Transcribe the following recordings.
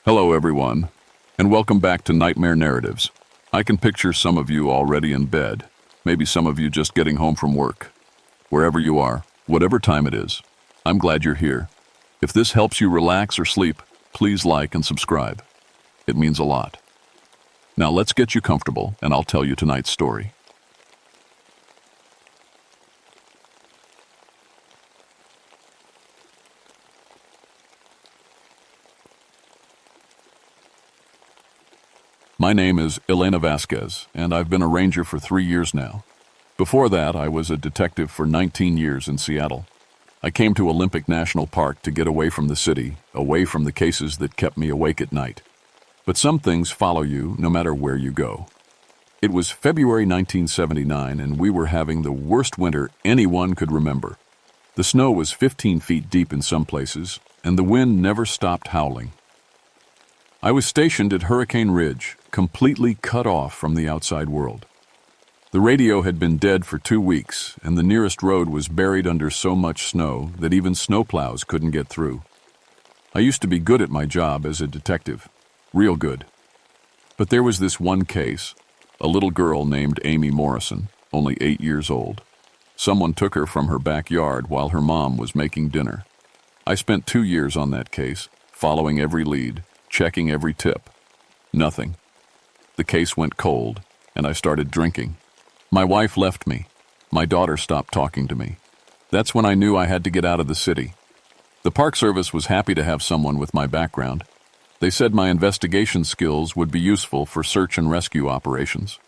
Hello, everyone, and welcome back to Nightmare Narratives. I can picture some of you already in bed, maybe some of you just getting home from work. Wherever you are, whatever time it is, I'm glad you're here. If this helps you relax or sleep, please like and subscribe. It means a lot. Now let's get you comfortable, and I'll tell you tonight's story. My name is Elena Vasquez, and I've been a ranger for 3 years now. Before that, I was a detective for 19 years in Seattle. I came to Olympic National Park to get away from the city, away from the cases that kept me awake at night. But some things follow you no matter where you go. It was February 1979, and we were having the worst winter anyone could remember. The snow was 15 feet deep in some places, and the wind never stopped howling. I was stationed at Hurricane Ridge, completely cut off from the outside world. The radio had been dead for 2 weeks, and the nearest road was buried under so much snow that even snowplows couldn't get through. I used to be good at my job as a detective, real good. But there was this one case, a little girl named Amy Morrison, only 8 years old. Someone took her from her backyard while her mom was making dinner. I spent 2 years on that case, following every lead, checking every tip. Nothing. The case went cold, and I started drinking. My wife left me. My daughter stopped talking to me. That's when I knew I had to get out of the city. The Park Service was happy to have someone with my background. They said my investigation skills would be useful for search and rescue operations.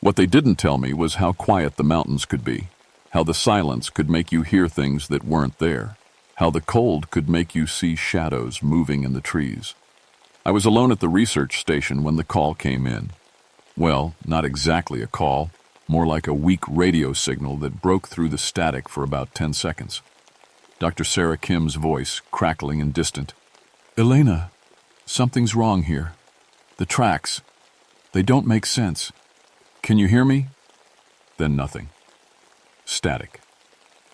What they didn't tell me was how quiet the mountains could be, how the silence could make you hear things that weren't there, how the cold could make you see shadows moving in the trees. I was alone at the research station when the call came in. Well, not exactly a call, more like a weak radio signal that broke through the static for about 10 seconds. Dr. Sarah Kim's voice, crackling and distant. "Elena, something's wrong here. The tracks, they don't make sense. Can you hear me?" Then nothing. Static.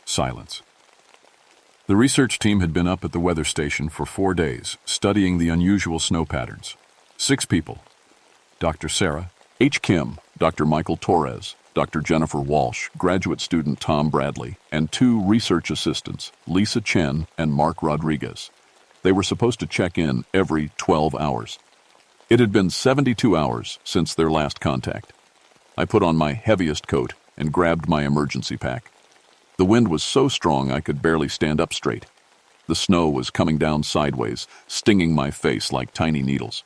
Silence. The research team had been up at the weather station for 4 days, studying the unusual snow patterns. 6 people. Dr. Sarah, H. Kim, Dr. Michael Torres, Dr. Jennifer Walsh, graduate student Tom Bradley, and 2 research assistants, Lisa Chen and Mark Rodriguez. They were supposed to check in every 12 hours. It had been 72 hours since their last contact. I put on my heaviest coat and grabbed my emergency pack. The wind was so strong I could barely stand up straight. The snow was coming down sideways, stinging my face like tiny needles.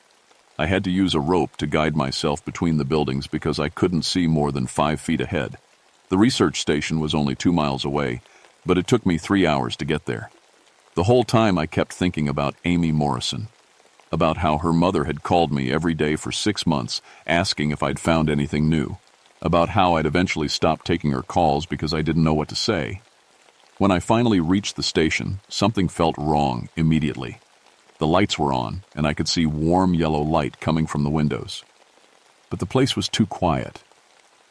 I had to use a rope to guide myself between the buildings because I couldn't see more than 5 feet ahead. The research station was only 2 miles away, but it took me 3 hours to get there. The whole time I kept thinking about Amy Morrison, about how her mother had called me every day for 6 months, asking if I'd found anything new, about how I'd eventually stopped taking her calls because I didn't know what to say. When I finally reached the station, something felt wrong immediately. The lights were on, and I could see warm yellow light coming from the windows. But the place was too quiet.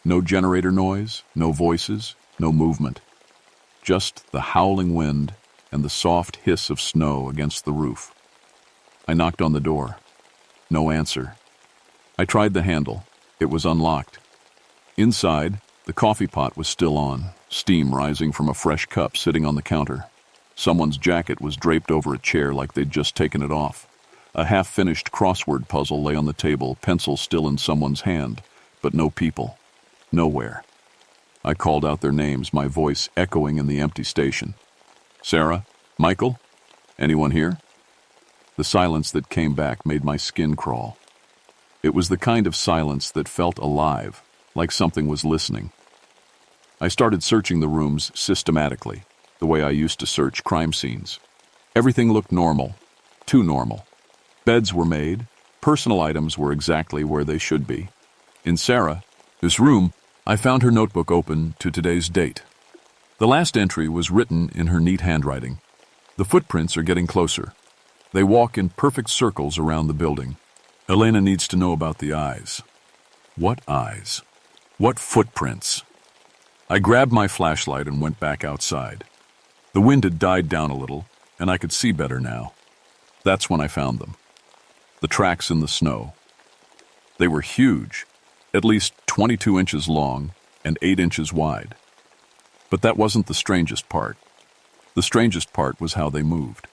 No generator noise, no voices, no movement. Just the howling wind and the soft hiss of snow against the roof. I knocked on the door. No answer. I tried the handle. It was unlocked. Inside, the coffee pot was still on, steam rising from a fresh cup sitting on the counter. Someone's jacket was draped over a chair like they'd just taken it off. A half-finished crossword puzzle lay on the table, pencil still in someone's hand, but no people. Nowhere. I called out their names, my voice echoing in the empty station. "Sarah? Michael? Anyone here?" The silence that came back made my skin crawl. It was the kind of silence that felt alive, like something was listening. I started searching the rooms systematically, the way I used to search crime scenes. Everything looked normal, too normal. Beds were made, personal items were exactly where they should be. In Sarah's room, I found her notebook open to today's date. The last entry was written in her neat handwriting. The footprints are getting closer. They walk in perfect circles around the building. Elena needs to know about the eyes. What eyes? What footprints? I grabbed my flashlight and went back outside. The wind had died down a little, and I could see better now. That's when I found them. The tracks in the snow. They were huge, at least 22 inches long and 8 inches wide. But that wasn't the strangest part. The strangest part was how they moved.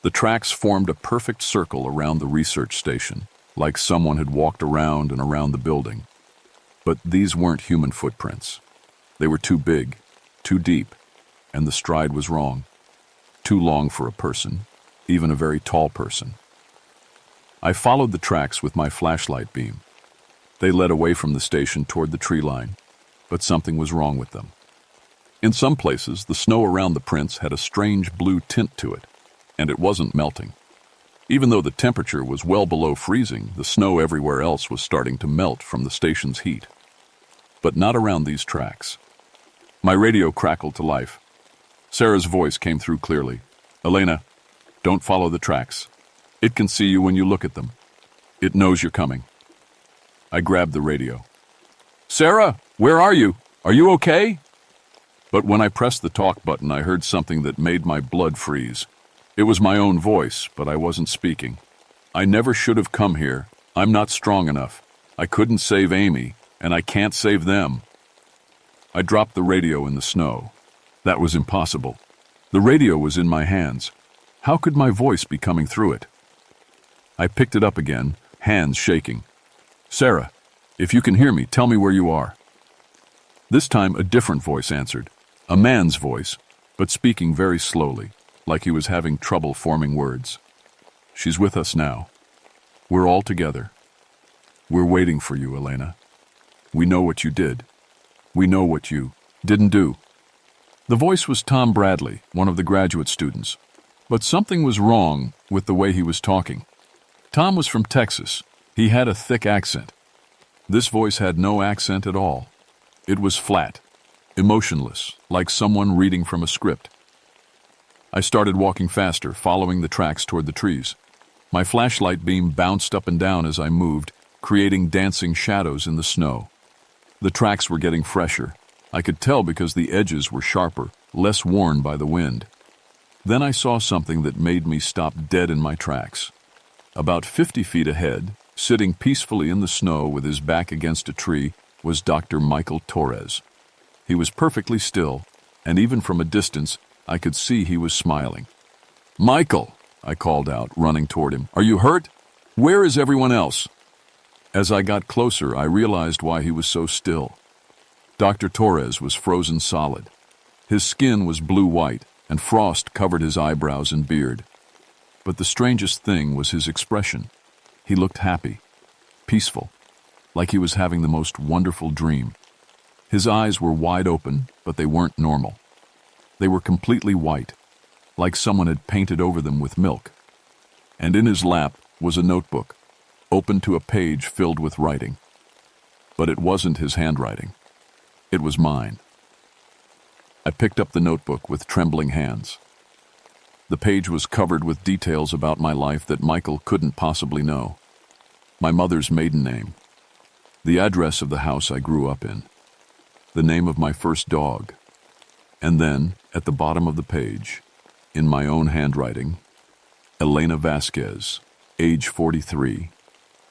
The tracks formed a perfect circle around the research station, like someone had walked around and around the building. But these weren't human footprints. They were too big, too deep, and the stride was wrong. Too long for a person, even a very tall person. I followed the tracks with my flashlight beam. They led away from the station toward the tree line, but something was wrong with them. In some places, the snow around the prints had a strange blue tint to it, and it wasn't melting. Even though the temperature was well below freezing, the snow everywhere else was starting to melt from the station's heat. But not around these tracks. My radio crackled to life. Sarah's voice came through clearly. "Elena, don't follow the tracks. It can see you when you look at them. It knows you're coming." I grabbed the radio. "Sarah, where are you? Are you okay?" But when I pressed the talk button, I heard something that made my blood freeze. It was my own voice, but I wasn't speaking. "I never should have come here. I'm not strong enough. I couldn't save Amy, and I can't save them." I dropped the radio in the snow. That was impossible. The radio was in my hands. How could my voice be coming through it? I picked it up again, hands shaking. "Sarah, if you can hear me, tell me where you are." This time a different voice answered, a man's voice, but speaking very slowly, like he was having trouble forming words. "She's with us now. We're all together. We're waiting for you, Elena. We know what you did. We know what you didn't do." The voice was Tom Bradley, one of the graduate students. But something was wrong with the way he was talking. Tom was from Texas. He had a thick accent. This voice had no accent at all. It was flat, emotionless, like someone reading from a script. I started walking faster, following the tracks toward the trees. My flashlight beam bounced up and down as I moved, creating dancing shadows in the snow. The tracks were getting fresher. I could tell because the edges were sharper, less worn by the wind. Then I saw something that made me stop dead in my tracks. About 50 feet ahead, sitting peacefully in the snow with his back against a tree, was Dr. Michael Torres. He was perfectly still, and even from a distance, I could see he was smiling. "Michael," I called out, running toward him. "Are you hurt? Where is everyone else?" As I got closer, I realized why he was so still. Dr. Torres was frozen solid. His skin was blue-white, and frost covered his eyebrows and beard. But the strangest thing was his expression. He looked happy, peaceful, like he was having the most wonderful dream. His eyes were wide open, but they weren't normal. They were completely white, like someone had painted over them with milk. And in his lap was a notebook, open to a page filled with writing. But it wasn't his handwriting. It was mine. I picked up the notebook with trembling hands. The page was covered with details about my life that Michael couldn't possibly know. My mother's maiden name, the address of the house I grew up in, the name of my first dog, and then, at the bottom of the page, in my own handwriting, Elena Vasquez, age 43,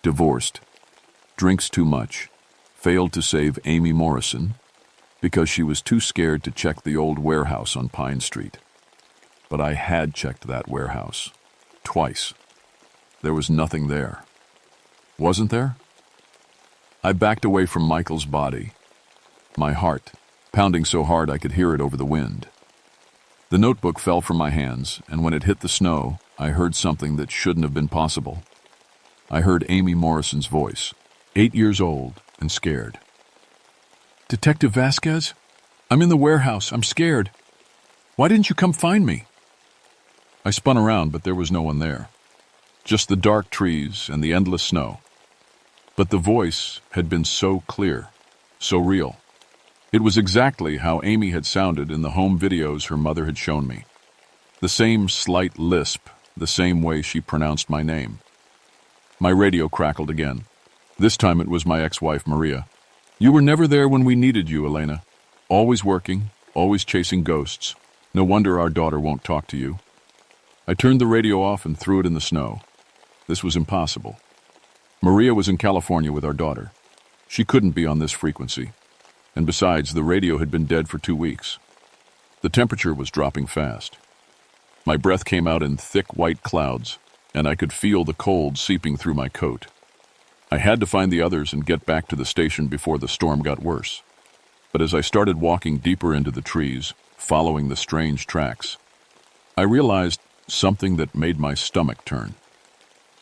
divorced, drinks too much, failed to save Amy Morrison because she was too scared to check the old warehouse on Pine Street. But I had checked that warehouse. Twice. There was nothing there. Wasn't there? I backed away from Michael's body, my heart pounding so hard I could hear it over the wind. The notebook fell from my hands, and when it hit the snow, I heard something that shouldn't have been possible. I heard Amy Morrison's voice, 8 years old and scared. "Detective Vasquez? I'm in the warehouse. I'm scared. Why didn't you come find me?" I spun around, but there was no one there. Just the dark trees and the endless snow. But the voice had been so clear, so real. It was exactly how Amy had sounded in the home videos her mother had shown me. The same slight lisp, the same way she pronounced my name. My radio crackled again. This time it was my ex-wife, Maria. "You were never there when we needed you, Elena. Always working, always chasing ghosts. No wonder our daughter won't talk to you." I turned the radio off and threw it in the snow. This was impossible. Maria was in California with our daughter. She couldn't be on this frequency. And besides, the radio had been dead for 2 weeks. The temperature was dropping fast. My breath came out in thick white clouds, and I could feel the cold seeping through my coat. I had to find the others and get back to the station before the storm got worse. But as I started walking deeper into the trees, following the strange tracks, I realized something that made my stomach turn.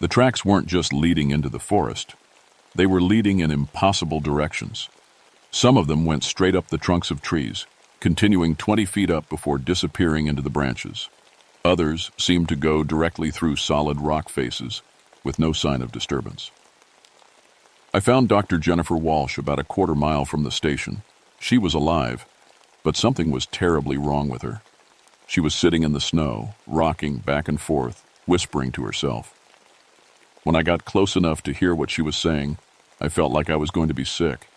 The tracks weren't just leading into the forest. They were leading in impossible directions. Some of them went straight up the trunks of trees, continuing 20 feet up before disappearing into the branches. Others seemed to go directly through solid rock faces, with no sign of disturbance. I found Dr. Jennifer Walsh about a quarter mile from the station. She was alive, but something was terribly wrong with her. She was sitting in the snow, rocking back and forth, whispering to herself. When I got close enough to hear what she was saying, I felt like I was going to be sick.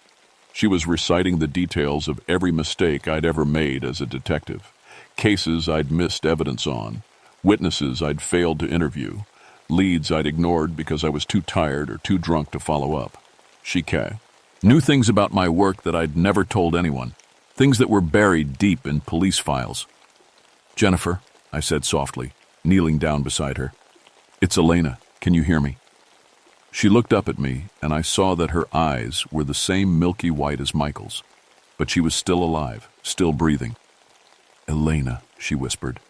She was reciting the details of every mistake I'd ever made as a detective, cases I'd missed evidence on, witnesses I'd failed to interview, leads I'd ignored because I was too tired or too drunk to follow up. She knew things about my work that I'd never told anyone, things that were buried deep in police files. "Jennifer," I said softly, kneeling down beside her. "It's Elena. Can you hear me?" She looked up at me, and I saw that her eyes were the same milky white as Michael's, but she was still alive, still breathing. "Elena," she whispered,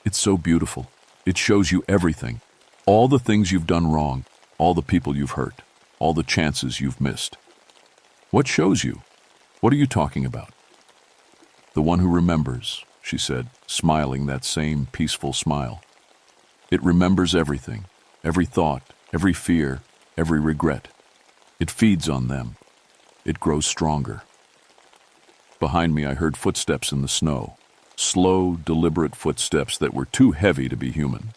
"it's so beautiful. It shows you everything. All the things you've done wrong, all the people you've hurt, all the chances you've missed." "What shows you? What are you talking about?" "The one who remembers," she said, smiling that same peaceful smile. "It remembers everything, every thought, every fear, every regret. It feeds on them. It grows stronger." Behind me, I heard footsteps in the snow, slow, deliberate footsteps that were too heavy to be human.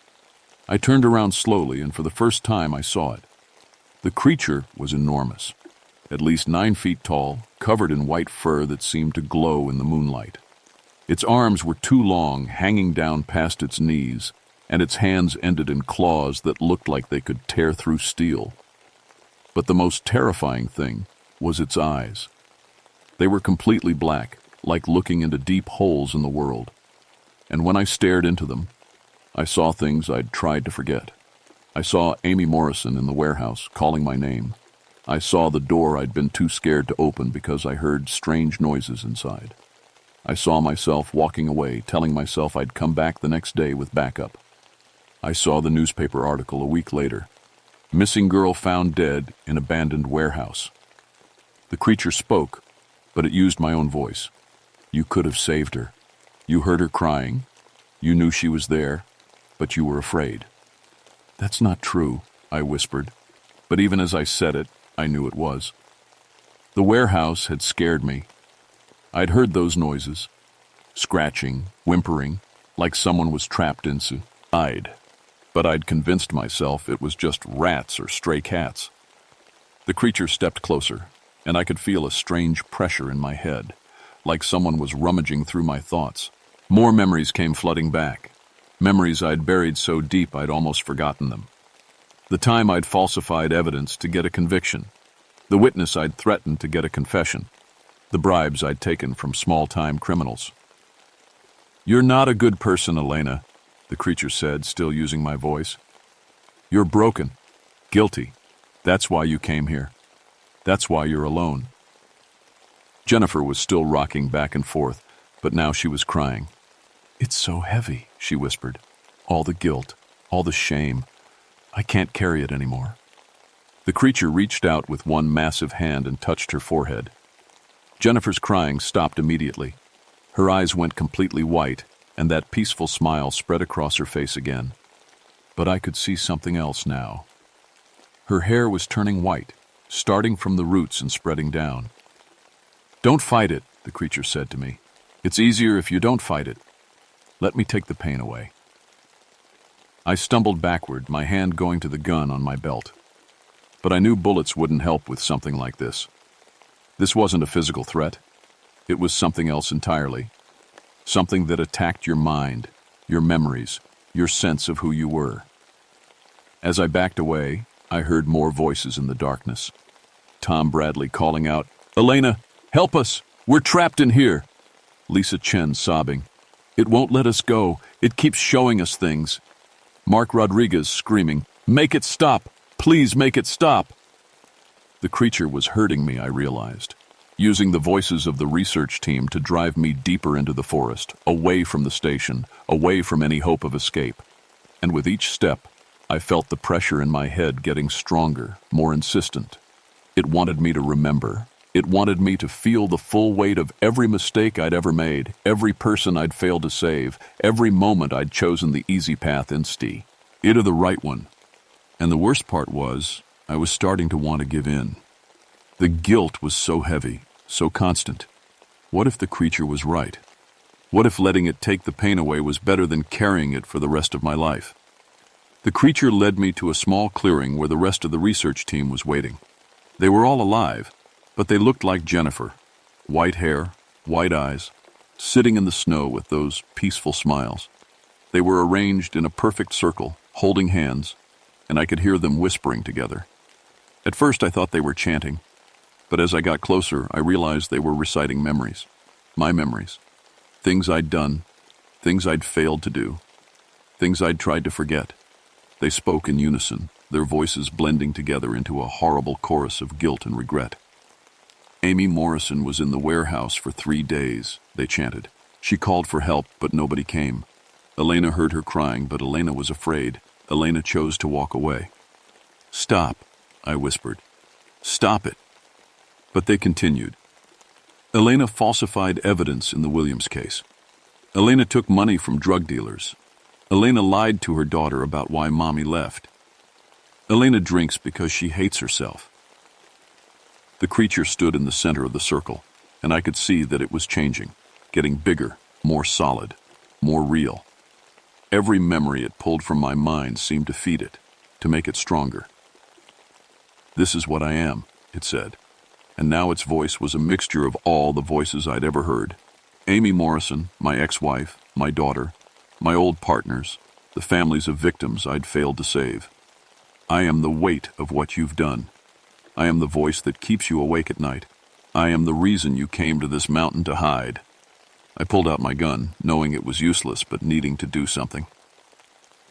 I turned around slowly, and for the first time I saw it. The creature was enormous, at least 9 feet tall, covered in white fur that seemed to glow in the moonlight. Its arms were too long, hanging down past its knees, and its hands ended in claws that looked like they could tear through steel. But the most terrifying thing was its eyes. They were completely black, like looking into deep holes in the world. And when I stared into them, I saw things I'd tried to forget. I saw Amy Morrison in the warehouse calling my name. I saw the door I'd been too scared to open because I heard strange noises inside. I saw myself walking away, telling myself I'd come back the next day with backup. I saw the newspaper article a week later. "Missing girl found dead in abandoned warehouse." The creature spoke, but it used my own voice. "You could have saved her. You heard her crying. You knew she was there, but you were afraid." "That's not true," I whispered, but even as I said it, I knew it was. The warehouse had scared me. I'd heard those noises, scratching, whimpering, like someone was trapped inside. But I'd convinced myself it was just rats or stray cats. The creature stepped closer, and I could feel a strange pressure in my head, like someone was rummaging through my thoughts. More memories came flooding back, memories I'd buried so deep I'd almost forgotten them. The time I'd falsified evidence to get a conviction, the witness I'd threatened to get a confession, the bribes I'd taken from small-time criminals. "You're not a good person, Elena," the creature said, still using my voice. "You're broken, guilty. That's why you came here. That's why you're alone." Jennifer was still rocking back and forth, but now she was crying. "It's so heavy," she whispered. "All the guilt, all the shame. I can't carry it anymore." The creature reached out with one massive hand and touched her forehead. Jennifer's crying stopped immediately. Her eyes went completely white, and that peaceful smile spread across her face again. But I could see something else now. Her hair was turning white, starting from the roots and spreading down. "Don't fight it," the creature said to me. "It's easier if you don't fight it. Let me take the pain away." I stumbled backward, my hand going to the gun on my belt. But I knew bullets wouldn't help with something like this. This wasn't a physical threat. It was something else entirely. Something that attacked your mind, your memories, your sense of who you were. As I backed away, I heard more voices in the darkness. Tom Bradley calling out, "Elena, help us! We're trapped in here!" Lisa Chen sobbing, "It won't let us go. It keeps showing us things." Mark Rodriguez screaming, "Make it stop! Please make it stop!" The creature was hurting me, I realized, using the voices of the research team to drive me deeper into the forest, away from the station, away from any hope of escape. And with each step, I felt the pressure in my head getting stronger, more insistent. It wanted me to remember. It wanted me to feel the full weight of every mistake I'd ever made, every person I'd failed to save, every moment I'd chosen the easy path instead of the right one. And the worst part was, I was starting to want to give in. The guilt was so heavy, so constant. What if the creature was right? What if letting it take the pain away was better than carrying it for the rest of my life? The creature led me to a small clearing where the rest of the research team was waiting. They were all alive, but they looked like Jennifer. White hair, white eyes, sitting in the snow with those peaceful smiles. They were arranged in a perfect circle, holding hands, and I could hear them whispering together. At first I thought they were chanting, but as I got closer, I realized they were reciting memories. My memories. Things I'd done, things I'd failed to do, things I'd tried to forget. They spoke in unison, their voices blending together into a horrible chorus of guilt and regret. "Amy Morrison was in the warehouse for 3 days," they chanted. "She called for help, but nobody came. Elena heard her crying, but Elena was afraid. Elena chose to walk away." "Stop," I whispered. "Stop it." But they continued. "Elena falsified evidence in the Williams case. Elena took money from drug dealers. Elena lied to her daughter about why Mommy left. Elena drinks because she hates herself." The creature stood in the center of the circle, and I could see that it was changing, getting bigger, more solid, more real. Every memory it pulled from my mind seemed to feed it, to make it stronger. "This is what I am," it said, and now its voice was a mixture of all the voices I'd ever heard. Amy Morrison, my ex-wife, my daughter, my old partners, the families of victims I'd failed to save. "I am the weight of what you've done. I am the voice that keeps you awake at night. I am the reason you came to this mountain to hide." I pulled out my gun, knowing it was useless but needing to do something.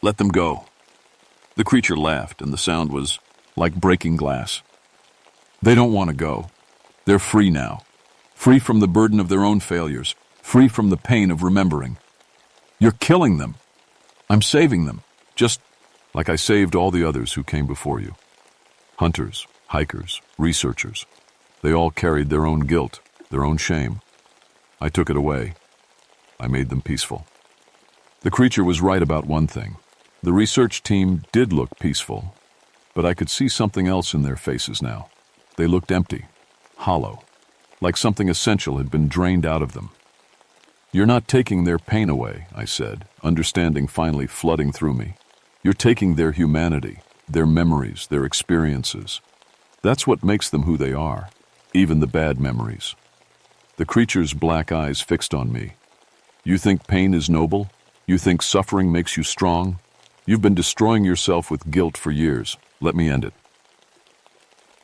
"Let them go." The creature laughed, and the sound was like breaking glass. "They don't want to go. They're free now. Free from the burden of their own failures. Free from the pain of remembering. You're killing them. I'm saving them. Just like I saved all the others who came before you. Hunters, hikers, researchers. They all carried their own guilt, their own shame. I took it away. I made them peaceful." The creature was right about one thing. The research team did look peaceful, but I could see something else in their faces now. They looked empty, hollow, like something essential had been drained out of them. "You're not taking their pain away," I said, understanding finally flooding through me. "You're taking their humanity, their memories, their experiences. That's what makes them who they are, even the bad memories." The creature's black eyes fixed on me. "You think pain is noble? You think suffering makes you strong? You've been destroying yourself with guilt for years. Let me end it."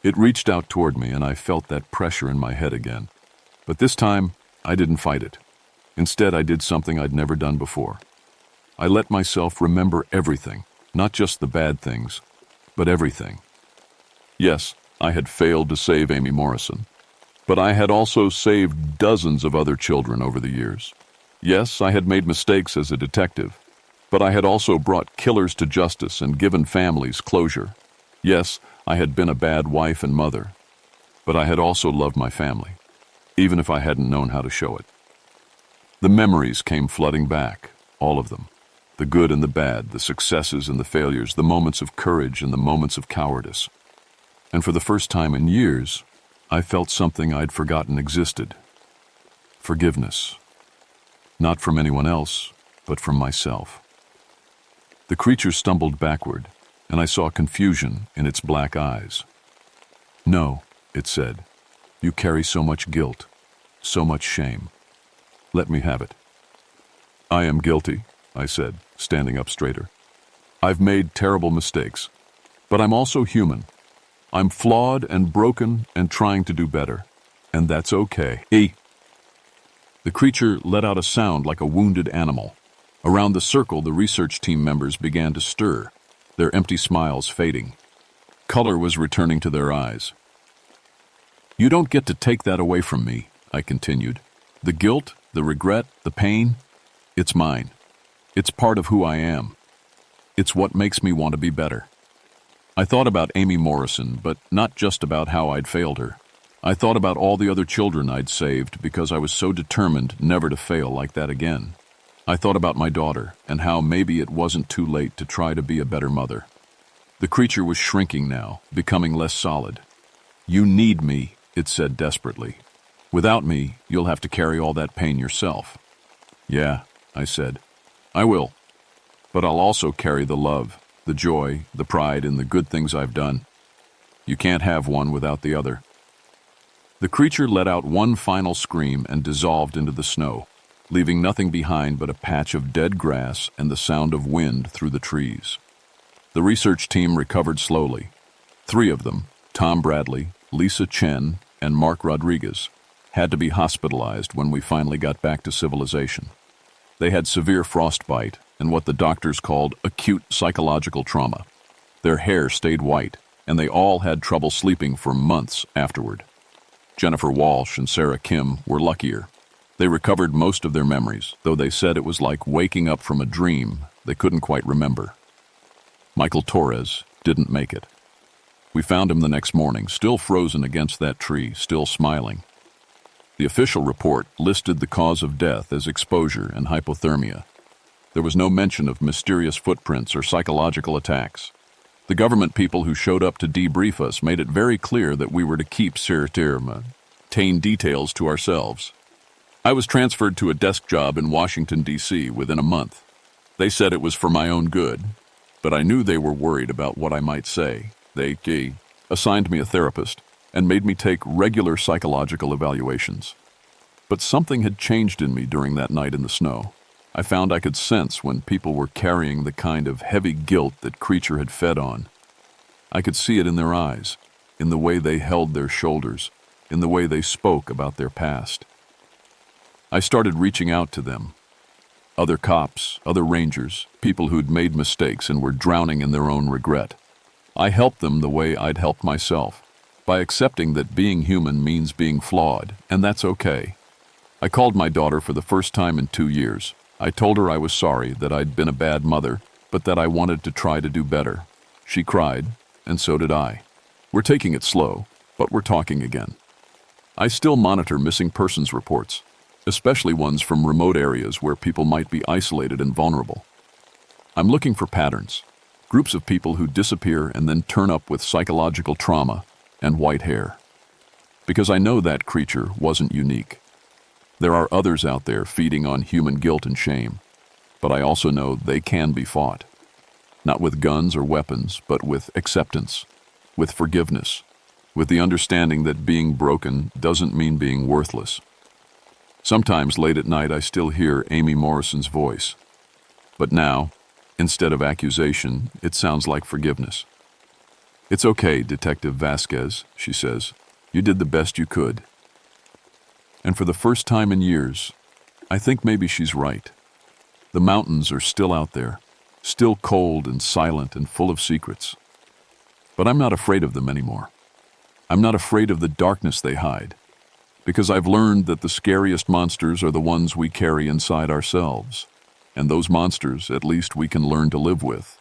It reached out toward me, and I felt that pressure in my head again. But this time, I didn't fight it. Instead, I did something I'd never done before. I let myself remember everything, not just the bad things, but everything. Yes, I had failed to save Amy Morrison, but I had also saved dozens of other children over the years. Yes, I had made mistakes as a detective, but I had also brought killers to justice and given families closure. Yes, I had been a bad wife and mother, but I had also loved my family, even if I hadn't known how to show it. The memories came flooding back, all of them. The good and the bad, the successes and the failures, the moments of courage and the moments of cowardice. And for the first time in years, I felt something I'd forgotten existed. Forgiveness. Not from anyone else, but from myself. The creature stumbled backward, and I saw confusion in its black eyes. "No," it said, "you carry so much guilt, so much shame. Let me have it." "I am guilty," I said, standing up straighter. "I've made terrible mistakes. But I'm also human. I'm flawed and broken and trying to do better. And that's okay. The creature let out a sound like a wounded animal. Around the circle, the research team members began to stir, their empty smiles fading. Color was returning to their eyes. You don't get to take that away from me, I continued. The guilt, the regret, the pain, it's mine. It's part of who I am. It's what makes me want to be better. I thought about Amy Morrison, but not just about how I'd failed her. I thought about all the other children I'd saved because I was so determined never to fail like that again. I thought about my daughter and how maybe it wasn't too late to try to be a better mother. The creature was shrinking now, becoming less solid. You need me, it said desperately. Without me, you'll have to carry all that pain yourself. Yeah, I said. I will. But I'll also carry the love, the joy, the pride in the good things I've done. You can't have one without the other. The creature let out one final scream and dissolved into the snow, leaving nothing behind but a patch of dead grass and the sound of wind through the trees. The research team recovered slowly. 3 of them, Tom Bradley, Lisa Chen, and Mark Rodriguez, had to be hospitalized when we finally got back to civilization. They had severe frostbite and what the doctors called acute psychological trauma. Their hair stayed white, and they all had trouble sleeping for months afterward. Jennifer Walsh and Sarah Kim were luckier. They recovered most of their memories, though they said it was like waking up from a dream they couldn't quite remember. Michael Torres didn't make it. We found him the next morning, still frozen against that tree, still smiling. The official report listed the cause of death as exposure and hypothermia. There was no mention of mysterious footprints or psychological attacks. The government people who showed up to debrief us made it very clear that we were to keep certain details to ourselves. I was transferred to a desk job in Washington, D.C. within a month. They said it was for my own good, but I knew they were worried about what I might say. They assigned me a therapist and made me take regular psychological evaluations. But something had changed in me during that night in the snow. I found I could sense when people were carrying the kind of heavy guilt that creature had fed on. I could see it in their eyes, in the way they held their shoulders, in the way they spoke about their past. I started reaching out to them. Other cops, other rangers, people who'd made mistakes and were drowning in their own regret. I helped them the way I'd helped myself, by accepting that being human means being flawed, and that's okay. I called my daughter for the first time in 2 years. I told her I was sorry, that I'd been a bad mother, but that I wanted to try to do better. She cried, and so did I. We're taking it slow, but we're talking again. I still monitor missing persons reports, especially ones from remote areas where people might be isolated and vulnerable. I'm looking for patterns, groups of people who disappear and then turn up with psychological trauma and white hair. Because I know that creature wasn't unique. There are others out there feeding on human guilt and shame, but I also know they can be fought. Not with guns or weapons, but with acceptance, with forgiveness, with the understanding that being broken doesn't mean being worthless. Sometimes late at night I still hear Amy Morrison's voice. But now, instead of accusation, it sounds like forgiveness. It's okay, Detective Vasquez, she says. You did the best you could. And for the first time in years, I think maybe she's right. The mountains are still out there, still cold and silent and full of secrets. But I'm not afraid of them anymore. I'm not afraid of the darkness they hide, because I've learned that the scariest monsters are the ones we carry inside ourselves, and those monsters, at least, we can learn to live with.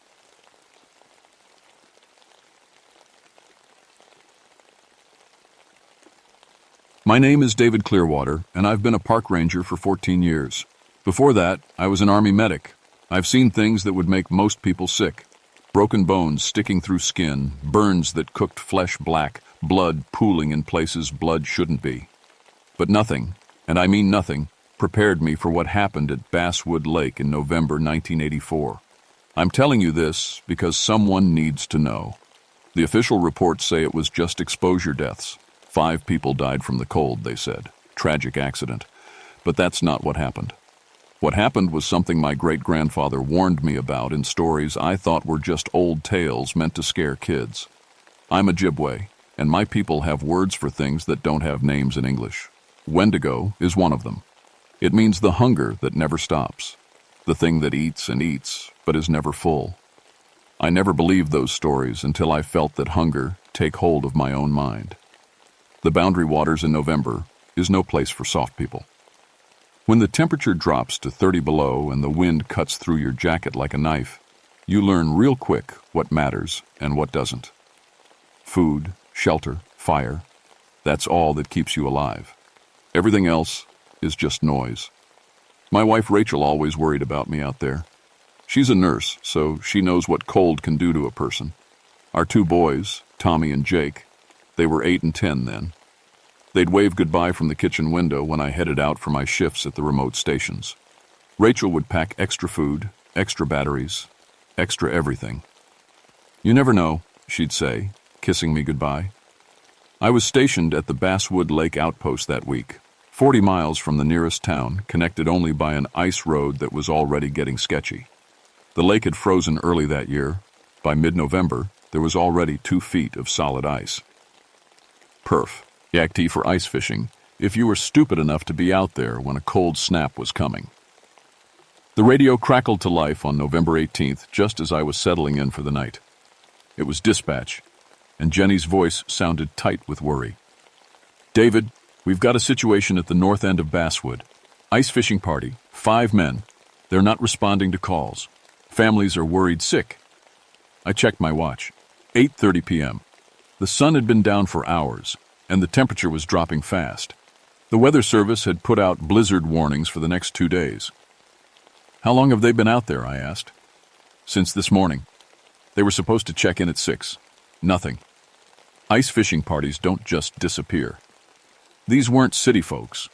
My name is David Clearwater, and I've been a park ranger for 14 years. Before that, I was an Army medic. I've seen things that would make most people sick. Broken bones sticking through skin, burns that cooked flesh black, blood pooling in places blood shouldn't be. But nothing, and I mean nothing, prepared me for what happened at Basswood Lake in November 1984. I'm telling you this because someone needs to know. The official reports say it was just exposure deaths. 5 people died from the cold, they said. Tragic accident. But that's not what happened. What happened was something my great-grandfather warned me about in stories I thought were just old tales meant to scare kids. I'm Ojibwe, and my people have words for things that don't have names in English. Wendigo is one of them. It means the hunger that never stops, the thing that eats and eats but is never full. I never believed those stories until I felt that hunger take hold of my own mind. The Boundary Waters in November is no place for soft people. When the temperature drops to 30 below and the wind cuts through your jacket like a knife, you learn real quick what matters and what doesn't. Food, shelter, fire, that's all that keeps you alive. Everything else is just noise. My wife Rachel always worried about me out there. She's a nurse, so she knows what cold can do to a person. Our two boys, Tommy and Jake, they were 8 and 10 then. They'd wave goodbye from the kitchen window when I headed out for my shifts at the remote stations. Rachel would pack extra food, extra batteries, extra everything. "You never know," she'd say, kissing me goodbye. I was stationed at the Basswood Lake outpost that week, 40 miles from the nearest town, connected only by an ice road that was already getting sketchy. The lake had frozen early that year. By mid-November, there was already 2 feet of solid ice. Perf. Yak for ice fishing, if you were stupid enough to be out there when a cold snap was coming. The radio crackled to life on November 18th, just as I was settling in for the night. It was dispatch, and Jenny's voice sounded tight with worry. "David, we've got a situation at the north end of Basswood. Ice fishing party, 5 men. They're not responding to calls. Families are worried sick." I checked my watch. 8:30 p.m. The sun had been down for hours, and the temperature was dropping fast. The Weather Service had put out blizzard warnings for the next 2 days. "How long have they been out there?" I asked. "Since this morning. They were supposed to check in at 6. Nothing." Ice fishing parties don't just disappear. These weren't city folks.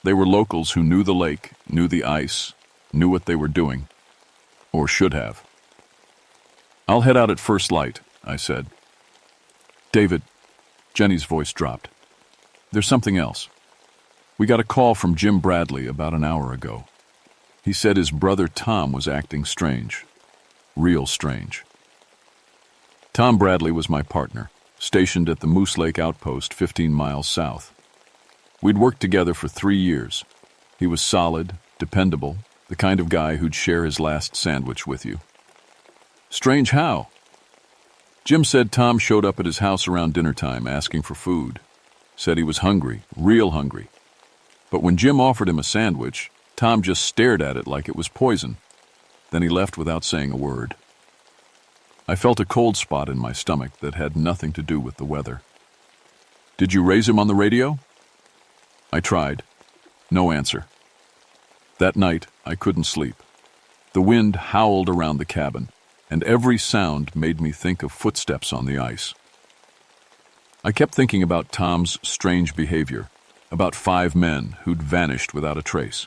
They were locals who knew the lake, knew the ice, knew what they were doing. Or should have. "I'll head out at first light," I said. "David," Jenny's voice dropped. "There's something else. We got a call from Jim Bradley about an hour ago. He said his brother Tom was acting strange. Real strange." Tom Bradley was my partner, stationed at the Moose Lake outpost 15 miles south. We'd worked together for 3 years. He was solid, dependable, the kind of guy who'd share his last sandwich with you. "Strange how?" "Jim said Tom showed up at his house around dinner time asking for food. Said he was hungry, real hungry. But when Jim offered him a sandwich, Tom just stared at it like it was poison. Then he left without saying a word." I felt a cold spot in my stomach that had nothing to do with the weather. "Did you raise him on the radio?" I tried. No answer. That night, I couldn't sleep. The wind howled around the cabin, and every sound made me think of footsteps on the ice. I kept thinking about Tom's strange behavior, about 5 men who'd vanished without a trace.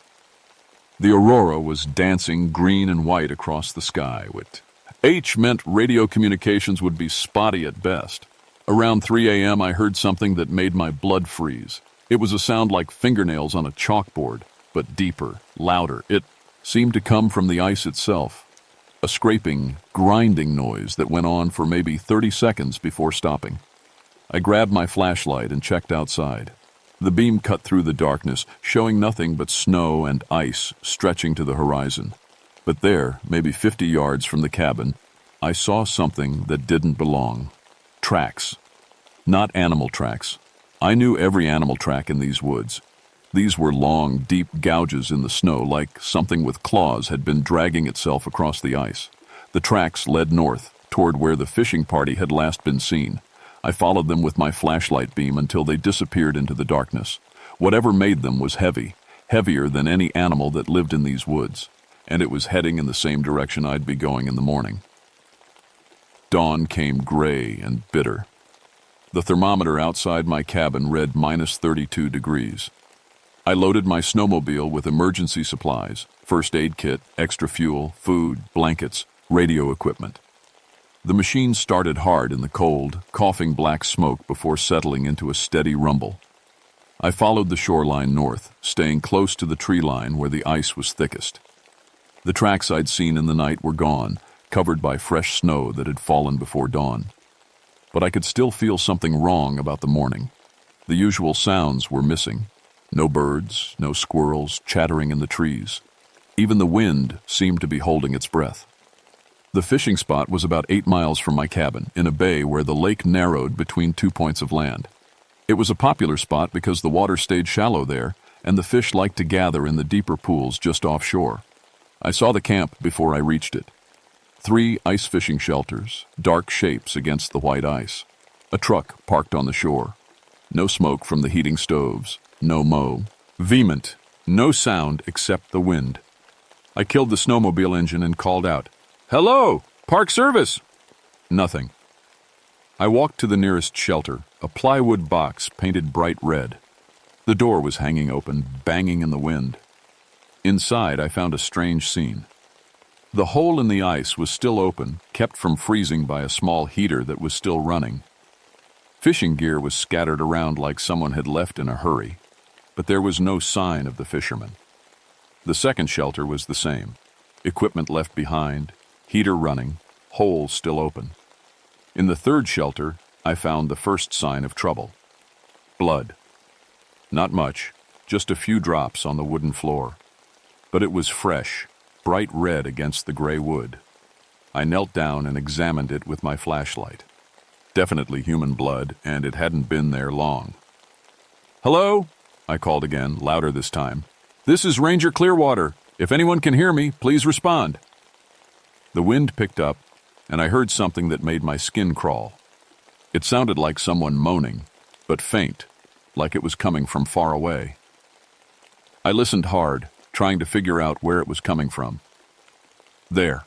The aurora was dancing green and white across the sky, which H meant radio communications would be spotty at best. Around 3 a.m. I heard something that made my blood freeze. It was a sound like fingernails on a chalkboard, but deeper, louder. It seemed to come from the ice itself. A scraping, grinding noise that went on for maybe 30 seconds before stopping. I grabbed my flashlight and checked outside. The beam cut through the darkness, showing nothing but snow and ice stretching to the horizon. But there, maybe 50 yards from the cabin, I saw something that didn't belong. Tracks. Not animal tracks. I knew every animal track in these woods. These were long, deep gouges in the snow, like something with claws had been dragging itself across the ice. The tracks led north, toward where the fishing party had last been seen. I followed them with my flashlight beam until they disappeared into the darkness. Whatever made them was heavy, heavier than any animal that lived in these woods, and it was heading in the same direction I'd be going in the morning. Dawn came gray and bitter. The thermometer outside my cabin read minus 32 degrees. I loaded my snowmobile with emergency supplies, first aid kit, extra fuel, food, blankets, radio equipment. The machine started hard in the cold, coughing black smoke before settling into a steady rumble. I followed the shoreline north, staying close to the tree line where the ice was thickest. The tracks I'd seen in the night were gone, covered by fresh snow that had fallen before dawn. But I could still feel something wrong about the morning. The usual sounds were missing. No birds, no squirrels chattering in the trees. Even the wind seemed to be holding its breath. The fishing spot was about 8 miles from my cabin, in a bay where the lake narrowed between 2 points of land. It was a popular spot because the water stayed shallow there, and the fish liked to gather in the deeper pools just offshore. I saw the camp before I reached it. 3 ice fishing shelters, dark shapes against the white ice. A truck parked on the shore. No smoke from the heating stoves, no mow. Vehement, no sound except the wind. I killed the snowmobile engine and called out, "Hello, Park Service!" Nothing. I walked to the nearest shelter, a plywood box painted bright red. The door was hanging open, banging in the wind. Inside, I found a strange scene. The hole in the ice was still open, kept from freezing by a small heater that was still running. Fishing gear was scattered around like someone had left in a hurry, but there was no sign of the fishermen. The second shelter was the same. Equipment left behind, heater running, hole still open. In the third shelter, I found the first sign of trouble. Blood. Not much, just a few drops on the wooden floor. But it was fresh, bright red against the gray wood. I knelt down and examined it with my flashlight. Definitely human blood, and it hadn't been there long. "Hello?" I called again, louder this time. "This is Ranger Clearwater. If anyone can hear me, please respond." The wind picked up, and I heard something that made my skin crawl. It sounded like someone moaning, but faint, like it was coming from far away. I listened hard, trying to figure out where it was coming from. There,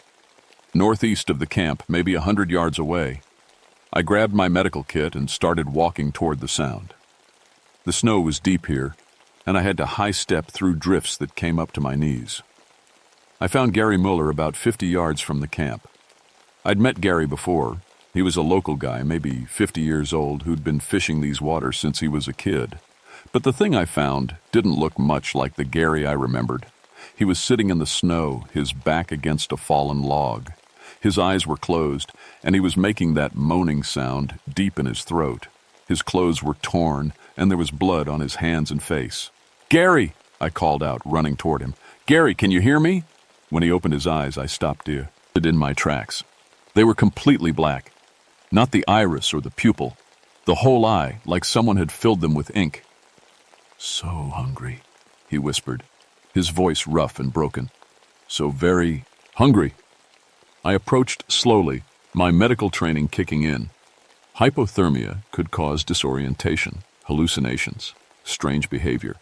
northeast of the camp, maybe 100 yards away. I grabbed my medical kit and started walking toward the sound. The snow was deep here, and I had to high-step through drifts that came up to my knees. I found Gary Muller about 50 yards from the camp. I'd met Gary before. He was a local guy, maybe 50 years old, who'd been fishing these waters since he was a kid. But the thing I found didn't look much like the Gary I remembered. He was sitting in the snow, his back against a fallen log. His eyes were closed, and he was making that moaning sound deep in his throat. His clothes were torn, and there was blood on his hands and face. "Gary!" I called out, running toward him. "Gary, can you hear me?" When he opened his eyes, I stopped dead in my tracks. They were completely black. Not the iris or the pupil. The whole eye, like someone had filled them with ink. "So hungry," he whispered, his voice rough and broken. "So very hungry." I approached slowly, my medical training kicking in. Hypothermia could cause disorientation, hallucinations, strange behavior.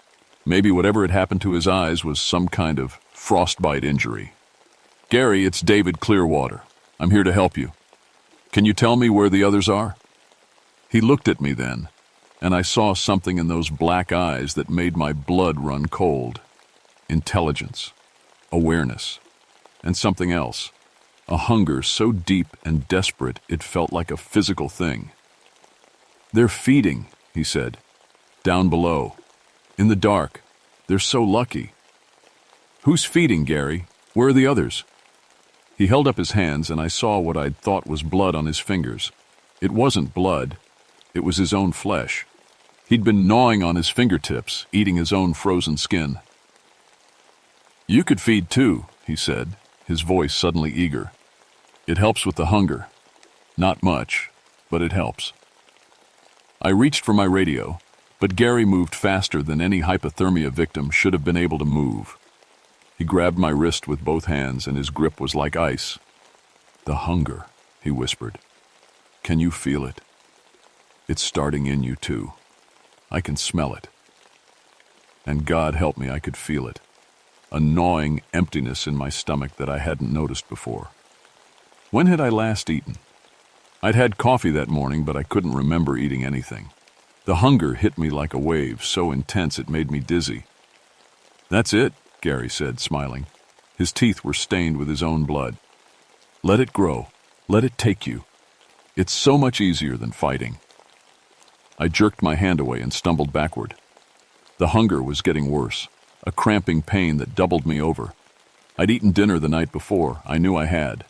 Maybe whatever had happened to his eyes was some kind of frostbite injury. "Gary, it's David Clearwater. I'm here to help you. Can you tell me where the others are?" He looked at me then, and I saw something in those black eyes that made my blood run cold. Intelligence, awareness, and something else. A hunger so deep and desperate it felt like a physical thing. "They're feeding," he said. "Down below. In the dark. They're so lucky." "Who's feeding, Gary? Where are the others?" He held up his hands, and I saw what I'd thought was blood on his fingers. It wasn't blood. It was his own flesh. He'd been gnawing on his fingertips, eating his own frozen skin. "You could feed too," he said, his voice suddenly eager. "It helps with the hunger. Not much, but it helps." I reached for my radio, but Gary moved faster than any hypothermia victim should have been able to move. He grabbed my wrist with both hands, and his grip was like ice. "The hunger," he whispered. "Can you feel it? It's starting in you too. I can smell it." And God help me, I could feel it. A gnawing emptiness in my stomach that I hadn't noticed before. When had I last eaten? I'd had coffee that morning, but I couldn't remember eating anything. The hunger hit me like a wave, so intense it made me dizzy. "That's it," Gary said, smiling. His teeth were stained with his own blood. "Let it grow. Let it take you. It's so much easier than fighting." I jerked my hand away and stumbled backward. The hunger was getting worse, a cramping pain that doubled me over. I'd eaten dinner the night before, I knew I had.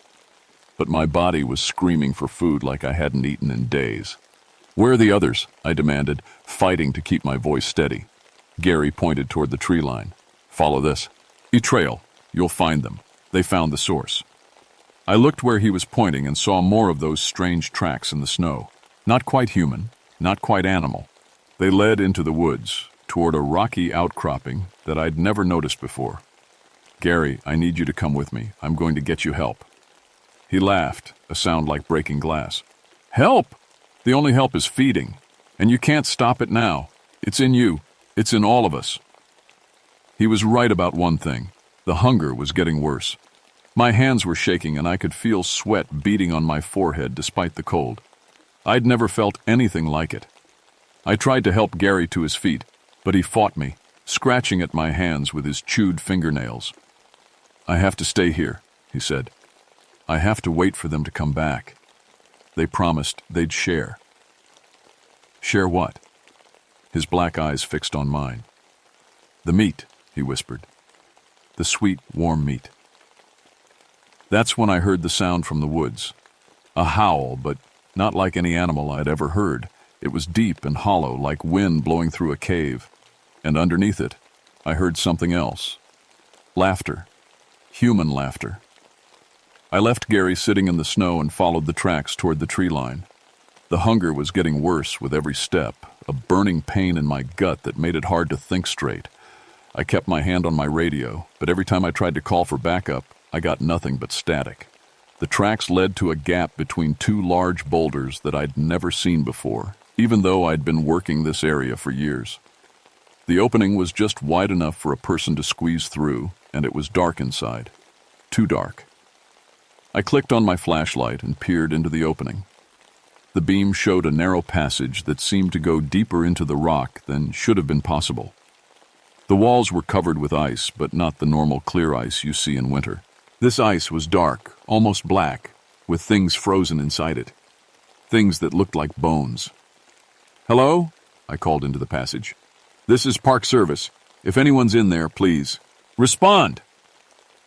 But my body was screaming for food like I hadn't eaten in days. "Where are the others?" I demanded, fighting to keep my voice steady. Gary pointed toward the tree line. "Follow this. A trail. You'll find them. They found the source." I looked where he was pointing and saw more of those strange tracks in the snow. Not quite human, not quite animal. They led into the woods, toward a rocky outcropping that I'd never noticed before. "Gary, I need you to come with me. I'm going to get you help." He laughed, a sound like breaking glass. "Help? The only help is feeding. And you can't stop it now. It's in you. It's in all of us." He was right about one thing. The hunger was getting worse. My hands were shaking and I could feel sweat beading on my forehead despite the cold. I'd never felt anything like it. I tried to help Gary to his feet, but he fought me, scratching at my hands with his chewed fingernails. "I have to stay here," he said. "I have to wait for them to come back. They promised they'd share." "Share what?" His black eyes fixed on mine. "The meat," he whispered. "The sweet, warm meat." That's when I heard the sound from the woods. A howl, but not like any animal I'd ever heard. It was deep and hollow, like wind blowing through a cave. And underneath it, I heard something else. Laughter. Human laughter. I left Gary sitting in the snow and followed the tracks toward the tree line. The hunger was getting worse with every step, a burning pain in my gut that made it hard to think straight. I kept my hand on my radio, but every time I tried to call for backup, I got nothing but static. The tracks led to a gap between two large boulders that I'd never seen before, even though I'd been working this area for years. The opening was just wide enough for a person to squeeze through, and it was dark inside. Too dark. I clicked on my flashlight and peered into the opening. The beam showed a narrow passage that seemed to go deeper into the rock than should have been possible. The walls were covered with ice, but not the normal clear ice you see in winter. This ice was dark, almost black, with things frozen inside it. Things that looked like bones. "Hello?" I called into the passage. "This is Park Service. If anyone's in there, please respond."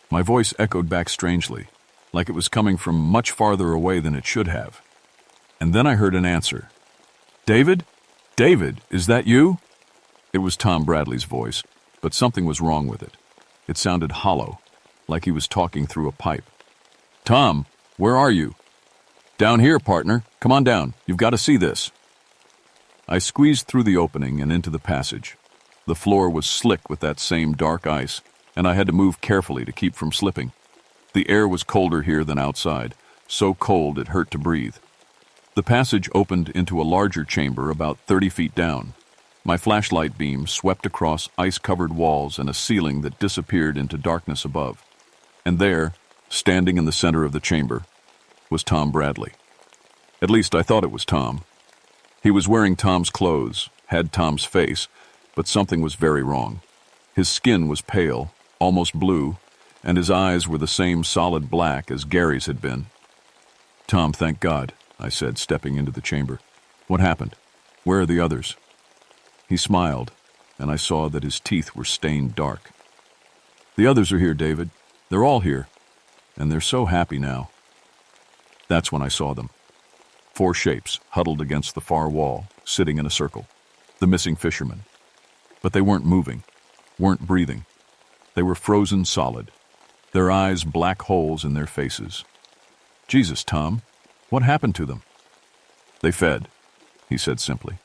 My voice echoed back strangely, like it was coming from much farther away than it should have. And then I heard an answer. "David? David, is that you?" It was Tom Bradley's voice, but something was wrong with it. It sounded hollow, like he was talking through a pipe. "Tom, where are you?" "Down here, partner. Come on down. You've got to see this." I squeezed through the opening and into the passage. The floor was slick with that same dark ice, and I had to move carefully to keep from slipping. The air was colder here than outside, so cold it hurt to breathe. The passage opened into a larger chamber about 30 feet down. My flashlight beam swept across ice-covered walls and a ceiling that disappeared into darkness above. And there, standing in the center of the chamber, was Tom Bradley. At least I thought it was Tom. He was wearing Tom's clothes, had Tom's face, but something was very wrong. His skin was pale, almost blue, and his eyes were the same solid black as Gary's had been. "Tom, thank God," I said, stepping into the chamber. "What happened? Where are the others?" He smiled, and I saw that his teeth were stained dark. "The others are here, David. They're all here, and they're so happy now." That's when I saw them. 4 shapes huddled against the far wall, sitting in a circle. The missing fishermen. But they weren't moving, weren't breathing. They were frozen solid, their eyes black holes in their faces. "Jesus, Tom, what happened to them?" "They fed," he said simply.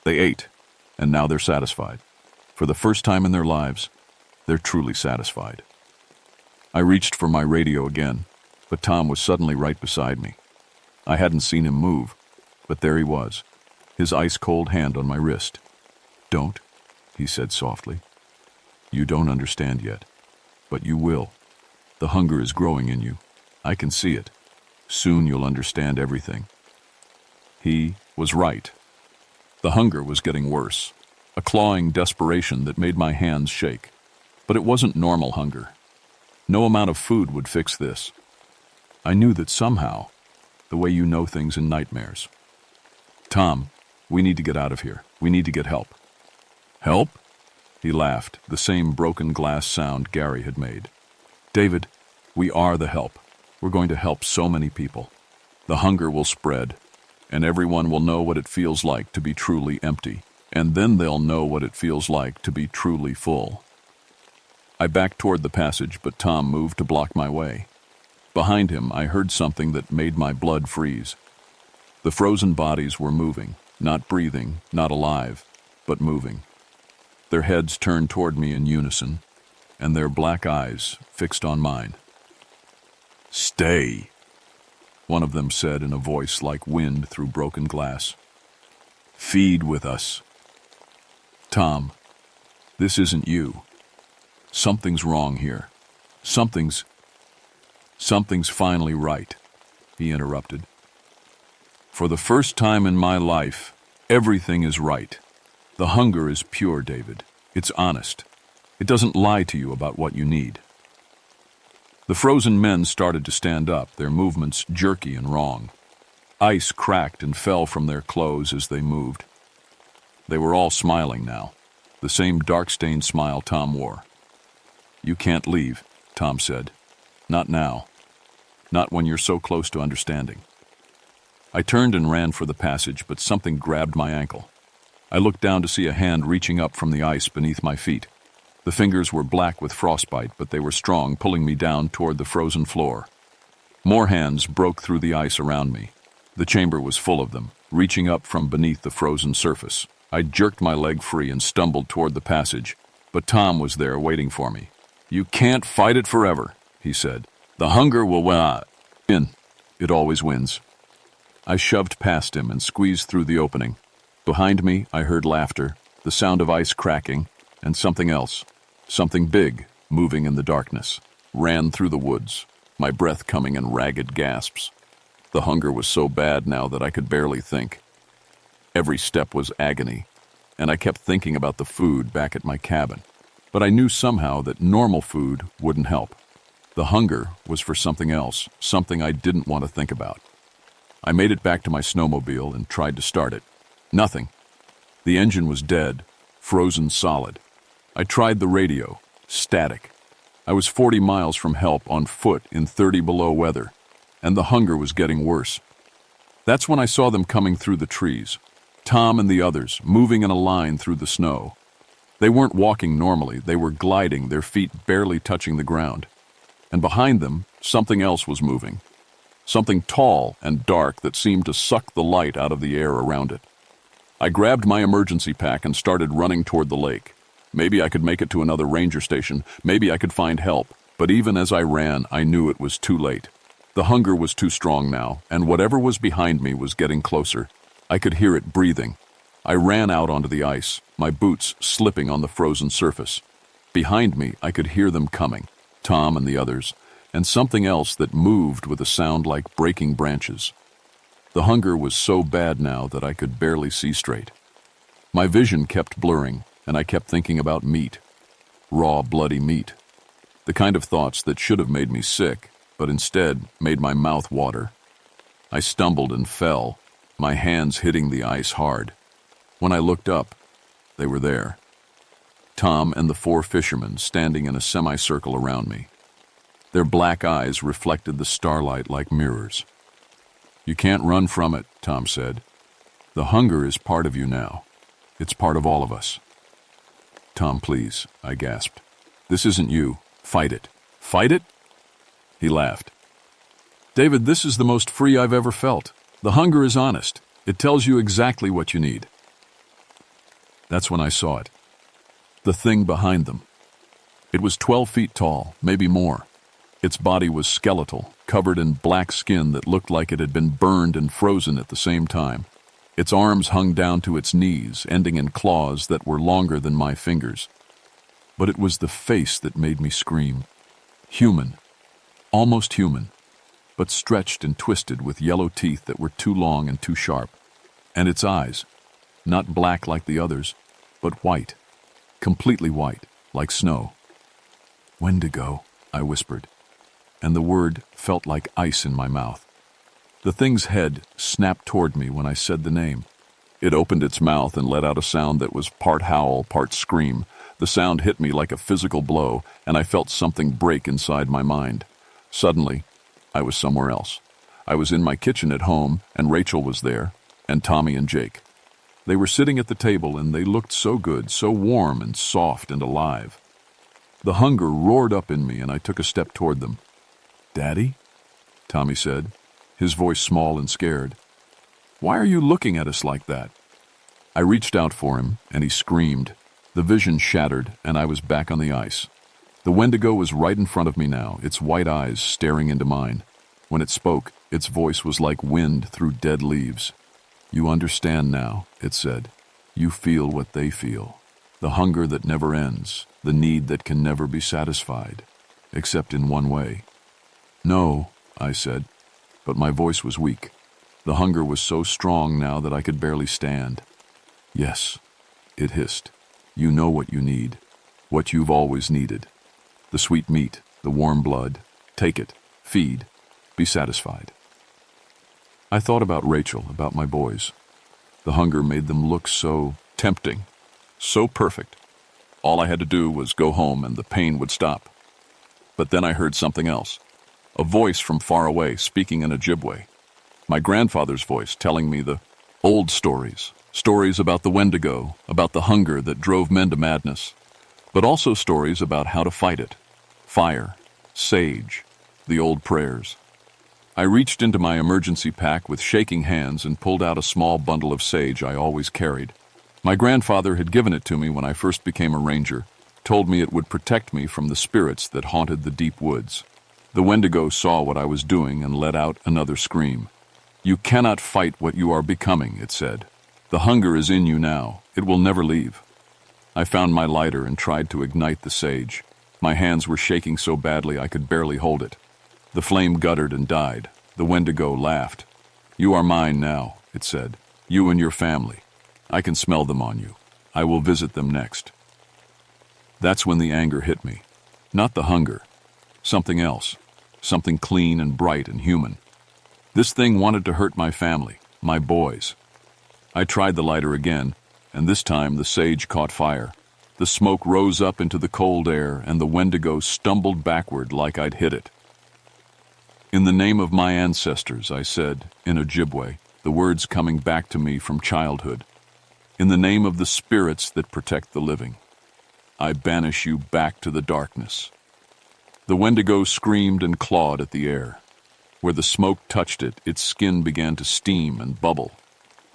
"They ate, and now they're satisfied. For the first time in their lives, they're truly satisfied." I reached for my radio again, but Tom was suddenly right beside me. I hadn't seen him move, but there he was, his ice-cold hand on my wrist. "Don't," he said softly. "You don't understand yet, but you will. The hunger is growing in you. I can see it. Soon you'll understand everything." He was right. The hunger was getting worse, a clawing desperation that made my hands shake. But it wasn't normal hunger. No amount of food would fix this. I knew that somehow, the way you know things in nightmares. "Tom, we need to get out of here. We need to get help." "Help?" He laughed, the same broken glass sound Gary had made. David, we are the help. We're going to help so many people. The hunger will spread, and everyone will know what it feels like to be truly empty, and then they'll know what it feels like to be truly full. I backed toward the passage, but Tom moved to block my way. Behind him, I heard something that made my blood freeze. The frozen bodies were moving, not breathing, not alive, but moving. Their heads turned toward me in unison, and their black eyes fixed on mine. "Stay," one of them said in a voice like wind through broken glass. "Feed with us." "Tom, this isn't you. Something's wrong here. Something's finally right," he interrupted. "For the first time in my life, everything is right. The hunger is pure, David. It's honest. It doesn't lie to you about what you need." The frozen men started to stand up, their movements jerky and wrong. Ice cracked and fell from their clothes as they moved. They were all smiling now, the same dark-stained smile Tom wore. "You can't leave," Tom said. "Not now. Not when you're so close to understanding." I turned and ran for the passage, but something grabbed my ankle. I looked down to see a hand reaching up from the ice beneath my feet. The fingers were black with frostbite, but they were strong, pulling me down toward the frozen floor. More hands broke through the ice around me. The chamber was full of them, reaching up from beneath the frozen surface. I jerked my leg free and stumbled toward the passage, but Tom was there waiting for me. "You can't fight it forever," he said. "The hunger will win. It always wins." I shoved past him and squeezed through the opening. Behind me, I heard laughter, the sound of ice cracking, and something else, something big, moving in the darkness, ran through the woods, my breath coming in ragged gasps. The hunger was so bad now that I could barely think. Every step was agony, and I kept thinking about the food back at my cabin. But I knew somehow that normal food wouldn't help. The hunger was for something else, something I didn't want to think about. I made it back to my snowmobile and tried to start it. Nothing. The engine was dead, frozen solid. I tried the radio. Static. I was 40 miles from help on foot in 30 below weather, and the hunger was getting worse. That's when I saw them coming through the trees. Tom and the others, moving in a line through the snow. They weren't walking normally, they were gliding, their feet barely touching the ground. And behind them, something else was moving. Something tall and dark that seemed to suck the light out of the air around it. I grabbed my emergency pack and started running toward the lake. Maybe I could make it to another ranger station, maybe I could find help, but even as I ran, I knew it was too late. The hunger was too strong now, and whatever was behind me was getting closer. I could hear it breathing. I ran out onto the ice, my boots slipping on the frozen surface. Behind me, I could hear them coming, Tom and the others, and something else that moved with a sound like breaking branches. The hunger was so bad now that I could barely see straight. My vision kept blurring, and I kept thinking about meat. Raw, bloody meat. The kind of thoughts that should have made me sick, but instead made my mouth water. I stumbled and fell, my hands hitting the ice hard. When I looked up, they were there. Tom and the 4 fishermen standing in a semicircle around me. Their black eyes reflected the starlight like mirrors. "You can't run from it," Tom said. "The hunger is part of you now. It's part of all of us." "Tom, please," I gasped. "This isn't you. Fight it." "Fight it?" He laughed. "David, this is the most free I've ever felt. The hunger is honest. It tells you exactly what you need." That's when I saw it. The thing behind them. It was 12 feet tall, maybe more. Its body was skeletal, covered in black skin that looked like it had been burned and frozen at the same time. Its arms hung down to its knees, ending in claws that were longer than my fingers. But it was the face that made me scream. Human. Almost human, but stretched and twisted with yellow teeth that were too long and too sharp. And its eyes, not black like the others, but white, completely white, like snow. "Wendigo," I whispered, and the word felt like ice in my mouth. The thing's head snapped toward me when I said the name. It opened its mouth and let out a sound that was part howl, part scream, The sound hit me like a physical blow, and I felt something break inside my mind. Suddenly, I was somewhere else. I was in my kitchen at home, and Rachel was there, and Tommy and Jake. They were sitting at the table, and they looked so good, so warm and soft and alive. The hunger roared up in me, and I took a step toward them. "Daddy?" Tommy said, his voice small and scared. "Why are you looking at us like that?" I reached out for him, and he screamed. The vision shattered, and I was back on the ice. The Wendigo was right in front of me now, its white eyes staring into mine. When it spoke, its voice was like wind through dead leaves. "You understand now," it said. "You feel what they feel. The hunger that never ends, the need that can never be satisfied, except in one way." "No," I said, but my voice was weak. The hunger was so strong now that I could barely stand. "Yes," it hissed. "You know what you need, what you've always needed. The sweet meat, the warm blood. Take it, feed, be satisfied." I thought about Rachel, about my boys. The hunger made them look so tempting, so perfect. All I had to do was go home and the pain would stop. But then I heard something else. A voice from far away speaking in Ojibwe. My grandfather's voice telling me the old stories. Stories about the Wendigo, about the hunger that drove men to madness. But also stories about how to fight it. Fire, sage, the old prayers. I reached into my emergency pack with shaking hands and pulled out a small bundle of sage I always carried. My grandfather had given it to me when I first became a ranger, told me it would protect me from the spirits that haunted the deep woods. The Wendigo saw what I was doing and let out another scream. "You cannot fight what you are becoming," it said. "The hunger is in you now. It will never leave." I found my lighter and tried to ignite the sage. My hands were shaking so badly I could barely hold it. The flame guttered and died. The Wendigo laughed. "You are mine now," it said. "You and your family. I can smell them on you. I will visit them next." That's when the anger hit me. Not the hunger. Something else. Something clean and bright and human. This thing wanted to hurt my family, my boys. I tried the lighter again, and this time the sage caught fire. The smoke rose up into the cold air, and the Wendigo stumbled backward like I'd hit it. "In the name of my ancestors," I said, in Ojibwe, the words coming back to me from childhood. "In the name of the spirits that protect the living, I banish you back to the darkness." The Wendigo screamed and clawed at the air. Where the smoke touched it, its skin began to steam and bubble.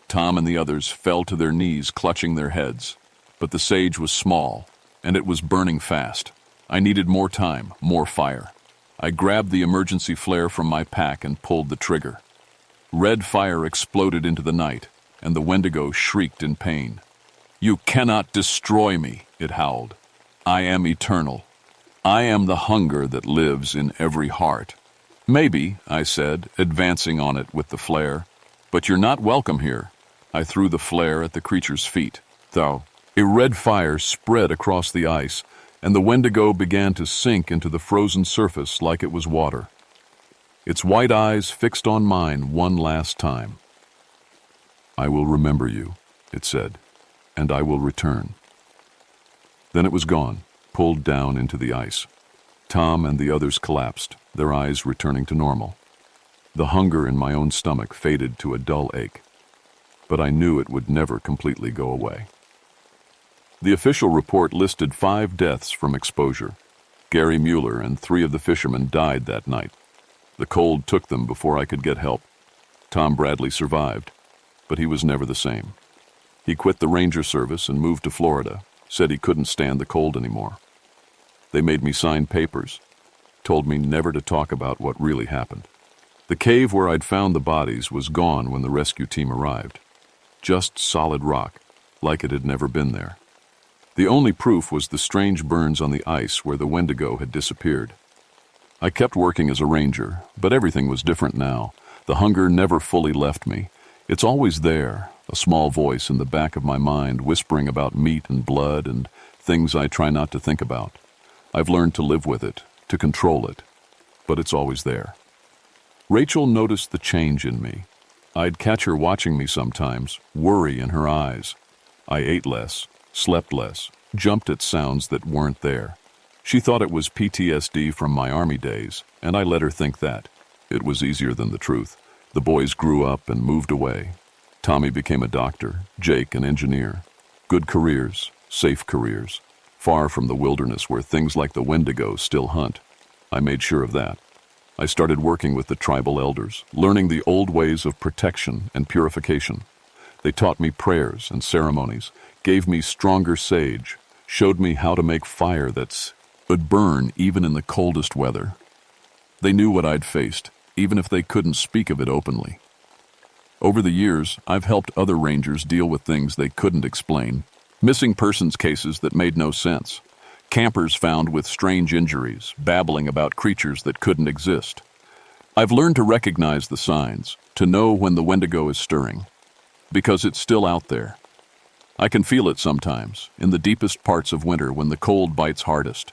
Tom and the others fell to their knees, clutching their heads. But the sage was small, and it was burning fast. I needed more time, more fire. I grabbed the emergency flare from my pack and pulled the trigger. Red fire exploded into the night, and the Wendigo shrieked in pain. "You cannot destroy me," it howled. "I am eternal. I am the hunger that lives in every heart." "Maybe," I said, advancing on it with the flare. "But you're not welcome here." I threw the flare at the creature's feet. Though a red fire spread across the ice, and the Wendigo began to sink into the frozen surface like it was water. Its white eyes fixed on mine one last time. "I will remember you," it said, "and I will return." Then it was gone, pulled down into the ice. Tom and the others collapsed, their eyes returning to normal. The hunger in my own stomach faded to a dull ache, but I knew it would never completely go away. The official report listed 5 deaths from exposure. Gary Mueller and 3 of the fishermen died that night. The cold took them before I could get help. Tom Bradley survived, but he was never the same. He quit the ranger service and moved to Florida, said he couldn't stand the cold anymore. They made me sign papers, told me never to talk about what really happened. The cave where I'd found the bodies was gone when the rescue team arrived. Just solid rock, like it had never been there. The only proof was the strange burns on the ice where the Wendigo had disappeared. I kept working as a ranger, but everything was different now. The hunger never fully left me. It's always there, a small voice in the back of my mind whispering about meat and blood and things I try not to think about. I've learned to live with it, to control it, but it's always there. Rachel noticed the change in me. I'd catch her watching me sometimes, worry in her eyes. I ate less, slept less, jumped at sounds that weren't there. She thought it was PTSD from my army days, and I let her think that. It was easier than the truth. The boys grew up and moved away. Tommy became a doctor, Jake an engineer. Good careers, safe careers, far from the wilderness where things like the Wendigo still hunt. I made sure of that. I started working with the tribal elders, learning the old ways of protection and purification. They taught me prayers and ceremonies, gave me stronger sage, showed me how to make fire that would burn even in the coldest weather. They knew what I'd faced, even if they couldn't speak of it openly. Over the years, I've helped other rangers deal with things they couldn't explain, missing persons cases that made no sense, campers found with strange injuries, babbling about creatures that couldn't exist. I've learned to recognize the signs, to know when the Wendigo is stirring, because it's still out there. I can feel it sometimes, in the deepest parts of winter when the cold bites hardest.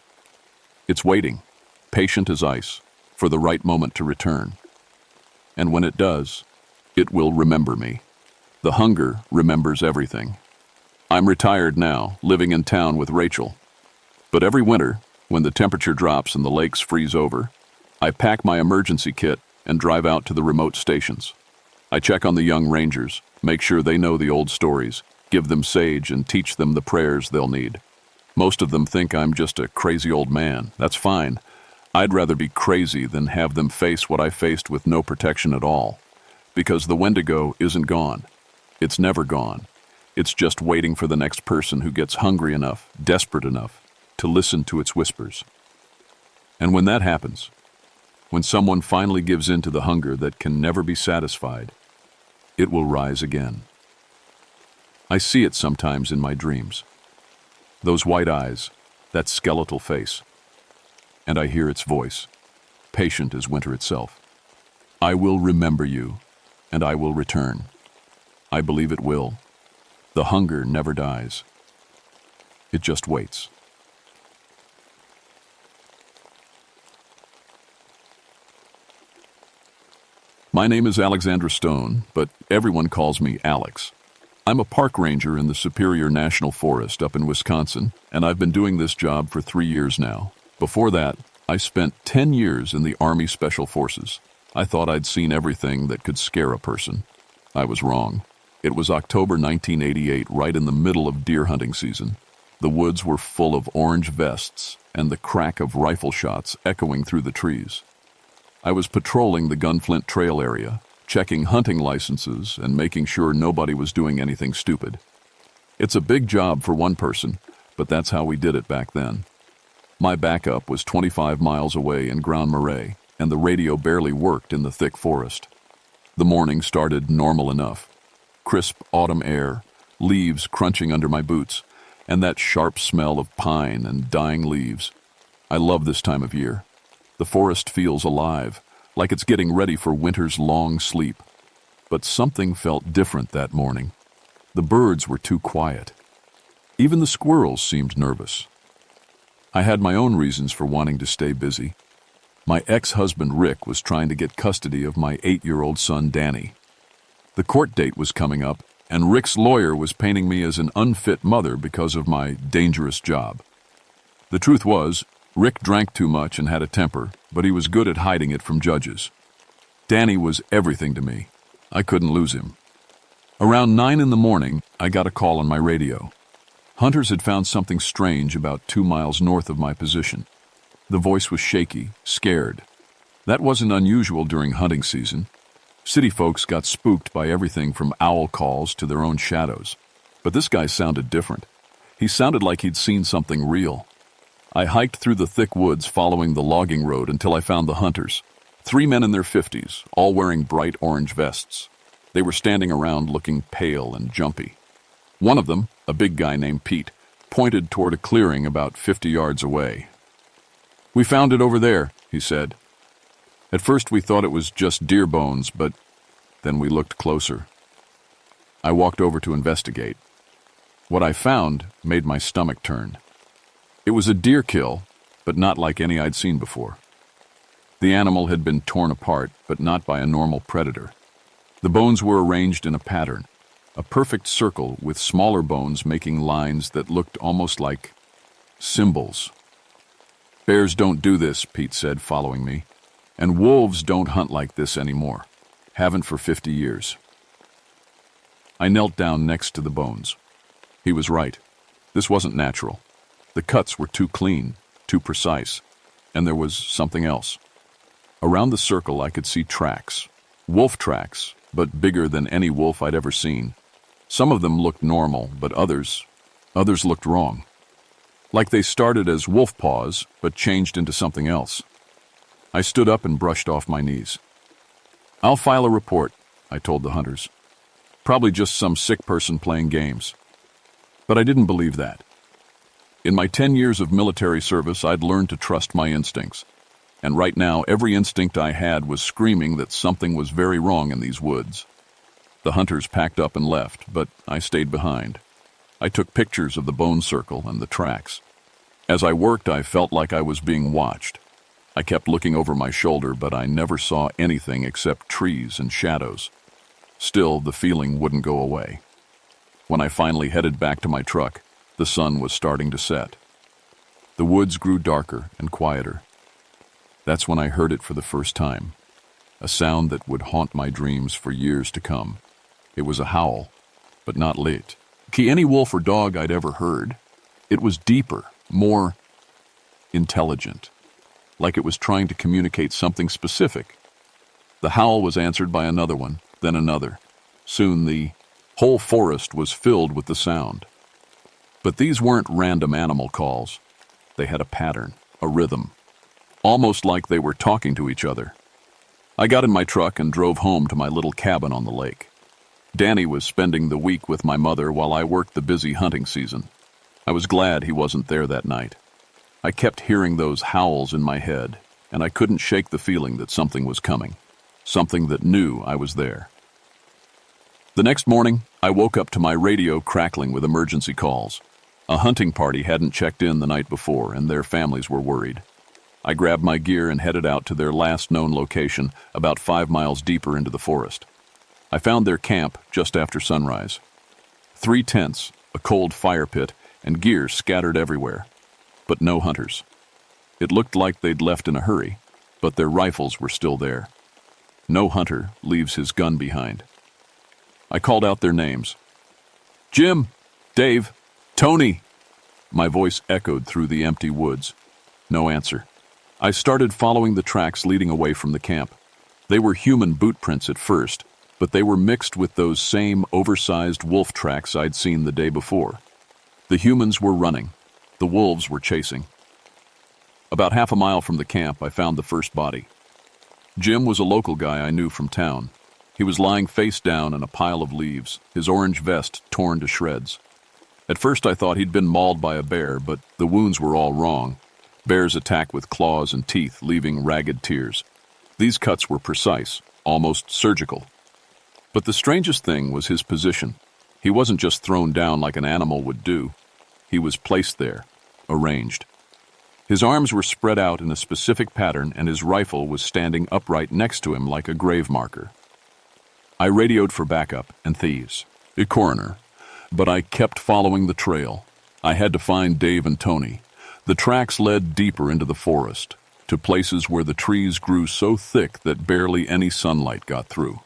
It's waiting, patient as ice, for the right moment to return. And when it does, it will remember me. The hunger remembers everything. I'm retired now, living in town with Rachel. But every winter, when the temperature drops and the lakes freeze over, I pack my emergency kit and drive out to the remote stations. I check on the young rangers, make sure they know the old stories, give them sage and teach them the prayers they'll need. Most of them think I'm just a crazy old man. That's fine. I'd rather be crazy than have them face what I faced with no protection at all. Because the Wendigo isn't gone. It's never gone. It's just waiting for the next person who gets hungry enough, desperate enough, to listen to its whispers. And when that happens, when someone finally gives in to the hunger that can never be satisfied, it will rise again. I see it sometimes in my dreams. Those white eyes, that skeletal face. And I hear its voice, patient as winter itself. I will remember you, and I will return. I believe it will. The hunger never dies. It just waits. My name is Alexandra Stone, but everyone calls me Alex. I'm a park ranger in the Superior National Forest up in Wisconsin, and I've been doing this job for 3 years now. Before that, I spent 10 years in the Army Special Forces. I thought I'd seen everything that could scare a person. I was wrong. It was October 1988, right in the middle of deer hunting season. The woods were full of orange vests and the crack of rifle shots echoing through the trees. I was patrolling the Gunflint Trail area, checking hunting licenses and making sure nobody was doing anything stupid. It's a big job for one person, but that's how we did it back then. My backup was 25 miles away in Grand Marais, and the radio barely worked in the thick forest. The morning started normal enough. Crisp autumn air, leaves crunching under my boots, and that sharp smell of pine and dying leaves. I love this time of year. The forest feels alive, like it's getting ready for winter's long sleep. But something felt different that morning. The birds were too quiet. Even the squirrels seemed nervous. I had my own reasons for wanting to stay busy. My ex-husband Rick was trying to get custody of my 8-year-old son Danny. The court date was coming up, and Rick's lawyer was painting me as an unfit mother because of my dangerous job. The truth was, Rick drank too much and had a temper, but he was good at hiding it from judges. Danny was everything to me. I couldn't lose him. Around 9 in the morning, I got a call on my radio. Hunters had found something strange about 2 miles north of my position. The voice was shaky, scared. That wasn't unusual during hunting season. City folks got spooked by everything from owl calls to their own shadows. But this guy sounded different. He sounded like he'd seen something real. I hiked through the thick woods following the logging road until I found the hunters. 3 men in their 50s, all wearing bright orange vests. They were standing around looking pale and jumpy. One of them, a big guy named Pete, pointed toward a clearing about 50 yards away. "We found it over there," he said. At first we thought it was just deer bones, but then we looked closer. I walked over to investigate. What I found made my stomach turn. It was a deer kill, but not like any I'd seen before. The animal had been torn apart, but not by a normal predator. The bones were arranged in a pattern, a perfect circle with smaller bones making lines that looked almost like symbols. "Bears don't do this," Pete said, following me. "And wolves don't hunt like this anymore. Haven't for 50 years. I knelt down next to the bones. He was right. This wasn't natural. The cuts were too clean, too precise, and there was something else. Around the circle I could see tracks. Wolf tracks, but bigger than any wolf I'd ever seen. Some of them looked normal, but others looked wrong. Like they started as wolf paws, but changed into something else. I stood up and brushed off my knees. "I'll file a report," I told the hunters. "Probably just some sick person playing games." But I didn't believe that. In my 10 years of military service, I'd learned to trust my instincts. And right now, every instinct I had was screaming that something was very wrong in these woods. The hunters packed up and left, but I stayed behind. I took pictures of the bone circle and the tracks. As I worked, I felt like I was being watched. I kept looking over my shoulder, but I never saw anything except trees and shadows. Still, the feeling wouldn't go away. When I finally headed back to my truck, the sun was starting to set. The woods grew darker and quieter. That's when I heard it for the first time, a sound that would haunt my dreams for years to come. It was a howl, but not lit. Any wolf or dog I'd ever heard. It was deeper, more intelligent, like it was trying to communicate something specific. The howl was answered by another one, then another. Soon the whole forest was filled with the sound. But these weren't random animal calls. They had a pattern, a rhythm, almost like they were talking to each other. I got in my truck and drove home to my little cabin on the lake. Danny was spending the week with my mother while I worked the busy hunting season. I was glad he wasn't there that night. I kept hearing those howls in my head, and I couldn't shake the feeling that something was coming, something that knew I was there. The next morning, I woke up to my radio crackling with emergency calls. A hunting party hadn't checked in the night before, and their families were worried. I grabbed my gear and headed out to their last known location, about 5 miles deeper into the forest. I found their camp just after sunrise. 3 tents, a cold fire pit, and gear scattered everywhere. But no hunters. It looked like they'd left in a hurry, but their rifles were still there. No hunter leaves his gun behind. I called out their names. "Jim, Dave, Tony." My voice echoed through the empty woods. No answer. I started following the tracks leading away from the camp. They were human boot prints at first, but they were mixed with those same oversized wolf tracks I'd seen the day before. The humans were running. The wolves were chasing. About half a mile from the camp, I found the first body. Jim was a local guy I knew from town. He was lying face down in a pile of leaves, his orange vest torn to shreds. At first I thought he'd been mauled by a bear, but the wounds were all wrong. Bears attack with claws and teeth, leaving ragged tears. These cuts were precise, almost surgical. But the strangest thing was his position. He wasn't just thrown down like an animal would do. He was placed there, arranged. His arms were spread out in a specific pattern, and his rifle was standing upright next to him like a grave marker. I radioed for backup and thieves, a coroner, but I kept following the trail. I had to find Dave and Tony. The tracks led deeper into the forest, to places where the trees grew so thick that barely any sunlight got through.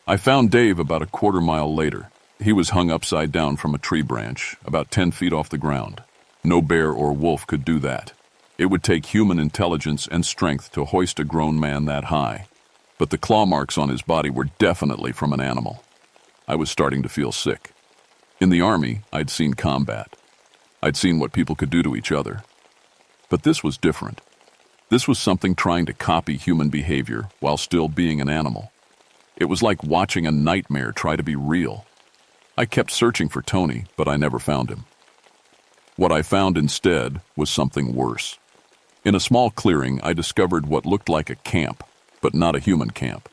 I found Dave about a quarter mile later. He was hung upside down from a tree branch, about 10 feet off the ground. No bear or wolf could do that. It would take human intelligence and strength to hoist a grown man that high. But the claw marks on his body were definitely from an animal. I was starting to feel sick. In the Army, I'd seen combat. I'd seen what people could do to each other. But this was different. This was something trying to copy human behavior while still being an animal. It was like watching a nightmare try to be real. I kept searching for Tony, but I never found him. What I found instead was something worse. In a small clearing, I discovered what looked like a camp, but not a human camp.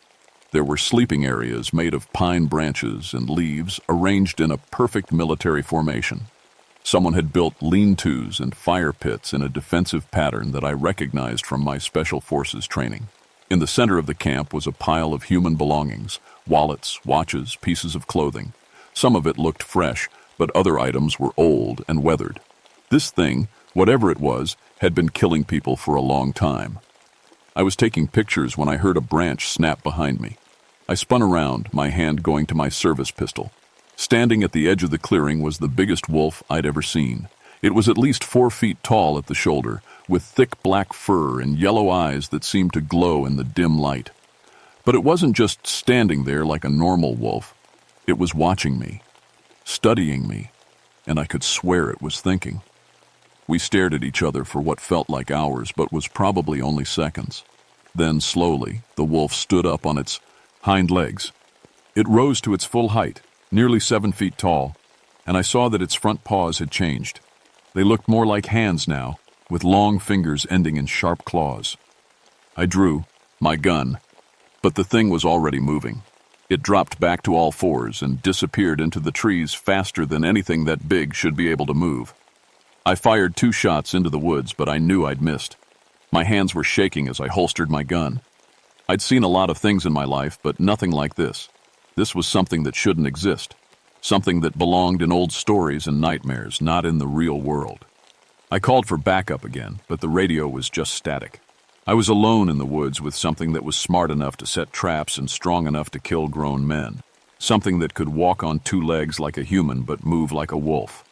There were sleeping areas made of pine branches and leaves arranged in a perfect military formation. Someone had built lean-tos and fire pits in a defensive pattern that I recognized from my Special Forces training. In the center of the camp was a pile of human belongings, wallets, watches, pieces of clothing. Some of it looked fresh, but other items were old and weathered. This thing, whatever it was, had been killing people for a long time. I was taking pictures when I heard a branch snap behind me. I spun around, my hand going to my service pistol. Standing at the edge of the clearing was the biggest wolf I'd ever seen. It was at least 4 feet tall at the shoulder, with thick black fur and yellow eyes that seemed to glow in the dim light. But it wasn't just standing there like a normal wolf. It was watching me, studying me, and I could swear it was thinking. We stared at each other for what felt like hours, but was probably only seconds. Then, slowly, the wolf stood up on its hind legs. It rose to its full height, nearly 7 feet tall, and I saw that its front paws had changed. They looked more like hands now, with long fingers ending in sharp claws. I drew my gun, but the thing was already moving. It dropped back to all fours and disappeared into the trees faster than anything that big should be able to move. I fired 2 shots into the woods, but I knew I'd missed. My hands were shaking as I holstered my gun. I'd seen a lot of things in my life, but nothing like this. This was something that shouldn't exist. Something that belonged in old stories and nightmares, not in the real world. I called for backup again, but the radio was just static. I was alone in the woods with something that was smart enough to set traps and strong enough to kill grown men. Something that could walk on 2 legs like a human but move like a wolf.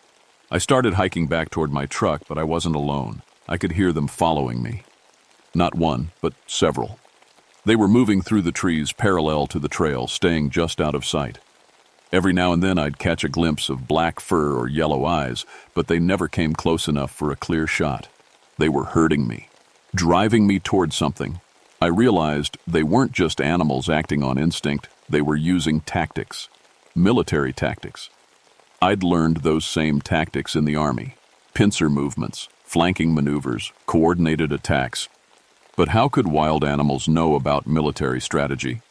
I started hiking back toward my truck, but I wasn't alone. I could hear them following me. Not one, but several. They were moving through the trees parallel to the trail, staying just out of sight. Every now and then I'd catch a glimpse of black fur or yellow eyes, but they never came close enough for a clear shot. They were herding me, driving me toward something. I realized they weren't just animals acting on instinct, they were using tactics, military tactics. I'd learned those same tactics in the army, pincer movements, flanking maneuvers, coordinated attacks. But how could wild animals know about military strategy?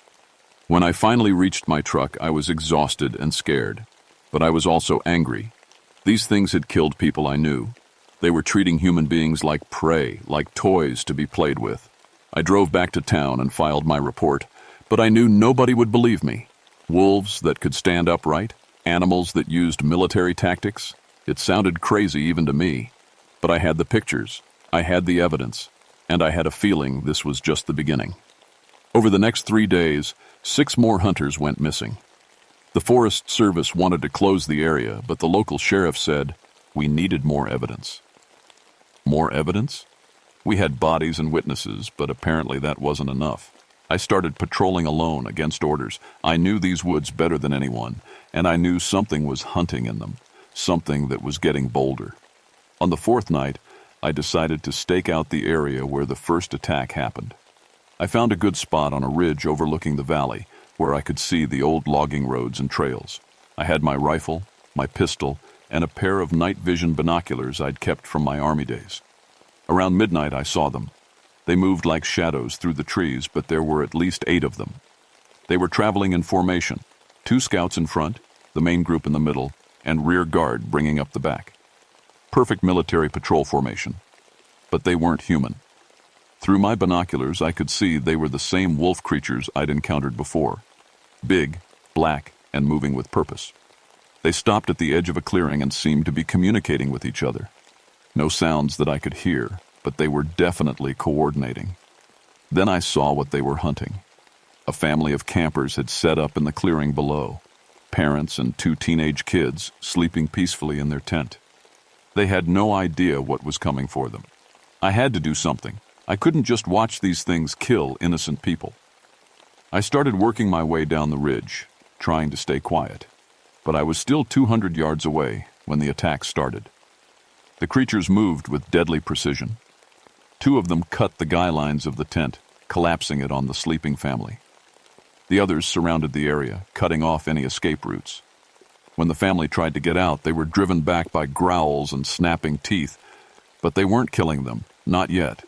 When I finally reached my truck, I was exhausted and scared, but I was also angry. These things had killed people I knew. They were treating human beings like prey, like toys to be played with. I drove back to town and filed my report, but I knew nobody would believe me. Wolves that could stand upright, animals that used military tactics. It sounded crazy even to me, but I had the pictures, I had the evidence, and I had a feeling this was just the beginning. Over the next 3 days, 6 more hunters went missing. The Forest Service wanted to close the area, but the local sheriff said we needed more evidence. More evidence? We had bodies and witnesses, but apparently that wasn't enough. I started patrolling alone against orders. I knew these woods better than anyone, and I knew something was hunting in them, something that was getting bolder. On the 4th night, I decided to stake out the area where the first attack happened. I found a good spot on a ridge overlooking the valley where I could see the old logging roads and trails. I had my rifle, my pistol, and a pair of night vision binoculars I'd kept from my army days. Around midnight, I saw them. They moved like shadows through the trees, but there were at least 8 of them. They were traveling in formation, 2 scouts in front, the main group in the middle, and rear guard bringing up the back. Perfect military patrol formation. But they weren't human. Through my binoculars, I could see they were the same wolf creatures I'd encountered before. Big, black, and moving with purpose. They stopped at the edge of a clearing and seemed to be communicating with each other. No sounds that I could hear, but they were definitely coordinating. Then I saw what they were hunting. A family of campers had set up in the clearing below. Parents and 2 teenage kids sleeping peacefully in their tent. They had no idea what was coming for them. I had to do something. I couldn't just watch these things kill innocent people. I started working my way down the ridge, trying to stay quiet. But I was still 200 yards away when the attack started. The creatures moved with deadly precision. 2 of them cut the guy lines of the tent, collapsing it on the sleeping family. The others surrounded the area, cutting off any escape routes. When the family tried to get out, they were driven back by growls and snapping teeth. But they weren't killing them, not yet.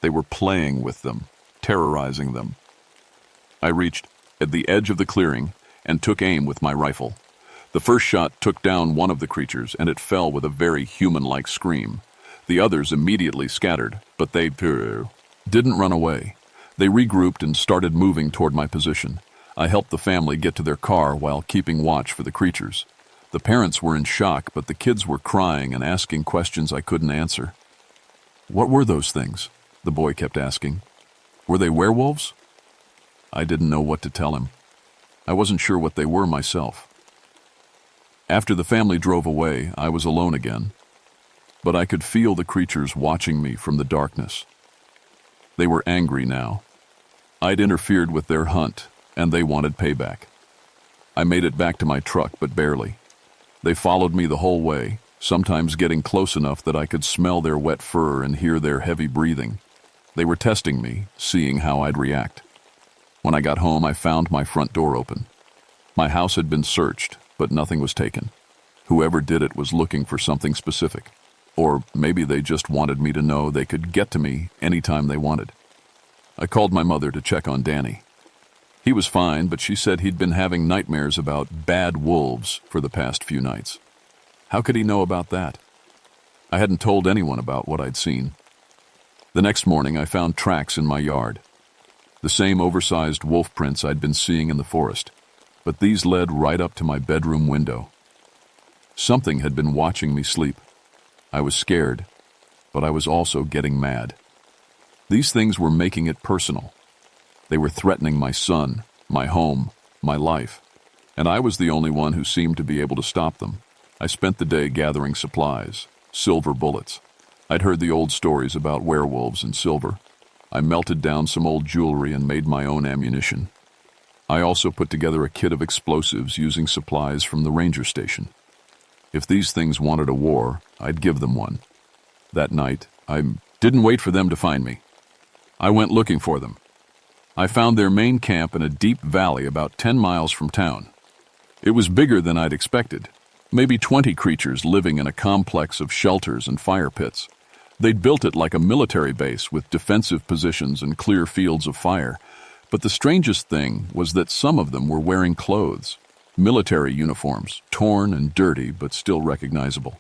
They were playing with them, terrorizing them. I reached at the edge of the clearing and took aim with my rifle. The first shot took down one of the creatures, and it fell with a very human-like scream. The others immediately scattered, but they didn't run away. They regrouped and started moving toward my position. I helped the family get to their car while keeping watch for the creatures. The parents were in shock, but the kids were crying and asking questions I couldn't answer. "What were those things?" the boy kept asking. "Were they werewolves?" I didn't know what to tell him. I wasn't sure what they were myself. After the family drove away, I was alone again, but I could feel the creatures watching me from the darkness. They were angry now. I'd interfered with their hunt, and they wanted payback. I made it back to my truck, but barely. They followed me the whole way, sometimes getting close enough that I could smell their wet fur and hear their heavy breathing. They were testing me, seeing how I'd react. When I got home, I found my front door open. My house had been searched, but nothing was taken. Whoever did it was looking for something specific. Or maybe they just wanted me to know they could get to me anytime they wanted. I called my mother to check on Danny. He was fine, but she said he'd been having nightmares about bad wolves for the past few nights. How could he know about that? I hadn't told anyone about what I'd seen. The next morning, I found tracks in my yard. The same oversized wolf prints I'd been seeing in the forest, but these led right up to my bedroom window. Something had been watching me sleep. I was scared, but I was also getting mad. These things were making it personal. They were threatening my son, my home, my life, and I was the only one who seemed to be able to stop them. I spent the day gathering supplies, silver bullets. I'd heard the old stories about werewolves and silver. I melted down some old jewelry and made my own ammunition. I also put together a kit of explosives using supplies from the ranger station. If these things wanted a war, I'd give them one. That night, I didn't wait for them to find me. I went looking for them. I found their main camp in a deep valley about 10 miles from town. It was bigger than I'd expected, maybe 20 creatures living in a complex of shelters and fire pits. They'd built it like a military base with defensive positions and clear fields of fire. But the strangest thing was that some of them were wearing clothes, military uniforms, torn and dirty but still recognizable.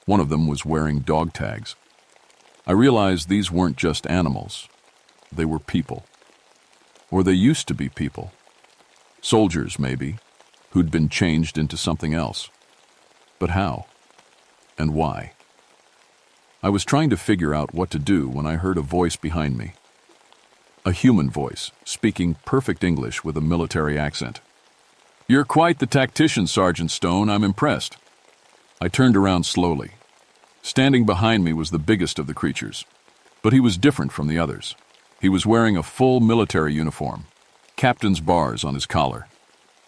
One of them was wearing dog tags. I realized these weren't just animals. They were people. Or they used to be people. Soldiers, maybe, who'd been changed into something else. But how? And why? I was trying to figure out what to do when I heard a voice behind me. A human voice, speaking perfect English with a military accent. "You're quite the tactician, Sergeant Stone. I'm impressed." I turned around slowly. Standing behind me was the biggest of the creatures, but he was different from the others. He was wearing a full military uniform, captain's bars on his collar.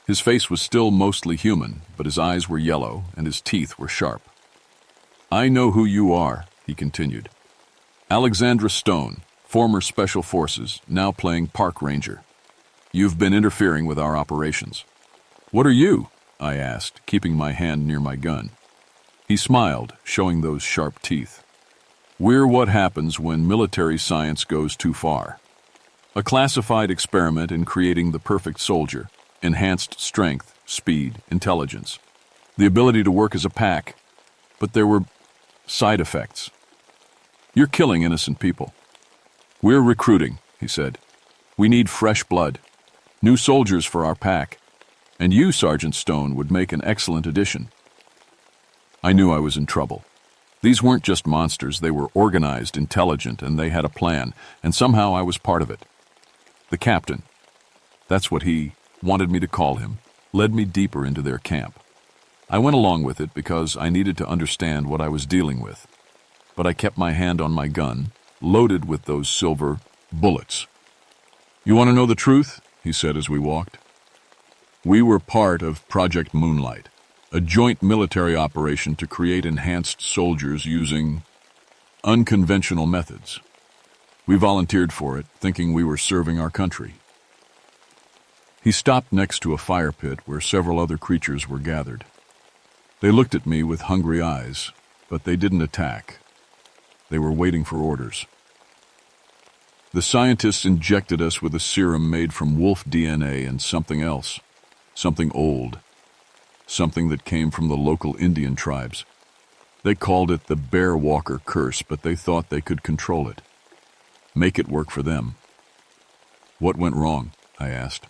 His face was still mostly human, but his eyes were yellow and his teeth were sharp. "I know who you are," he continued. "Alexandra Stone, former Special Forces, now playing park ranger. You've been interfering with our operations." "What are you?" I asked, keeping my hand near my gun. He smiled, showing those sharp teeth. "We're what happens when military science goes too far. A classified experiment in creating the perfect soldier, enhanced strength, speed, intelligence, the ability to work as a pack, but there were side effects. You're killing innocent people." "We're recruiting," he said. "We need fresh blood, new soldiers for our pack, and you, Sergeant Stone, would make an excellent addition." I knew I was in trouble. These weren't just monsters, they were organized, intelligent, and they had a plan, and somehow I was part of it. The captain, that's what he wanted me to call him, led me deeper into their camp. I went along with it because I needed to understand what I was dealing with, but I kept my hand on my gun, loaded with those silver bullets. "You want to know the truth?" he said as we walked. "We were part of Project Moonlight, a joint military operation to create enhanced soldiers using unconventional methods. We volunteered for it, thinking we were serving our country." He stopped next to a fire pit where several other creatures were gathered. They looked at me with hungry eyes, but they didn't attack. They were waiting for orders. "The scientists injected us with a serum made from wolf DNA and something else, something old, something that came from the local Indian tribes. They called it the Bear Walker Curse, but they thought they could control it, make it work for them." "What went wrong?" I asked.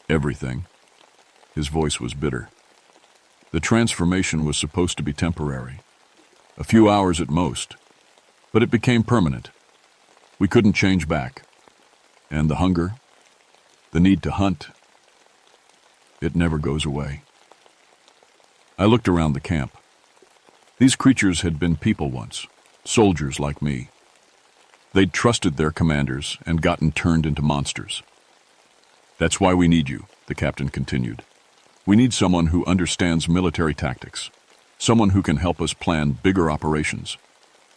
Everything. His voice was bitter. The transformation was supposed to be temporary. A few hours at most. But it became permanent. We couldn't change back. And the hunger, the need to hunt, it never goes away. I looked around the camp. These creatures had been people once, soldiers like me. They'd trusted their commanders and gotten turned into monsters. That's why we need you, the captain continued. We need someone who understands military tactics, someone who can help us plan bigger operations.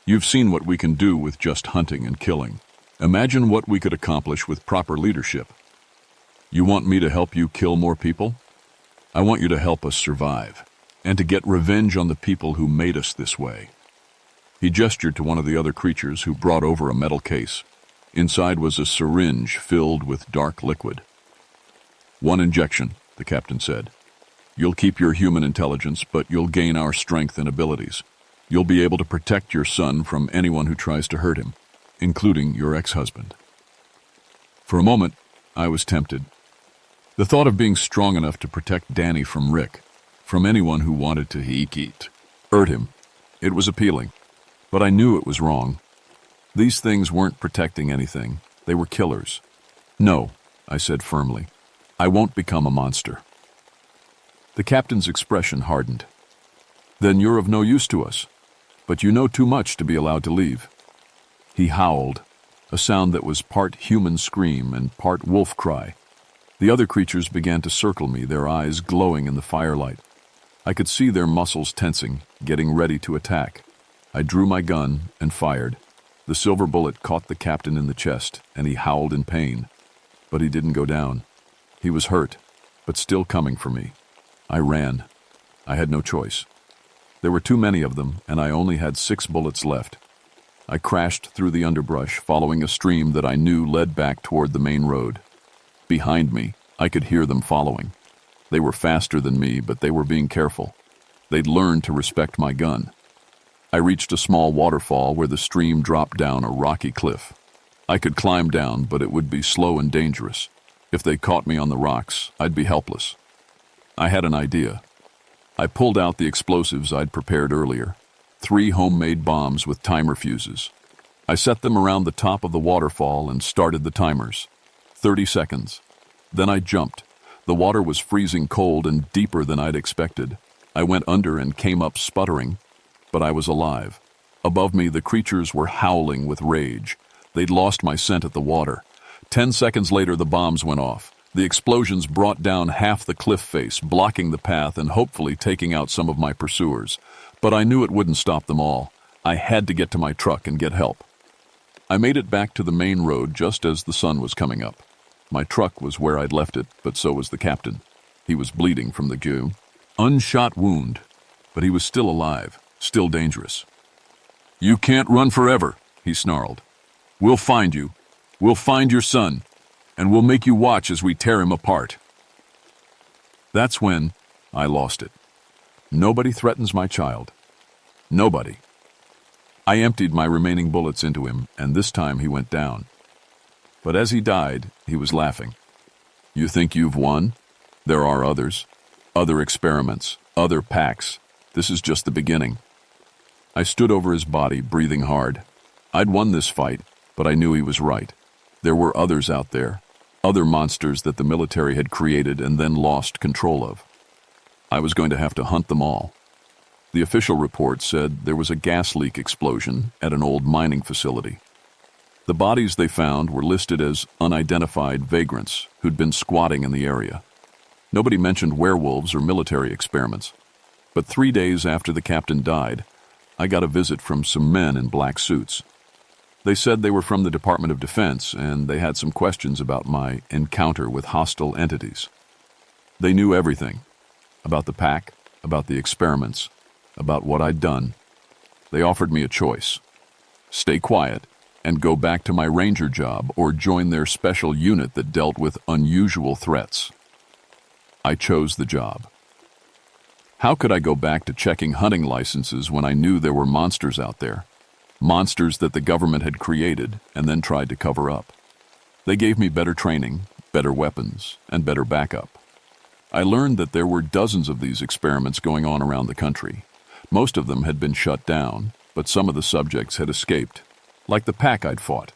You've seen what we can do with just hunting and killing. Imagine what we could accomplish with proper leadership. You want me to help you kill more people? I want you to help us survive, and to get revenge on the people who made us this way. He gestured to one of the other creatures who brought over a metal case. Inside was a syringe filled with dark liquid. 1 injection, the captain said. You'll keep your human intelligence, but you'll gain our strength and abilities. You'll be able to protect your son from anyone who tries to hurt him, including your ex-husband. For a moment, I was tempted. The thought of being strong enough to protect Danny from Rick, from anyone who wanted to hurt him, it was appealing. But I knew it was wrong. These things weren't protecting anything. They were killers. No, I said firmly. I won't become a monster. The captain's expression hardened. Then you're of no use to us, but you know too much to be allowed to leave. He howled, a sound that was part human scream and part wolf cry. The other creatures began to circle me, their eyes glowing in the firelight. I could see their muscles tensing, getting ready to attack. I drew my gun and fired. The silver bullet caught the captain in the chest, and he howled in pain. But he didn't go down. He was hurt, but still coming for me. I ran. I had no choice. There were too many of them, and I only had 6 bullets left. I crashed through the underbrush, following a stream that I knew led back toward the main road. Behind me, I could hear them following. They were faster than me, but they were being careful. They'd learned to respect my gun. I reached a small waterfall where the stream dropped down a rocky cliff. I could climb down, but it would be slow and dangerous. If they caught me on the rocks, I'd be helpless. I had an idea. I pulled out the explosives I'd prepared earlier, 3 homemade bombs with timer fuses. I set them around the top of the waterfall and started the timers. 30 seconds. Then I jumped. The water was freezing cold and deeper than I'd expected. I went under and came up sputtering, but I was alive. Above me, the creatures were howling with rage. They'd lost my scent at the water. 10 seconds later, the bombs went off. The explosions brought down half the cliff face, blocking the path and hopefully taking out some of my pursuers. But I knew it wouldn't stop them all. I had to get to my truck and get help. I made it back to the main road just as the sun was coming up. My truck was where I'd left it, but so was the captain. He was bleeding from the goo. Unshot wound, but he was still alive, still dangerous. You can't run forever, he snarled. We'll find you. We'll find your son, and we'll make you watch as we tear him apart. That's when I lost it. Nobody threatens my child. Nobody. I emptied my remaining bullets into him, and this time he went down. But as he died, he was laughing. You think you've won? There are others. Other experiments, other packs. This is just the beginning. I stood over his body, breathing hard. I'd won this fight, but I knew he was right. There were others out there, other monsters that the military had created and then lost control of. I was going to have to hunt them all. The official report said there was a gas leak explosion at an old mining facility. The bodies they found were listed as unidentified vagrants who'd been squatting in the area. Nobody mentioned werewolves or military experiments. But 3 days after the captain died, I got a visit from some men in black suits. They said they were from the Department of Defense, and they had some questions about my encounter with hostile entities. They knew everything, about the pack, about the experiments, about what I'd done. They offered me a choice: stay quiet and go back to my ranger job, or join their special unit that dealt with unusual threats. I chose the job. How could I go back to checking hunting licenses when I knew there were monsters out there? Monsters that the government had created and then tried to cover up. They gave me better training, better weapons, and better backup. I learned that there were dozens of these experiments going on around the country. Most of them had been shut down, but some of the subjects had escaped, like the pack I'd fought.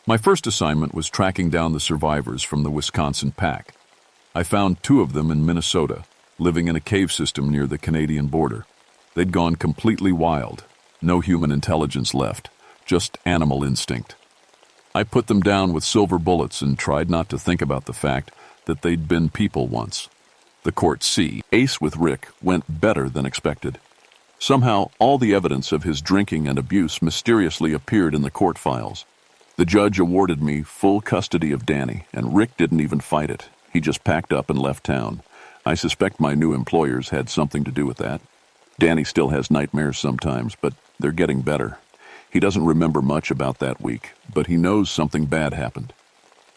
My first assignment was tracking down the survivors from the Wisconsin pack. I found 2 of them in Minnesota, living in a cave system near the Canadian border. They'd gone completely wild, no human intelligence left, just animal instinct. I put them down with silver bullets and tried not to think about the fact that they'd been people once. The Court C, Ace with Rick, went better than expected. Somehow, all the evidence of his drinking and abuse mysteriously appeared in the court files. The judge awarded me full custody of Danny, and Rick didn't even fight it. He just packed up and left town. I suspect my new employers had something to do with that. Danny still has nightmares sometimes, but they're getting better. He doesn't remember much about that week, but he knows something bad happened.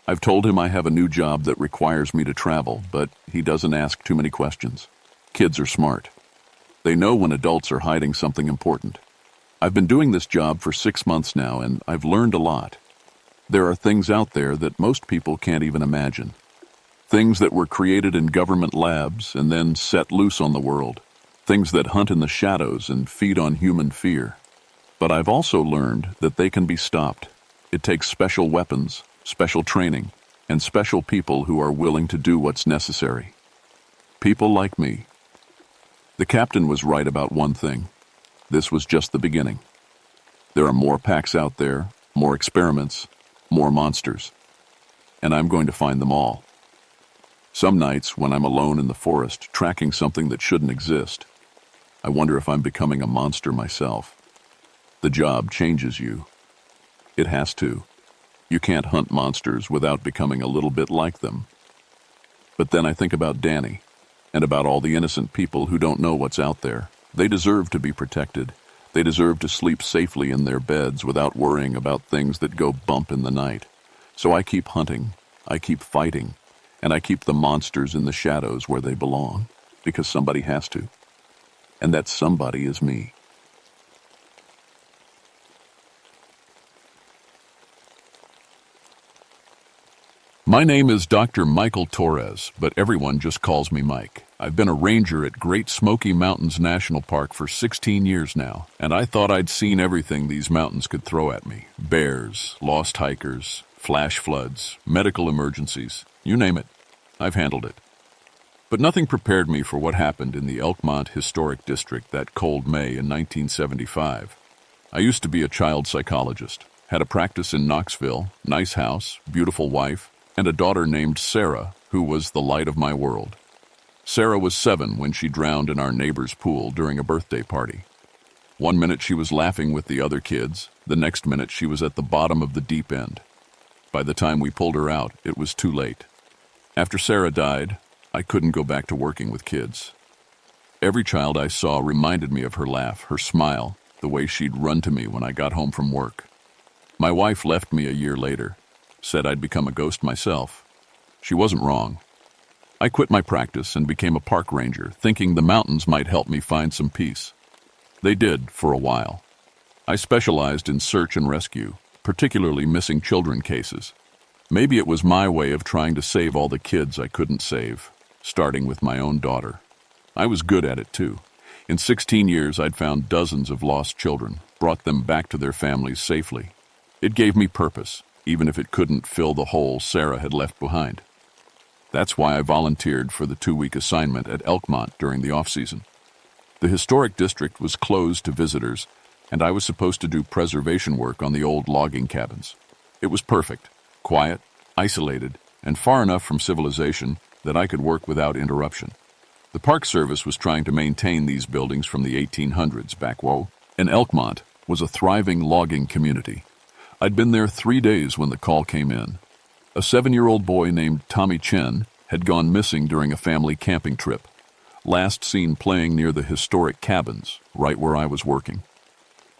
I've told him I have a new job that requires me to travel, but he doesn't ask too many questions. Kids are smart. They know when adults are hiding something important. I've been doing this job for 6 months now, and I've learned a lot. There are things out there that most people can't even imagine. Things that were created in government labs and then set loose on the world. Things that hunt in the shadows and feed on human fear. But I've also learned that they can be stopped. It takes special weapons, special training, and special people who are willing to do what's necessary. People like me. The captain was right about one thing. This was just the beginning. There are more packs out there, more experiments, more monsters. And I'm going to find them all. Some nights, when I'm alone in the forest, tracking something that shouldn't exist, I wonder if I'm becoming a monster myself. The job changes you. It has to. You can't hunt monsters without becoming a little bit like them. But then I think about Danny, and about all the innocent people who don't know what's out there. They deserve to be protected. They deserve to sleep safely in their beds without worrying about things that go bump in the night. So I keep hunting, I keep fighting, and I keep the monsters in the shadows where they belong, because somebody has to. And that somebody is me. My name is Dr. Michael Torres, but everyone just calls me Mike. I've been a ranger at Great Smoky Mountains National Park for 16 years now, and I thought I'd seen everything these mountains could throw at me. Bears, lost hikers, flash floods, medical emergencies, you name it. I've handled it. But nothing prepared me for what happened in the Elkmont Historic District that cold May in 1975. I used to be a child psychologist, had a practice in Knoxville, nice house, beautiful wife, and a daughter named Sarah, who was the light of my world. Sarah was 7 when she drowned in our neighbor's pool during a birthday party. One minute she was laughing with the other kids, the next minute she was at the bottom of the deep end. By the time we pulled her out, it was too late. After Sarah died, I couldn't go back to working with kids. Every child I saw reminded me of her laugh, her smile, the way she'd run to me when I got home from work. My wife left me a year later, said I'd become a ghost myself. She wasn't wrong. I quit my practice and became a park ranger, thinking the mountains might help me find some peace. They did for a while. I specialized in search and rescue, particularly missing children cases. Maybe it was my way of trying to save all the kids I couldn't save, starting with my own daughter. I was good at it too. In 16 years, I'd found dozens of lost children, brought them back to their families safely. It gave me purpose, even if it couldn't fill the hole Sarah had left behind. That's why I volunteered for the 2-week assignment at Elkmont during the off-season. The historic district was closed to visitors, and I was supposed to do preservation work on the old logging cabins. It was perfect, quiet, isolated, and far enough from civilization that I could work without interruption. The Park Service was trying to maintain these buildings from the 1800s back whoa, and Elkmont was a thriving logging community. I'd been there 3 days when the call came in. A 7-year-old boy named Tommy Chen had gone missing during a family camping trip, last seen playing near the historic cabins, right where I was working.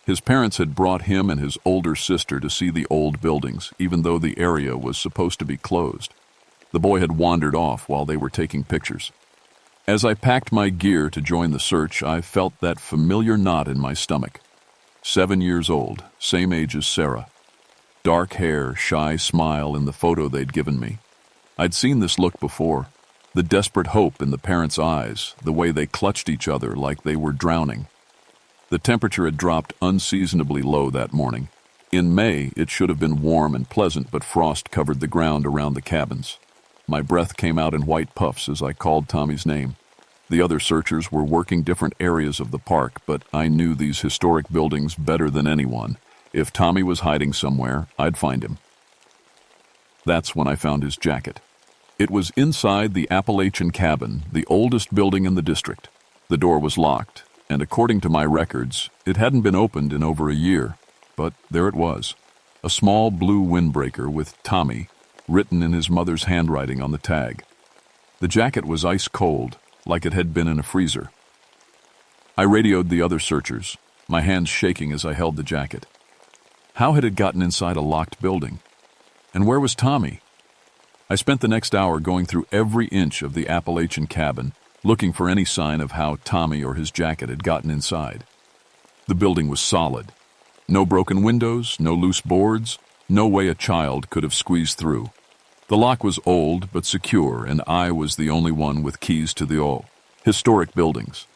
His parents had brought him and his older sister to see the old buildings, even though the area was supposed to be closed. The boy had wandered off while they were taking pictures. As I packed my gear to join the search, I felt that familiar knot in my stomach. 7 years old, same age as Sarah. Dark hair, shy smile in the photo they'd given me. I'd seen this look before. The desperate hope in the parents' eyes, the way they clutched each other like they were drowning. The temperature had dropped unseasonably low that morning. In May, it should have been warm and pleasant, but frost covered the ground around the cabins. My breath came out in white puffs as I called Tommy's name. The other searchers were working different areas of the park, but I knew these historic buildings better than anyone. If Tommy was hiding somewhere, I'd find him. That's when I found his jacket. It was inside the Appalachian Cabin, the oldest building in the district. The door was locked, and according to my records, it hadn't been opened in over a year. But there it was, a small blue windbreaker with Tommy written in his mother's handwriting on the tag. The jacket was ice cold, like it had been in a freezer. I radioed the other searchers, my hands shaking as I held the jacket. How had it gotten inside a locked building? And where was Tommy? I spent the next hour going through every inch of the Appalachian Cabin, looking for any sign of how Tommy or his jacket had gotten inside. The building was solid. No broken windows, no loose boards, no way a child could have squeezed through. The lock was old but secure, and I was the only one with keys to the historic buildings.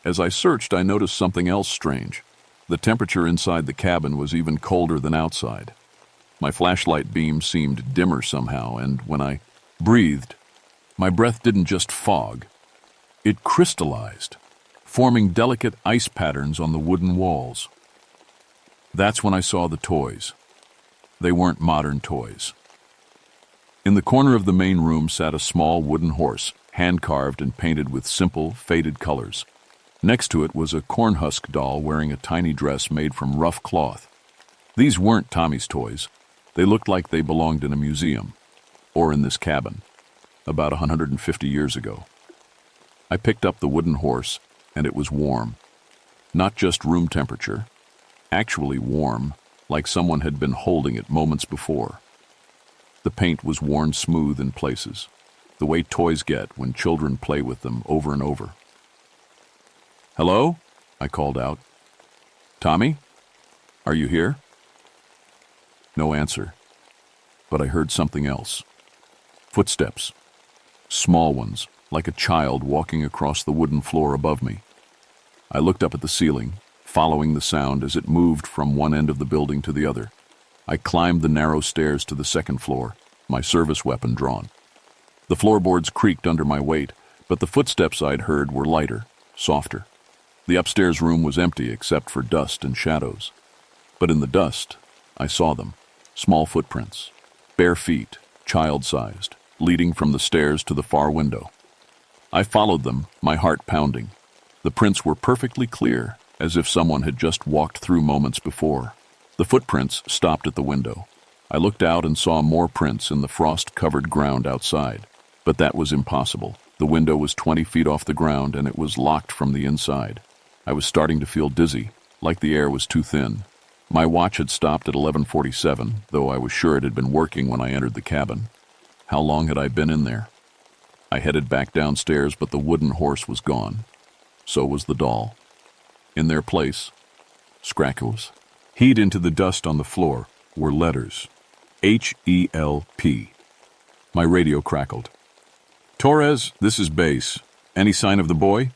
As I searched, I noticed something else strange. The temperature inside the cabin was even colder than outside. My flashlight beam seemed dimmer somehow, and when I breathed, my breath didn't just fog. It crystallized, forming delicate ice patterns on the wooden walls. That's when I saw the toys. They weren't modern toys. In the corner of the main room sat a small wooden horse, hand-carved and painted with simple, faded colors. Next to it was a cornhusk doll wearing a tiny dress made from rough cloth. These weren't Tommy's toys. They looked like they belonged in a museum, or in this cabin, about 150 years ago. I picked up the wooden horse, and it was warm. Not just room temperature, actually warm, like someone had been holding it moments before. The paint was worn smooth in places, the way toys get when children play with them over and over. "Hello?" I called out. "Tommy? Are you here?" No answer, but I heard something else. Footsteps. Small ones, like a child walking across the wooden floor above me. I looked up at the ceiling, following the sound as it moved from one end of the building to the other. I climbed the narrow stairs to the second floor, my service weapon drawn. The floorboards creaked under my weight, but the footsteps I'd heard were lighter, softer. The upstairs room was empty except for dust and shadows. But in the dust, I saw them. Small footprints, bare feet, child-sized, leading from the stairs to the far window. I followed them, my heart pounding. The prints were perfectly clear, as if someone had just walked through moments before. The footprints stopped at the window. I looked out and saw more prints in the frost-covered ground outside. But that was impossible. The window was 20 feet off the ground, and it was locked from the inside. I was starting to feel dizzy, like the air was too thin. My watch had stopped at 11:47, though I was sure it had been working when I entered the cabin. How long had I been in there? I headed back downstairs, but the wooden horse was gone. So was the doll. In their place, scrackles. Heat into the dust on the floor were letters. H-E-L-P. My radio crackled. "Torres, this is Bass. Any sign of the boy?"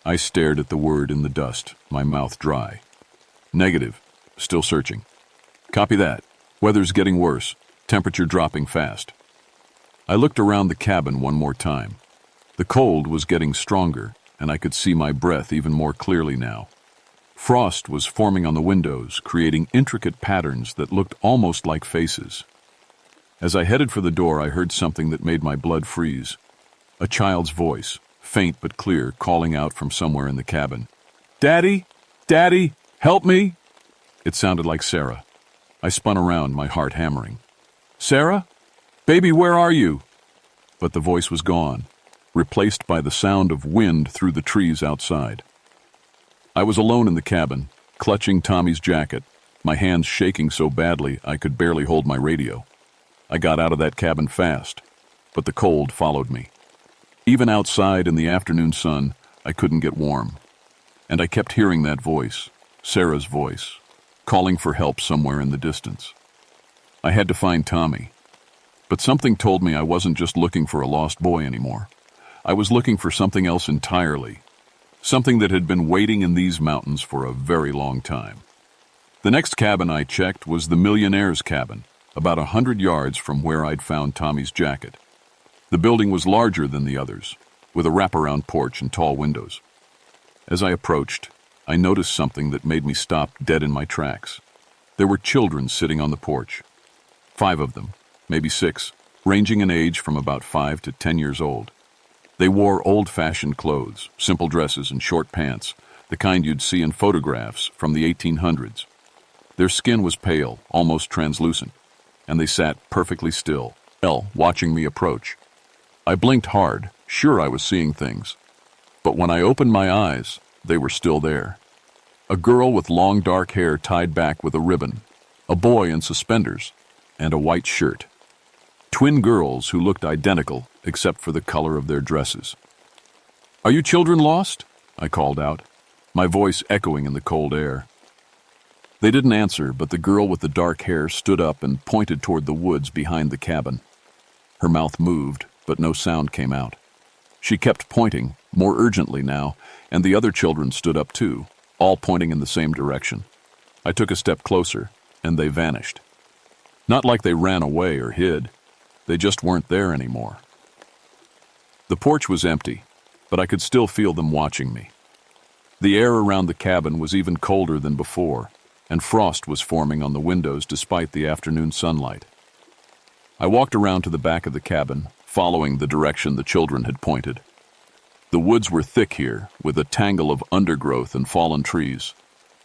I stared at the word in the dust, my mouth dry. "Negative. Still searching." "Copy that. Weather's getting worse. Temperature dropping fast." I looked around the cabin one more time. The cold was getting stronger, and I could see my breath even more clearly now. Frost was forming on the windows, creating intricate patterns that looked almost like faces. As I headed for the door, I heard something that made my blood freeze. A child's voice, faint but clear, calling out from somewhere in the cabin. "Daddy! Daddy! Help me!" It sounded like Sarah. I spun around, my heart hammering. "Sarah? Baby, where are you?" But the voice was gone, replaced by the sound of wind through the trees outside. I was alone in the cabin, clutching Tommy's jacket, my hands shaking so badly I could barely hold my radio. I got out of that cabin fast, but the cold followed me. Even outside in the afternoon sun, I couldn't get warm. And I kept hearing that voice, Sarah's voice, calling for help somewhere in the distance. I had to find Tommy. But something told me I wasn't just looking for a lost boy anymore. I was looking for something else entirely. Something that had been waiting in these mountains for a very long time. The next cabin I checked was the Millionaire's cabin, about 100 yards from where I'd found Tommy's jacket. The building was larger than the others, with a wraparound porch and tall windows. As I approached, I noticed something that made me stop dead in my tracks. There were children sitting on the porch. 5 of them, maybe 6, ranging in age from about 5 to 10 years old. They wore old-fashioned clothes, simple dresses and short pants, the kind you'd see in photographs from the 1800s. Their skin was pale, almost translucent, and they sat perfectly still, watching me approach. I blinked hard, sure I was seeing things. But when I opened my eyes, they were still there. A girl with long dark hair tied back with a ribbon, a boy in suspenders, and a white shirt. Twin girls who looked identical except for the color of their dresses. "Are you children lost?" I called out, my voice echoing in the cold air. They didn't answer, but the girl with the dark hair stood up and pointed toward the woods behind the cabin. Her mouth moved, but no sound came out. She kept pointing, more urgently now, and the other children stood up too, all pointing in the same direction. I took a step closer, and they vanished. Not like they ran away or hid. They just weren't there anymore. The porch was empty, but I could still feel them watching me. The air around the cabin was even colder than before, and frost was forming on the windows despite the afternoon sunlight. I walked around to the back of the cabin, following the direction the children had pointed. The woods were thick here, with a tangle of undergrowth and fallen trees,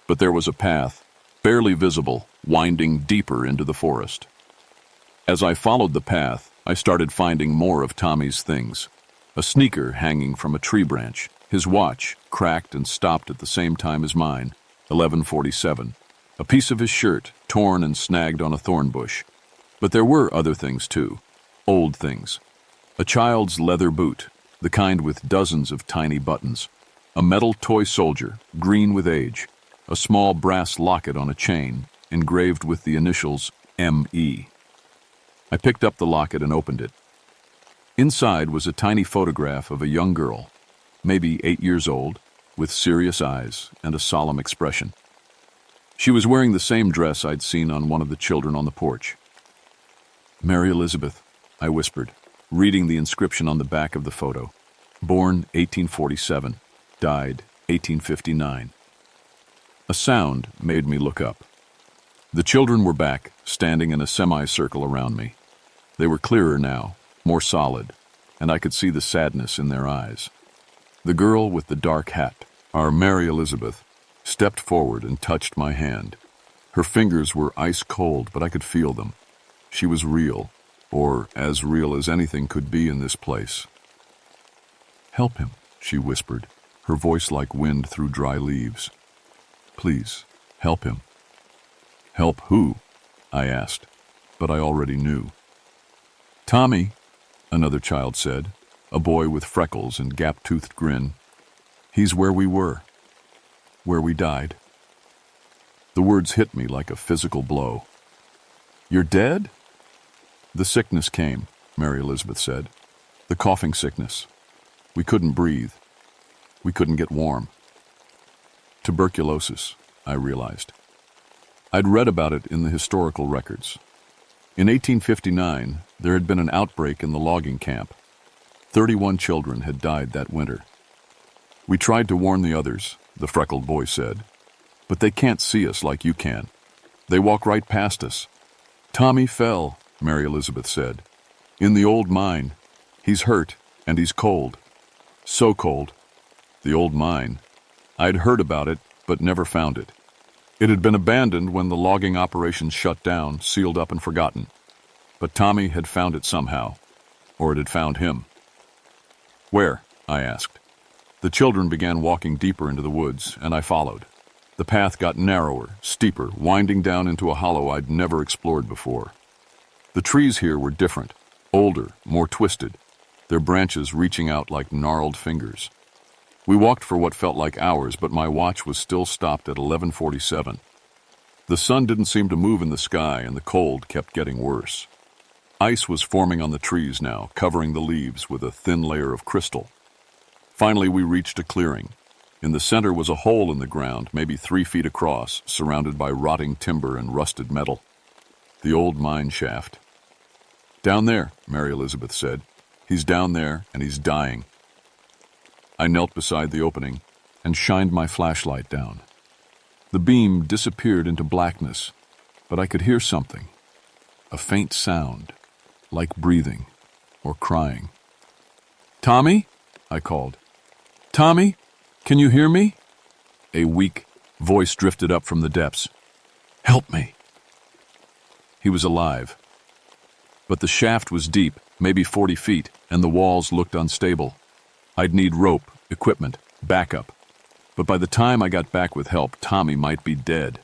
but there was a path, barely visible, winding deeper into the forest. As I followed the path, I started finding more of Tommy's things. A sneaker hanging from a tree branch, his watch, cracked and stopped at the same time as mine, 11:47. A piece of his shirt, torn and snagged on a thorn bush. But there were other things too, old things. A child's leather boot, the kind with dozens of tiny buttons. A metal toy soldier, green with age. A small brass locket on a chain, engraved with the initials M.E. I picked up the locket and opened it. Inside was a tiny photograph of a young girl, maybe 8 years old, with serious eyes and a solemn expression. She was wearing the same dress I'd seen on one of the children on the porch. "Mary Elizabeth," I whispered, reading the inscription on the back of the photo. "Born 1847, died 1859. A sound made me look up. The children were back, standing in a semicircle around me. They were clearer now, more solid, and I could see the sadness in their eyes. The girl with the dark hat, our Mary Elizabeth, stepped forward and touched my hand. Her fingers were ice cold, but I could feel them. She was real, or as real as anything could be in this place. "Help him," she whispered, her voice like wind through dry leaves. "Please, help him." "Help who?" I asked, but I already knew. "Tommy," another child said, a boy with freckles and gap-toothed grin. "He's where we were. Where we died." The words hit me like a physical blow. "You're dead?" "The sickness came," Mary Elizabeth said. "The coughing sickness. We couldn't breathe. We couldn't get warm." Tuberculosis, I realized. I'd read about it in the historical records. In 1859, there had been an outbreak in the logging camp. 31 children had died that winter. "We tried to warn the others," the freckled boy said, "but they can't see us like you can. They walk right past us." "Tommy fell," Mary Elizabeth said. "In the old mine. He's hurt, and he's cold. So cold." The old mine. I'd heard about it, but never found it. It had been abandoned when the logging operations shut down, sealed up and forgotten. But Tommy had found it somehow, or it had found him. "Where?" I asked. The children began walking deeper into the woods, and I followed. The path got narrower, steeper, winding down into a hollow I'd never explored before. The trees here were different, older, more twisted, their branches reaching out like gnarled fingers. We walked for what felt like hours, but my watch was still stopped at 11:47. The sun didn't seem to move in the sky, and the cold kept getting worse. Ice was forming on the trees now, covering the leaves with a thin layer of crystal. Finally, we reached a clearing. In the center was a hole in the ground, maybe 3 feet across, surrounded by rotting timber and rusted metal. The old mine shaft. "Down there," Mary Elizabeth said. "He's down there, and he's dying." I knelt beside the opening and shined my flashlight down. The beam disappeared into blackness, but I could hear something. A faint sound, like breathing or crying. "Tommy?" I called. "Tommy? Can you hear me?" A weak voice drifted up from the depths. "Help me." He was alive. But the shaft was deep, maybe 40 feet, and the walls looked unstable. I'd need rope, equipment, backup. But by the time I got back with help, Tommy might be dead.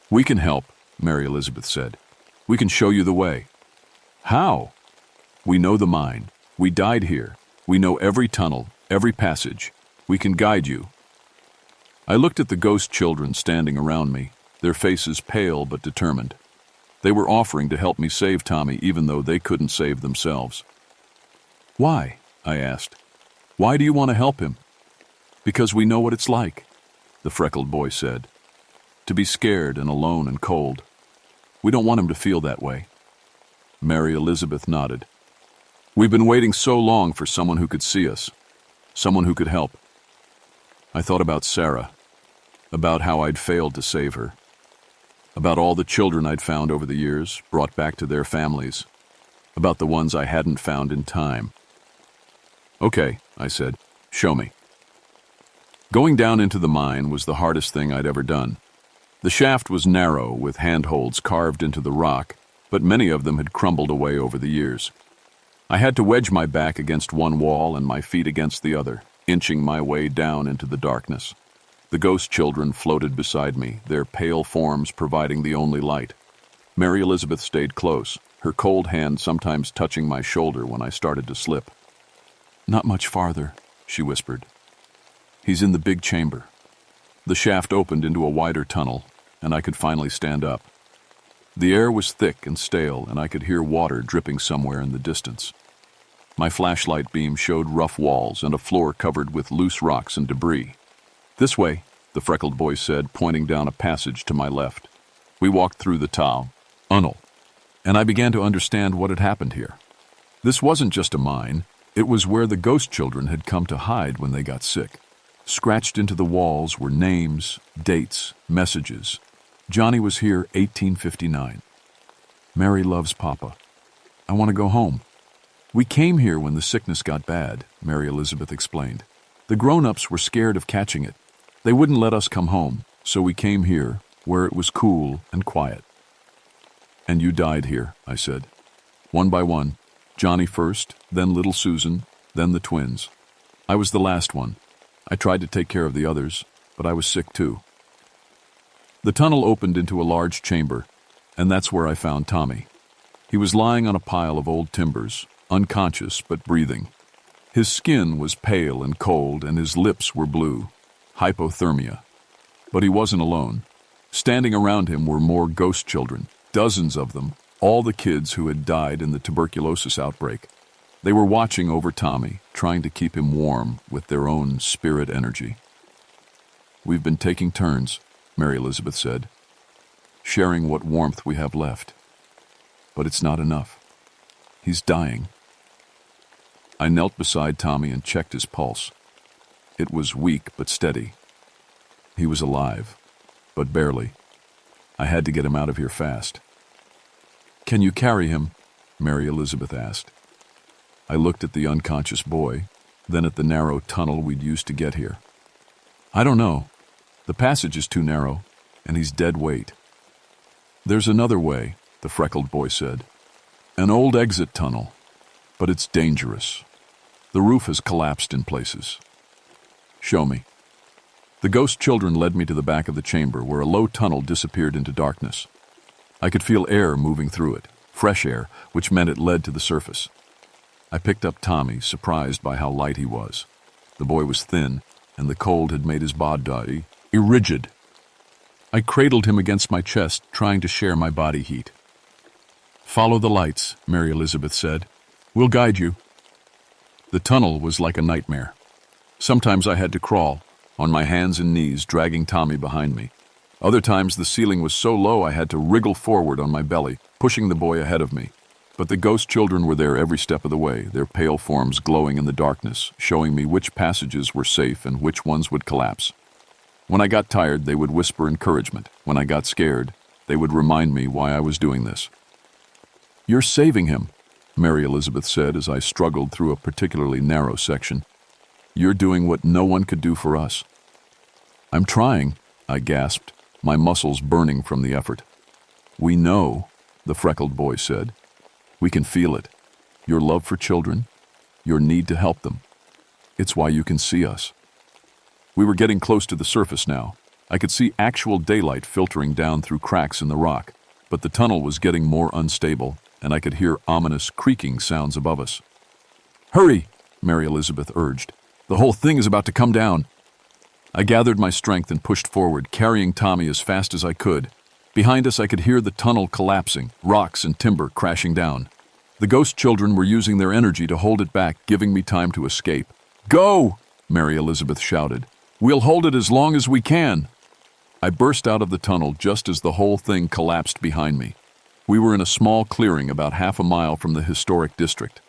"We can help," Mary Elizabeth said. "We can show you the way." "How?" "We know the mine. We died here. We know every tunnel, every passage. We can guide you." I looked at the ghost children standing around me, their faces pale but determined. They were offering to help me save Tommy even though they couldn't save themselves. "Why?" I asked. "Why do you want to help him?" "Because we know what it's like," the freckled boy said. "To be scared and alone and cold. We don't want him to feel that way." Mary Elizabeth nodded. "We've been waiting so long for someone who could see us, someone who could help." I thought about Sarah, about how I'd failed to save her, about all the children I'd found over the years, brought back to their families, about the ones I hadn't found in time. "Okay," I said, "show me." Going down into the mine was the hardest thing I'd ever done. The shaft was narrow, with handholds carved into the rock, but many of them had crumbled away over the years. I had to wedge my back against one wall and my feet against the other, inching my way down into the darkness. The ghost children floated beside me, their pale forms providing the only light. Mary Elizabeth stayed close, her cold hand sometimes touching my shoulder when I started to slip. "Not much farther," she whispered. "He's in the big chamber." The shaft opened into a wider tunnel, and I could finally stand up. The air was thick and stale, and I could hear water dripping somewhere in the distance. My flashlight beam showed rough walls and a floor covered with loose rocks and debris. "This way," the freckled boy said, pointing down a passage to my left. We walked through the tunnel, and I began to understand what had happened here. This wasn't just a mine. It was where the ghost children had come to hide when they got sick. Scratched into the walls were names, dates, messages. Johnny was here 1859. Mary loves Papa. I want to go home. We came here when the sickness got bad, Mary Elizabeth explained. The grown-ups were scared of catching it. They wouldn't let us come home, so we came here, where it was cool and quiet. "And you died here," I said. "One by one. Johnny first, then little Susan, then the twins. I was the last one. I tried to take care of the others, but I was sick too." The tunnel opened into a large chamber, and that's where I found Tommy. He was lying on a pile of old timbers, unconscious but breathing. His skin was pale and cold, and his lips were blue. Hypothermia. But he wasn't alone. Standing around him were more ghost children, dozens of them, all the kids who had died in the tuberculosis outbreak. They were watching over Tommy, trying to keep him warm with their own spirit energy. "We've been taking turns," Mary Elizabeth said, "sharing what warmth we have left. But it's not enough. He's dying." I knelt beside Tommy and checked his pulse. It was weak but steady. He was alive, but barely. I had to get him out of here fast. "Can you carry him?" Mary Elizabeth asked. I looked at the unconscious boy, then at the narrow tunnel we'd used to get here. "I don't know. The passage is too narrow, and he's dead weight." "There's another way," the freckled boy said. "An old exit tunnel, but it's dangerous. The roof has collapsed in places." "Show me." The ghost children led me to the back of the chamber, where a low tunnel disappeared into darkness. I could feel air moving through it, fresh air, which meant it led to the surface. I picked up Tommy, surprised by how light he was. The boy was thin, and the cold had made his body rigid. I cradled him against my chest, trying to share my body heat. Follow the lights, Mary Elizabeth said. We'll guide you. The tunnel was like a nightmare. Sometimes I had to crawl, on my hands and knees, dragging Tommy behind me. Other times the ceiling was so low I had to wriggle forward on my belly, pushing the boy ahead of me. But the ghost children were there every step of the way, their pale forms glowing in the darkness, showing me which passages were safe and which ones would collapse. When I got tired, they would whisper encouragement. When I got scared, they would remind me why I was doing this. You're saving him, Mary Elizabeth said as I struggled through a particularly narrow section. You're doing what no one could do for us. I'm trying, I gasped, my muscles burning from the effort. We know, the freckled boy said. We can feel it. Your love for children, your need to help them. It's why you can see us. We were getting close to the surface now. I could see actual daylight filtering down through cracks in the rock, but the tunnel was getting more unstable, and I could hear ominous creaking sounds above us. Hurry, Mary Elizabeth urged. The whole thing is about to come down. I gathered my strength and pushed forward, carrying Tommy as fast as I could. Behind us I could hear the tunnel collapsing, rocks and timber crashing down. The ghost children were using their energy to hold it back, giving me time to escape. Go! Mary Elizabeth shouted. We'll hold it as long as we can. I burst out of the tunnel just as the whole thing collapsed behind me. We were in a small clearing about half a mile from the historic district.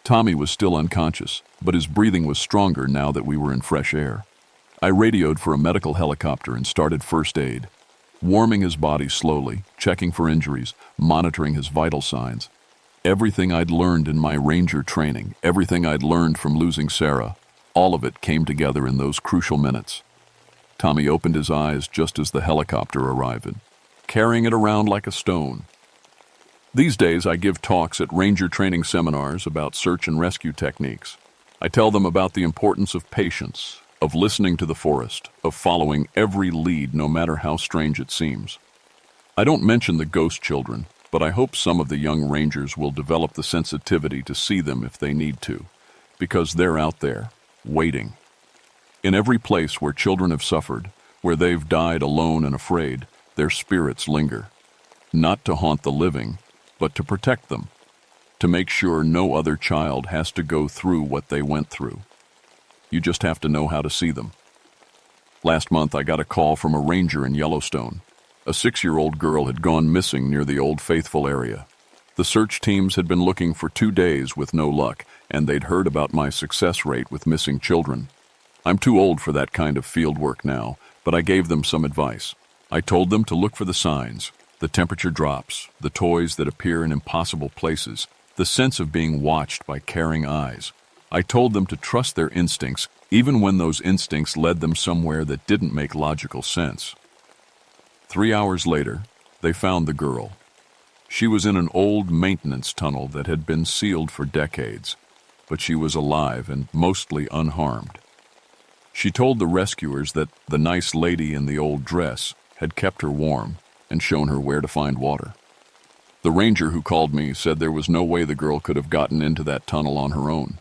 Tommy was still unconscious, but his breathing was stronger now that we were in fresh air. I radioed for a medical helicopter and started first aid, warming his body slowly, checking for injuries, monitoring his vital signs. Everything I'd learned in my ranger training, everything I'd learned from losing Sarah, all of it came together in those crucial minutes. Tommy opened his eyes just as the helicopter arrived, carrying it around like a stone. These days I give talks at ranger training seminars about search and rescue techniques. I tell them about the importance of patience, of listening to the forest, of following every lead no matter how strange it seems. I don't mention the ghost children, but I hope some of the young rangers will develop the sensitivity to see them if they need to, because they're out there, waiting. In every place where children have suffered, where they've died alone and afraid, their spirits linger, not to haunt the living, but to protect them, to make sure no other child has to go through what they went through. You just have to know how to see them. Last month I got a call from a ranger in Yellowstone. A 6-year-old girl had gone missing near the Old Faithful area. The search teams had been looking for 2 days with no luck, and they'd heard about my success rate with missing children. I'm too old for that kind of field work now, but I gave them some advice. I told them to look for the signs, the temperature drops, the toys that appear in impossible places, the sense of being watched by caring eyes. I told them to trust their instincts, even when those instincts led them somewhere that didn't make logical sense. 3 hours later, they found the girl. She was in an old maintenance tunnel that had been sealed for decades, but she was alive and mostly unharmed. She told the rescuers that the nice lady in the old dress had kept her warm and shown her where to find water. The ranger who called me said there was no way the girl could have gotten into that tunnel on her own.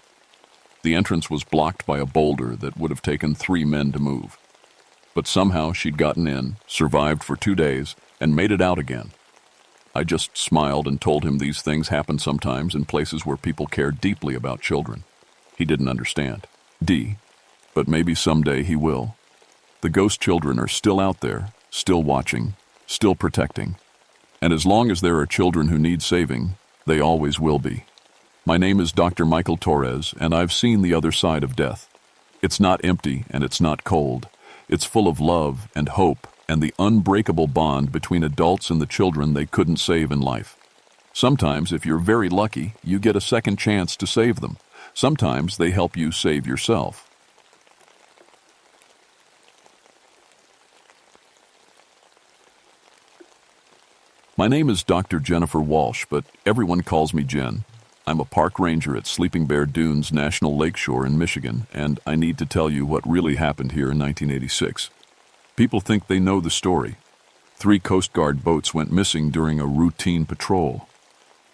The entrance was blocked by a boulder that would have taken 3 men to move. But somehow she'd gotten in, survived for 2 days, and made it out again. I just smiled and told him these things happen sometimes in places where people care deeply about children. He didn't understand. But maybe someday he will. The ghost children are still out there, still watching, still protecting. And as long as there are children who need saving, they always will be. My name is Dr. Michael Torres, and I've seen the other side of death. It's not empty and it's not cold. It's full of love and hope and the unbreakable bond between adults and the children they couldn't save in life. Sometimes, if you're very lucky, you get a second chance to save them. Sometimes they help you save yourself. My name is Dr. Jennifer Walsh, but everyone calls me Jen. I'm a park ranger at Sleeping Bear Dunes National Lakeshore in Michigan, and I need to tell you what really happened here in 1986. People think they know the story. 3 Coast Guard boats went missing during a routine patrol.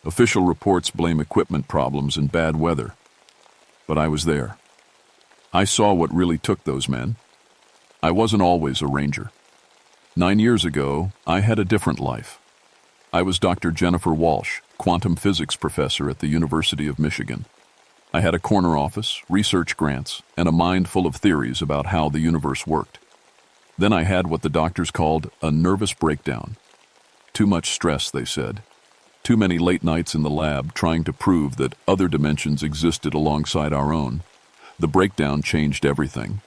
Official reports blame equipment problems and bad weather. But I was there. I saw what really took those men. I wasn't always a ranger. 9 years ago, I had a different life. I was Dr. Jennifer Walsh, quantum physics professor at the University of Michigan. I had a corner office, research grants, and a mind full of theories about how the universe worked. Then I had what the doctors called a nervous breakdown. Too much stress, they said. Too many late nights in the lab trying to prove that other dimensions existed alongside our own. The breakdown changed everything.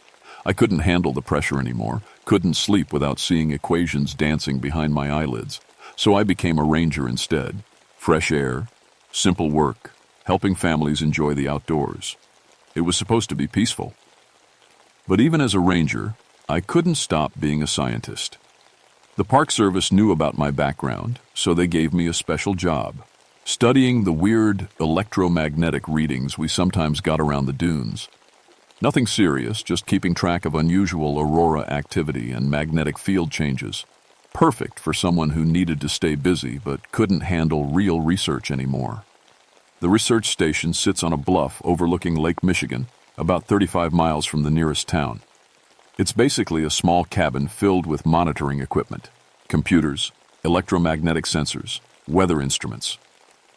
I couldn't handle the pressure anymore, couldn't sleep without seeing equations dancing behind my eyelids. So I became a ranger instead. Fresh air, simple work, helping families enjoy the outdoors. It was supposed to be peaceful. But even as a ranger, I couldn't stop being a scientist. The Park Service knew about my background, so they gave me a special job, studying the weird electromagnetic readings we sometimes got around the dunes. Nothing serious, just keeping track of unusual aurora activity and magnetic field changes. Perfect for someone who needed to stay busy but couldn't handle real research anymore. The research station sits on a bluff overlooking Lake Michigan, about 35 miles from the nearest town. It's basically a small cabin filled with monitoring equipment, computers, electromagnetic sensors, weather instruments.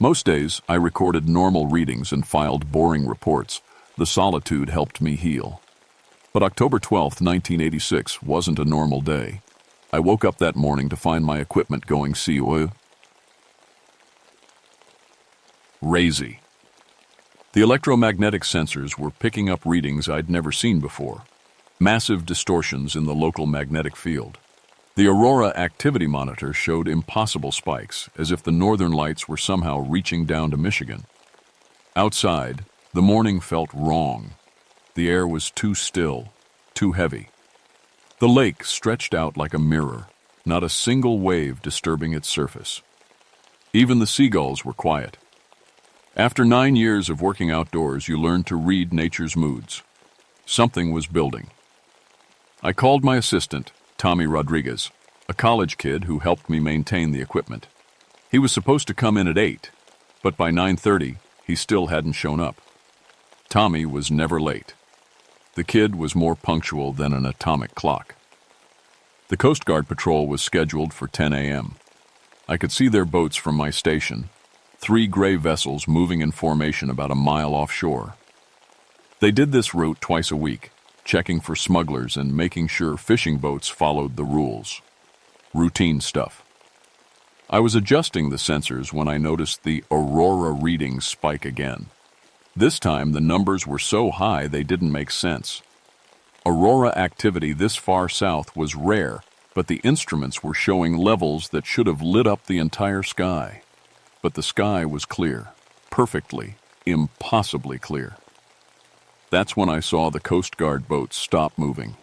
Most days, I recorded normal readings and filed boring reports. The solitude helped me heal. But October 12, 1986 wasn't a normal day. I woke up that morning to find my equipment going crazy. The electromagnetic sensors were picking up readings I'd never seen before. Massive distortions in the local magnetic field. The aurora activity monitor showed impossible spikes, as if the northern lights were somehow reaching down to Michigan. Outside, the morning felt wrong. The air was too still, too heavy. The lake stretched out like a mirror, not a single wave disturbing its surface. Even the seagulls were quiet. After 9 years of working outdoors, you learn to read nature's moods. Something was building. I called my assistant, Tommy Rodriguez, a college kid who helped me maintain the equipment. He was supposed to come in at 8, but by 9:30, he still hadn't shown up. Tommy was never late. The kid was more punctual than an atomic clock. The Coast Guard patrol was scheduled for 10 a.m. I could see their boats from my station, 3 gray vessels moving in formation about a mile offshore. They did this route twice a week, checking for smugglers and making sure fishing boats followed the rules. Routine stuff. I was adjusting the sensors when I noticed the aurora readings spike again. This time the numbers were so high they didn't make sense. Aurora activity this far south was rare, but the instruments were showing levels that should have lit up the entire sky. But the sky was clear, perfectly, impossibly clear. That's when I saw the Coast Guard boats stop moving.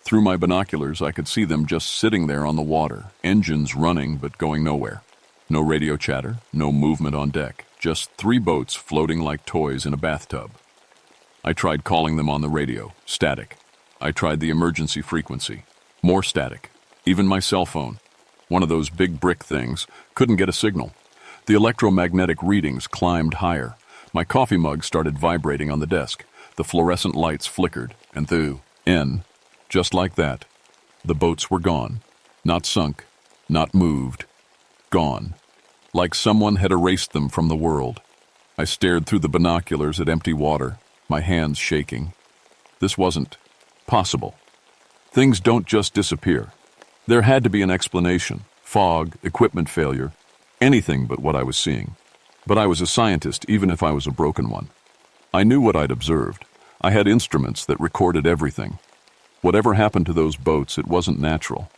Through my binoculars, I could see them just sitting there on the water, engines running but going nowhere. No radio chatter, no movement on deck, just 3 boats floating like toys in a bathtub. I tried calling them on the radio, static. I tried the emergency frequency, more static. Even my cell phone, one of those big brick things, couldn't get a signal. The electromagnetic readings climbed higher. My coffee mug started vibrating on the desk. The fluorescent lights flickered, and just like that, the boats were gone. Not sunk, not moved. Gone. Like someone had erased them from the world. I stared through the binoculars at empty water, my hands shaking. This wasn't possible. Things don't just disappear. There had to be an explanation. Fog, equipment failure, anything but what I was seeing. But I was a scientist, even if I was a broken one. I knew what I'd observed. I had instruments that recorded everything. Whatever happened to those boats, it wasn't natural.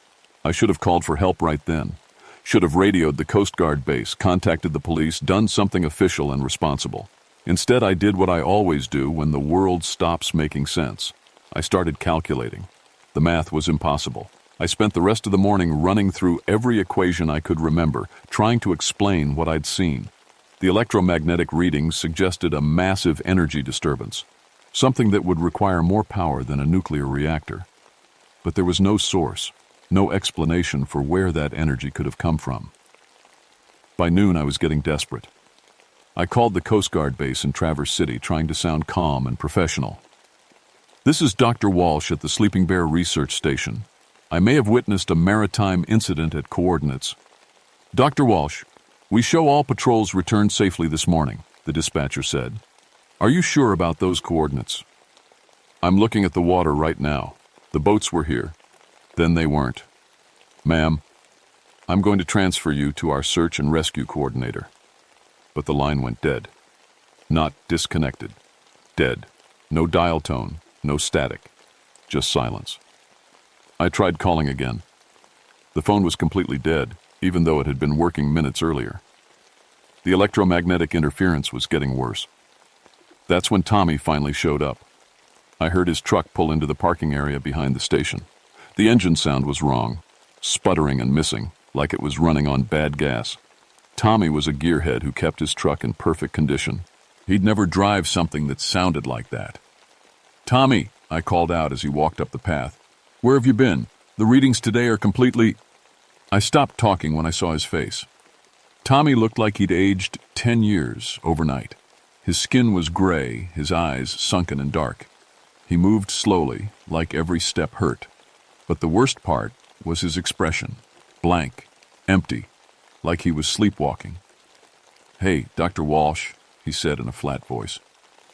I should have called for help right then. Should have radioed the Coast Guard base, contacted the police, done something official and responsible. Instead, I did what I always do when the world stops making sense. I started calculating. The math was impossible. I spent the rest of the morning running through every equation I could remember, trying to explain what I'd seen. The electromagnetic readings suggested a massive energy disturbance, something that would require more power than a nuclear reactor. But there was no source, no explanation for where that energy could have come from. By noon, I was getting desperate. I called the Coast Guard base in Traverse City, trying to sound calm and professional. "This is Dr. Walsh at the Sleeping Bear Research Station. I may have witnessed a maritime incident at coordinates." Dr. Walsh, we show all patrols returned safely this morning, the dispatcher said. Are you sure about those coordinates? I'm looking at the water right now. The boats were here. Then they weren't. Ma'am, I'm going to transfer you to our search and rescue coordinator. But the line went dead. Not disconnected. Dead. No dial tone, no static. Just silence. I tried calling again. The phone was completely dead, even though it had been working minutes earlier. The electromagnetic interference was getting worse. That's when Tommy finally showed up. I heard his truck pull into the parking area behind the station. The engine sound was wrong, sputtering and missing, like it was running on bad gas. Tommy was a gearhead who kept his truck in perfect condition. He'd never drive something that sounded like that. Tommy, I called out as he walked up the path. Where have you been? The readings today are completely... I stopped talking when I saw his face. Tommy looked like he'd aged 10 years overnight. His skin was gray, his eyes sunken and dark. He moved slowly, like every step hurt. But the worst part was his expression. Blank, empty, like he was sleepwalking. Hey, Dr. Walsh, he said in a flat voice.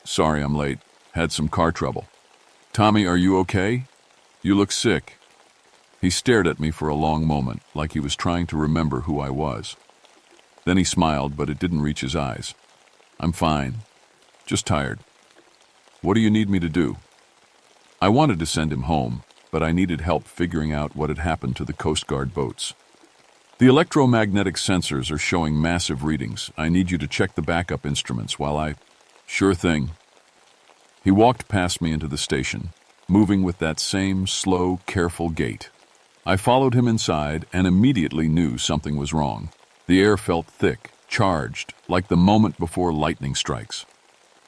Sorry I'm late. Had some car trouble. Tommy, are you okay? You look sick. He stared at me for a long moment, like he was trying to remember who I was. Then he smiled, but it didn't reach his eyes. I'm fine. Just tired. What do you need me to do? I wanted to send him home, but I needed help figuring out what had happened to the Coast Guard boats. The electromagnetic sensors are showing massive readings. I need you to check the backup instruments while I... Sure thing. He walked past me into the station, moving with that same slow, careful gait. I followed him inside and immediately knew something was wrong. The air felt thick, charged, like the moment before lightning strikes.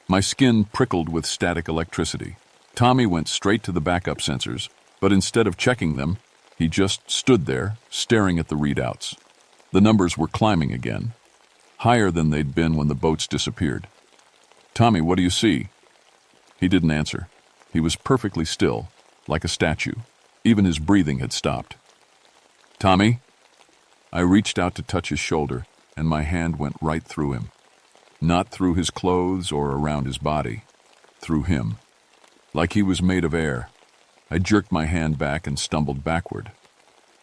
My skin prickled with static electricity. Tommy went straight to the backup sensors, but instead of checking them, he just stood there, staring at the readouts. The numbers were climbing again, higher than they'd been when the boats disappeared. Tommy, what do you see? He didn't answer. He was perfectly still, like a statue. Even his breathing had stopped. Tommy? I reached out to touch his shoulder, and my hand went right through him. Not through his clothes or around his body. Through him. Like he was made of air. I jerked my hand back and stumbled backward.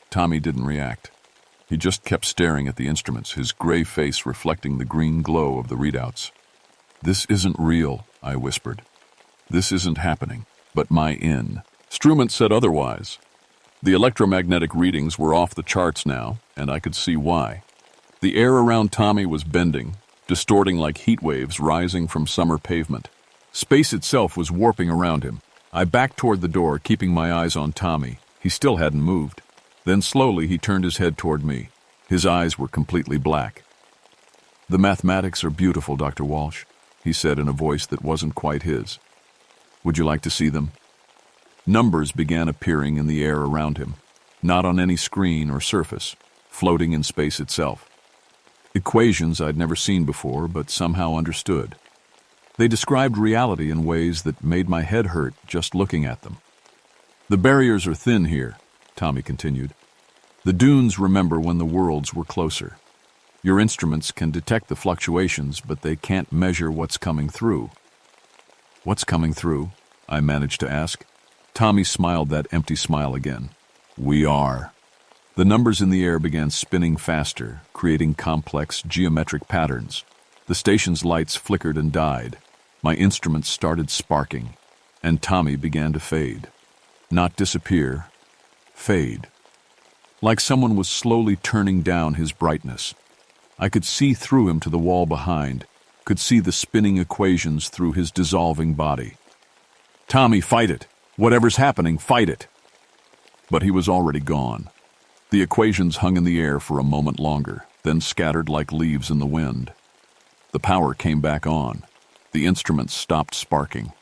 Tommy didn't react. He just kept staring at the instruments, his gray face reflecting the green glow of the readouts. This isn't real, I whispered. This isn't happening, but my instrument said otherwise. The electromagnetic readings were off the charts now, and I could see why. The air around Tommy was bending, distorting like heat waves rising from summer pavement. Space itself was warping around him. I backed toward the door, keeping my eyes on Tommy. He still hadn't moved. Then slowly he turned his head toward me. His eyes were completely black. The mathematics are beautiful, Dr. Walsh, he said in a voice that wasn't quite his. Would you like to see them? Numbers began appearing in the air around him, not on any screen or surface, floating in space itself. Equations I'd never seen before, but somehow understood. They described reality in ways that made my head hurt just looking at them. The barriers are thin here, Tommy continued. The dunes remember when the worlds were closer. Your instruments can detect the fluctuations, but they can't measure what's coming through. What's coming through? I managed to ask. Tommy smiled that empty smile again. We are. The numbers in the air began spinning faster, creating complex geometric patterns. The station's lights flickered and died. My instruments started sparking, and Tommy began to fade. Not disappear, fade. Like someone was slowly turning down his brightness. I could see through him to the wall behind, could see the spinning equations through his dissolving body. Tommy, fight it! Whatever's happening, fight it! But he was already gone. The equations hung in the air for a moment longer, then scattered like leaves in the wind. The power came back on. The instruments stopped sparking.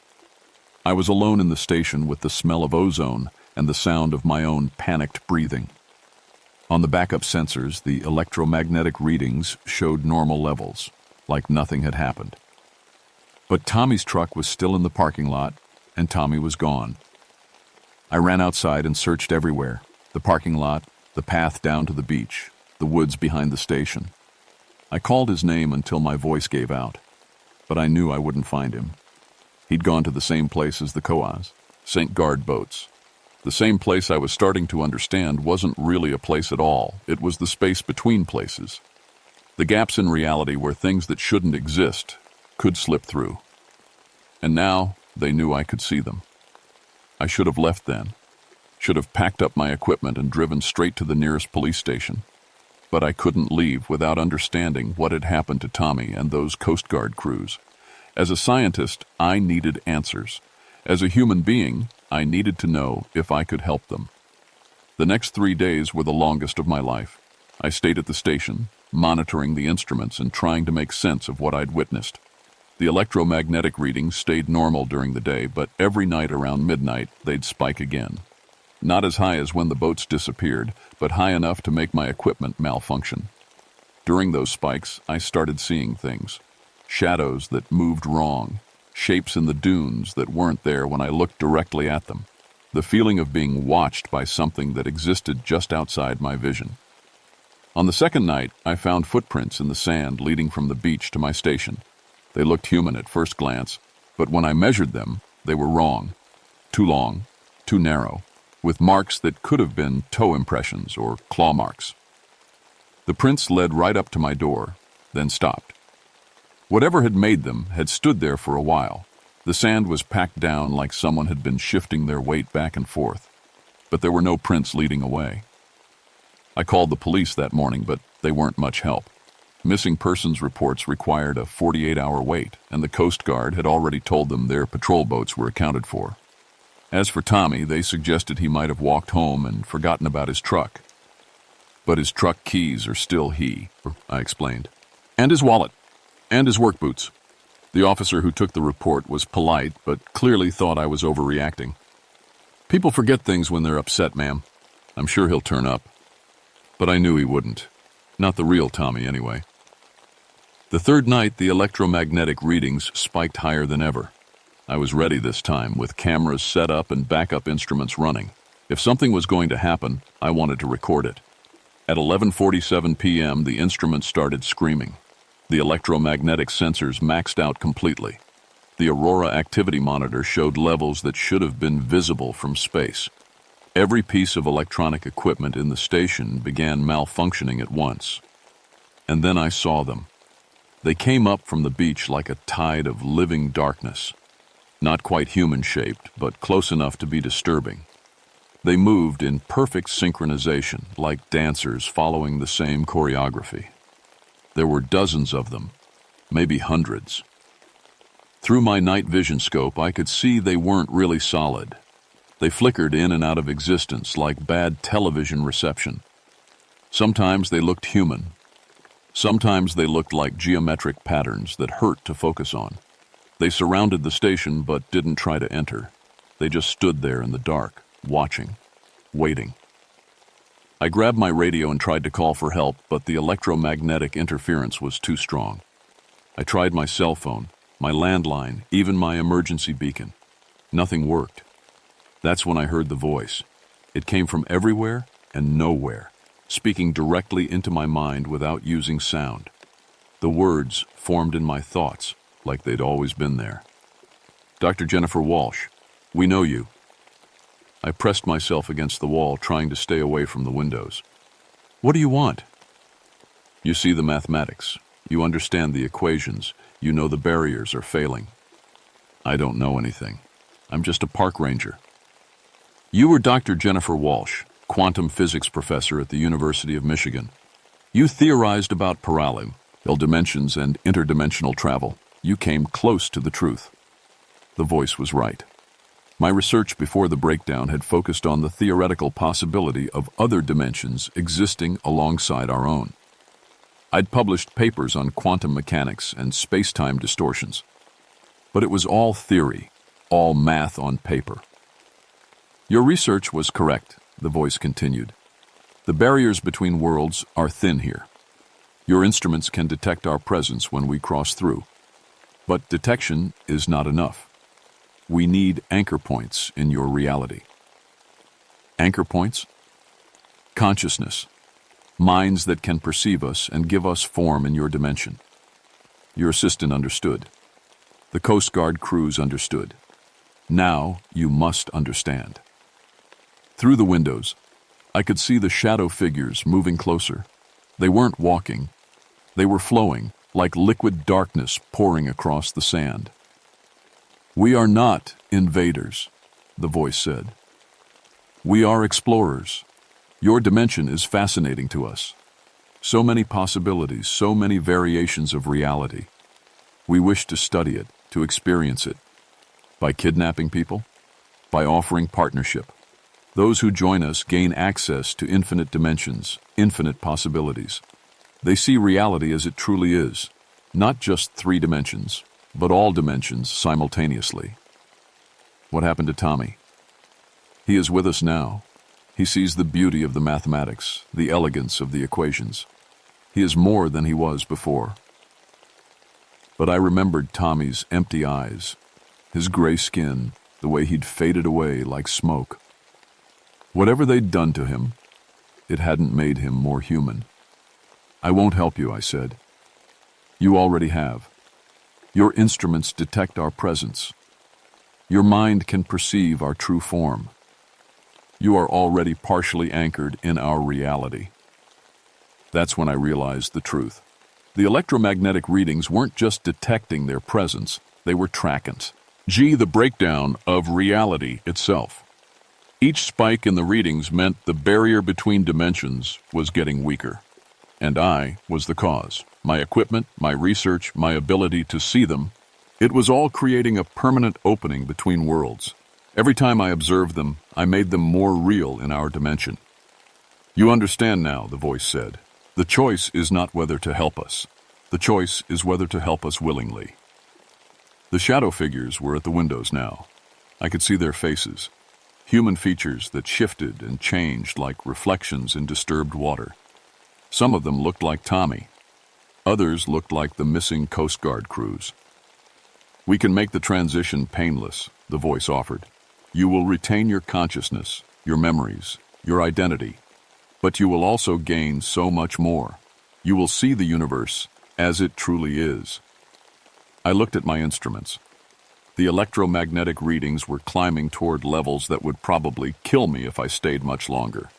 I was alone in the station with the smell of ozone and the sound of my own panicked breathing. On the backup sensors, the electromagnetic readings showed normal levels, like nothing had happened. But Tommy's truck was still in the parking lot, and Tommy was gone. I ran outside and searched everywhere, the parking lot, the path down to the beach, the woods behind the station. I called his name until my voice gave out, but I knew I wouldn't find him. He'd gone to the same place as the Coas, St. Guard boats. The same place I was starting to understand wasn't really a place at all. It was the space between places. The gaps in reality where things that shouldn't exist could slip through. And now they knew I could see them. I should have left then. Should have packed up my equipment and driven straight to the nearest police station. But I couldn't leave without understanding what had happened to Tommy and those Coast Guard crews. As a scientist, I needed answers. As a human being, I needed to know if I could help them. The next 3 days were the longest of my life. I stayed at the station, monitoring the instruments and trying to make sense of what I'd witnessed. The electromagnetic readings stayed normal during the day, but every night around midnight, they'd spike again. Not as high as when the boats disappeared, but high enough to make my equipment malfunction. During those spikes, I started seeing things. Shadows that moved wrong, shapes in the dunes that weren't there when I looked directly at them. The feeling of being watched by something that existed just outside my vision. On the second night, I found footprints in the sand leading from the beach to my station. They looked human at first glance, but when I measured them, they were wrong. Too long, too narrow, with marks that could have been toe impressions or claw marks. The prints led right up to my door, then stopped. Whatever had made them had stood there for a while. The sand was packed down like someone had been shifting their weight back and forth, but there were no prints leading away. I called the police that morning, but they weren't much help. Missing persons reports required a 48-hour wait, and the Coast Guard had already told them their patrol boats were accounted for. As for Tommy, they suggested he might have walked home and forgotten about his truck. But his truck keys are still I explained. And his wallet. And his work boots. The officer who took the report was polite, but clearly thought I was overreacting. People forget things when they're upset, ma'am. I'm sure he'll turn up. But I knew he wouldn't. Not the real Tommy, anyway. The third night, the electromagnetic readings spiked higher than ever. I was ready this time, with cameras set up and backup instruments running. If something was going to happen, I wanted to record it. At 11:47 p.m., the instruments started screaming. The electromagnetic sensors maxed out completely. The Aurora activity monitor showed levels that should have been visible from space. Every piece of electronic equipment in the station began malfunctioning at once. And then I saw them. They came up from the beach like a tide of living darkness. Not quite human-shaped, but close enough to be disturbing. They moved in perfect synchronization, like dancers following the same choreography. There were dozens of them, maybe hundreds. Through my night vision scope, I could see they weren't really solid. They flickered in and out of existence like bad television reception. Sometimes they looked human. Sometimes they looked like geometric patterns that hurt to focus on. They surrounded the station but didn't try to enter. They just stood there in the dark, watching, waiting. I grabbed my radio and tried to call for help, but the electromagnetic interference was too strong. I tried my cell phone, my landline, even my emergency beacon. Nothing worked. That's when I heard the voice. It came from everywhere and nowhere, speaking directly into my mind without using sound. The words formed in my thoughts, like they'd always been there. Dr. Jennifer Walsh, we know you. I pressed myself against the wall, trying to stay away from the windows. What do you want? You see the mathematics. You understand the equations. You know the barriers are failing. I don't know anything. I'm just a park ranger. You were Dr. Jennifer Walsh, quantum physics professor at the University of Michigan. You theorized about parallel dimensions and interdimensional travel. You came close to the truth. The voice was right. My research before the breakdown had focused on the theoretical possibility of other dimensions existing alongside our own. I'd published papers on quantum mechanics and space-time distortions. But it was all theory, all math on paper. Your research was correct, the voice continued. The barriers between worlds are thin here. Your instruments can detect our presence when we cross through. But detection is not enough. We need anchor points in your reality. Anchor points? Consciousness. Minds that can perceive us and give us form in your dimension. Your assistant understood. The Coast Guard crews understood. Now you must understand. Through the windows, I could see the shadow figures moving closer. They weren't walking. They were flowing, like liquid darkness pouring across the sand. "We are not invaders," the voice said. "We are explorers. Your dimension is fascinating to us. So many possibilities, so many variations of reality. We wish to study it, to experience it. By kidnapping people? By offering partnership. Those who join us gain access to infinite dimensions, infinite possibilities. They see reality as it truly is, not just 3 dimensions, but all dimensions simultaneously." What happened to Tommy? He is with us now. He sees the beauty of the mathematics, the elegance of the equations. He is more than he was before. But I remembered Tommy's empty eyes, his gray skin, the way he'd faded away like smoke. Whatever they'd done to him, it hadn't made him more human. "I won't help you," I said. "You already have. Your instruments detect our presence. Your mind can perceive our true form. You are already partially anchored in our reality." That's when I realized the truth. The electromagnetic readings weren't just detecting their presence, they were trackants. The breakdown of reality itself. Each spike in the readings meant the barrier between dimensions was getting weaker. And I was the cause. My equipment, my research, my ability to see them, it was all creating a permanent opening between worlds. Every time I observed them, I made them more real in our dimension. "You understand now," the voice said. "The choice is not whether to help us. The choice is whether to help us willingly." The shadow figures were at the windows now. I could see their faces, human features that shifted and changed like reflections in disturbed water. Some of them looked like Tommy. Others looked like the missing Coast Guard crews. "We can make the transition painless," the voice offered. "You will retain your consciousness, your memories, your identity. But you will also gain so much more. You will see the universe as it truly is." I looked at my instruments. The electromagnetic readings were climbing toward levels that would probably kill me if I stayed much longer.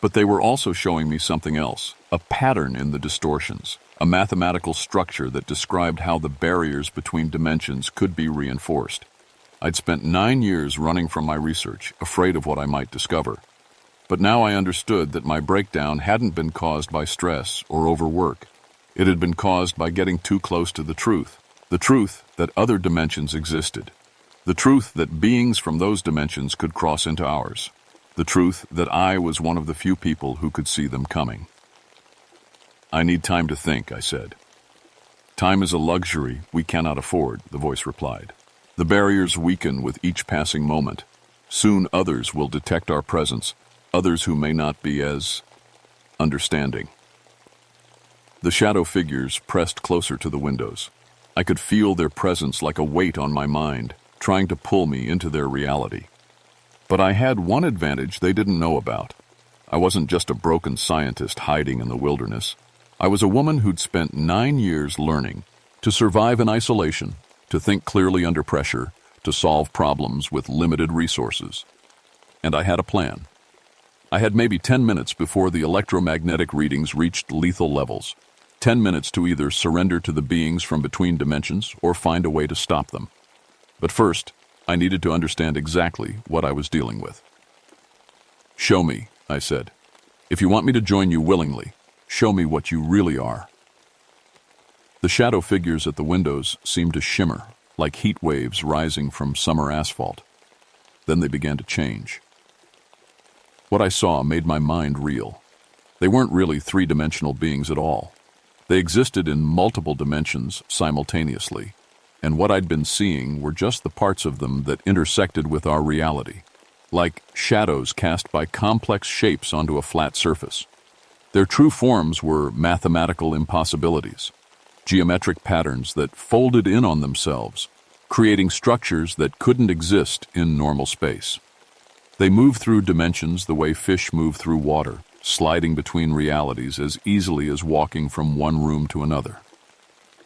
But they were also showing me something else, a pattern in the distortions, a mathematical structure that described how the barriers between dimensions could be reinforced. I'd spent 9 years running from my research, afraid of what I might discover. But now I understood that my breakdown hadn't been caused by stress or overwork. It had been caused by getting too close to the truth that other dimensions existed, the truth that beings from those dimensions could cross into ours, the truth that I was one of the few people who could see them coming. "I need time to think," I said. "Time is a luxury we cannot afford," the voice replied. "The barriers weaken with each passing moment. Soon others will detect our presence, others who may not be as understanding." The shadow figures pressed closer to the windows. I could feel their presence like a weight on my mind, trying to pull me into their reality. But I had one advantage they didn't know about. I wasn't just a broken scientist hiding in the wilderness. I was a woman who'd spent 9 years learning to survive in isolation, to think clearly under pressure, to solve problems with limited resources. And I had a plan. I had maybe 10 minutes before the electromagnetic readings reached lethal levels. 10 minutes to either surrender to the beings from between dimensions or find a way to stop them. But first, I needed to understand exactly what I was dealing with. "Show me," I said. "If you want me to join you willingly, show me what you really are." The shadow figures at the windows seemed to shimmer, like heat waves rising from summer asphalt. Then they began to change. What I saw made my mind reel. They weren't really 3-dimensional beings at all. They existed in multiple dimensions simultaneously, and what I'd been seeing were just the parts of them that intersected with our reality, like shadows cast by complex shapes onto a flat surface. Their true forms were mathematical impossibilities, geometric patterns that folded in on themselves, creating structures that couldn't exist in normal space. They moved through dimensions the way fish move through water, sliding between realities as easily as walking from one room to another.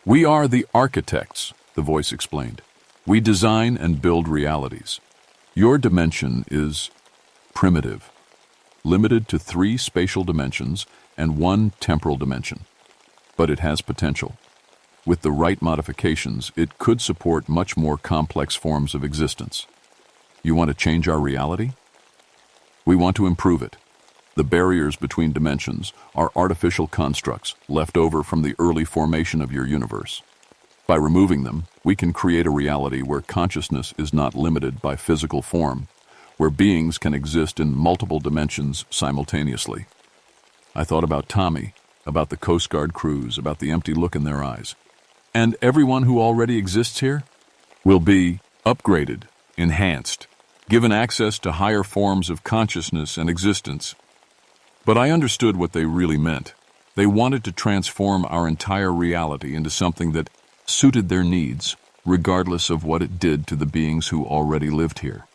We are the architects, the voice explained. We design and build realities. Your dimension is primitive, limited to 3 spatial dimensions and 1 temporal dimension. But it has potential. With the right modifications, it could support much more complex forms of existence. You want to change our reality? We want to improve it. The barriers between dimensions are artificial constructs left over from the early formation of your universe. By removing them, we can create a reality where consciousness is not limited by physical form, where beings can exist in multiple dimensions simultaneously. I thought about Tommy, about the Coast Guard crews, about the empty look in their eyes. And everyone who already exists here will be upgraded, enhanced, given access to higher forms of consciousness and existence. But I understood what they really meant. They wanted to transform our entire reality into something that suited their needs, regardless of what it did to the beings who already lived here.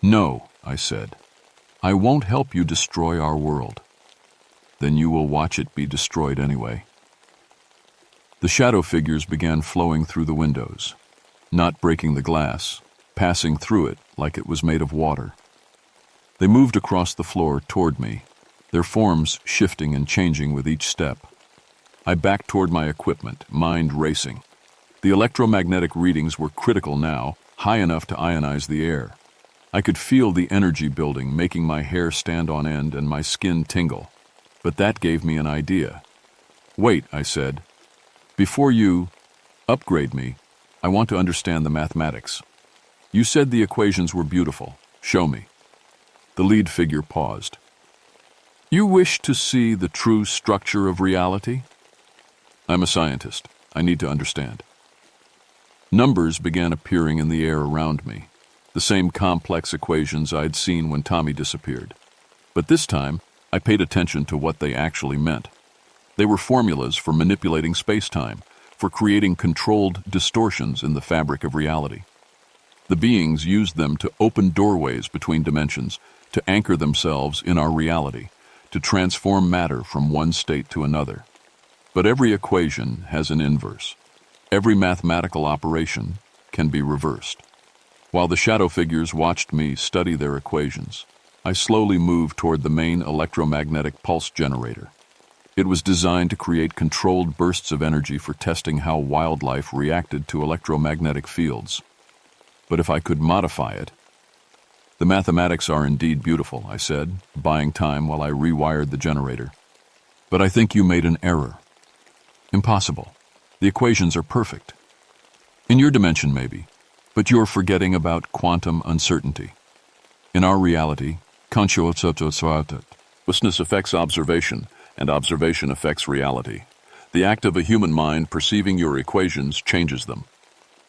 No, I said. I won't help you destroy our world. Then you will watch it be destroyed anyway. The shadow figures began flowing through the windows, not breaking the glass, passing through it like it was made of water. They moved across the floor toward me, their forms shifting and changing with each step. I backed toward my equipment, mind racing. The electromagnetic readings were critical now, high enough to ionize the air. I could feel the energy building, making my hair stand on end and my skin tingle. But that gave me an idea. Wait, I said. Before you upgrade me, I want to understand the mathematics. You said the equations were beautiful. Show me. The lead figure paused. You wish to see the true structure of reality? I'm a scientist. I need to understand. Numbers began appearing in the air around me, the same complex equations I'd seen when Tommy disappeared. But this time, I paid attention to what they actually meant. They were formulas for manipulating space-time, for creating controlled distortions in the fabric of reality. The beings used them to open doorways between dimensions, to anchor themselves in our reality, to transform matter from one state to another. But every equation has an inverse. Every mathematical operation can be reversed. While the shadow figures watched me study their equations, I slowly moved toward the main electromagnetic pulse generator. It was designed to create controlled bursts of energy for testing how wildlife reacted to electromagnetic fields. But if I could modify it... The mathematics are indeed beautiful, I said, buying time while I rewired the generator. But I think you made an error. Impossible. The equations are perfect. In your dimension, maybe, but you're forgetting about quantum uncertainty. In our reality, consciousness affects observation, and observation affects reality. The act of a human mind perceiving your equations changes them.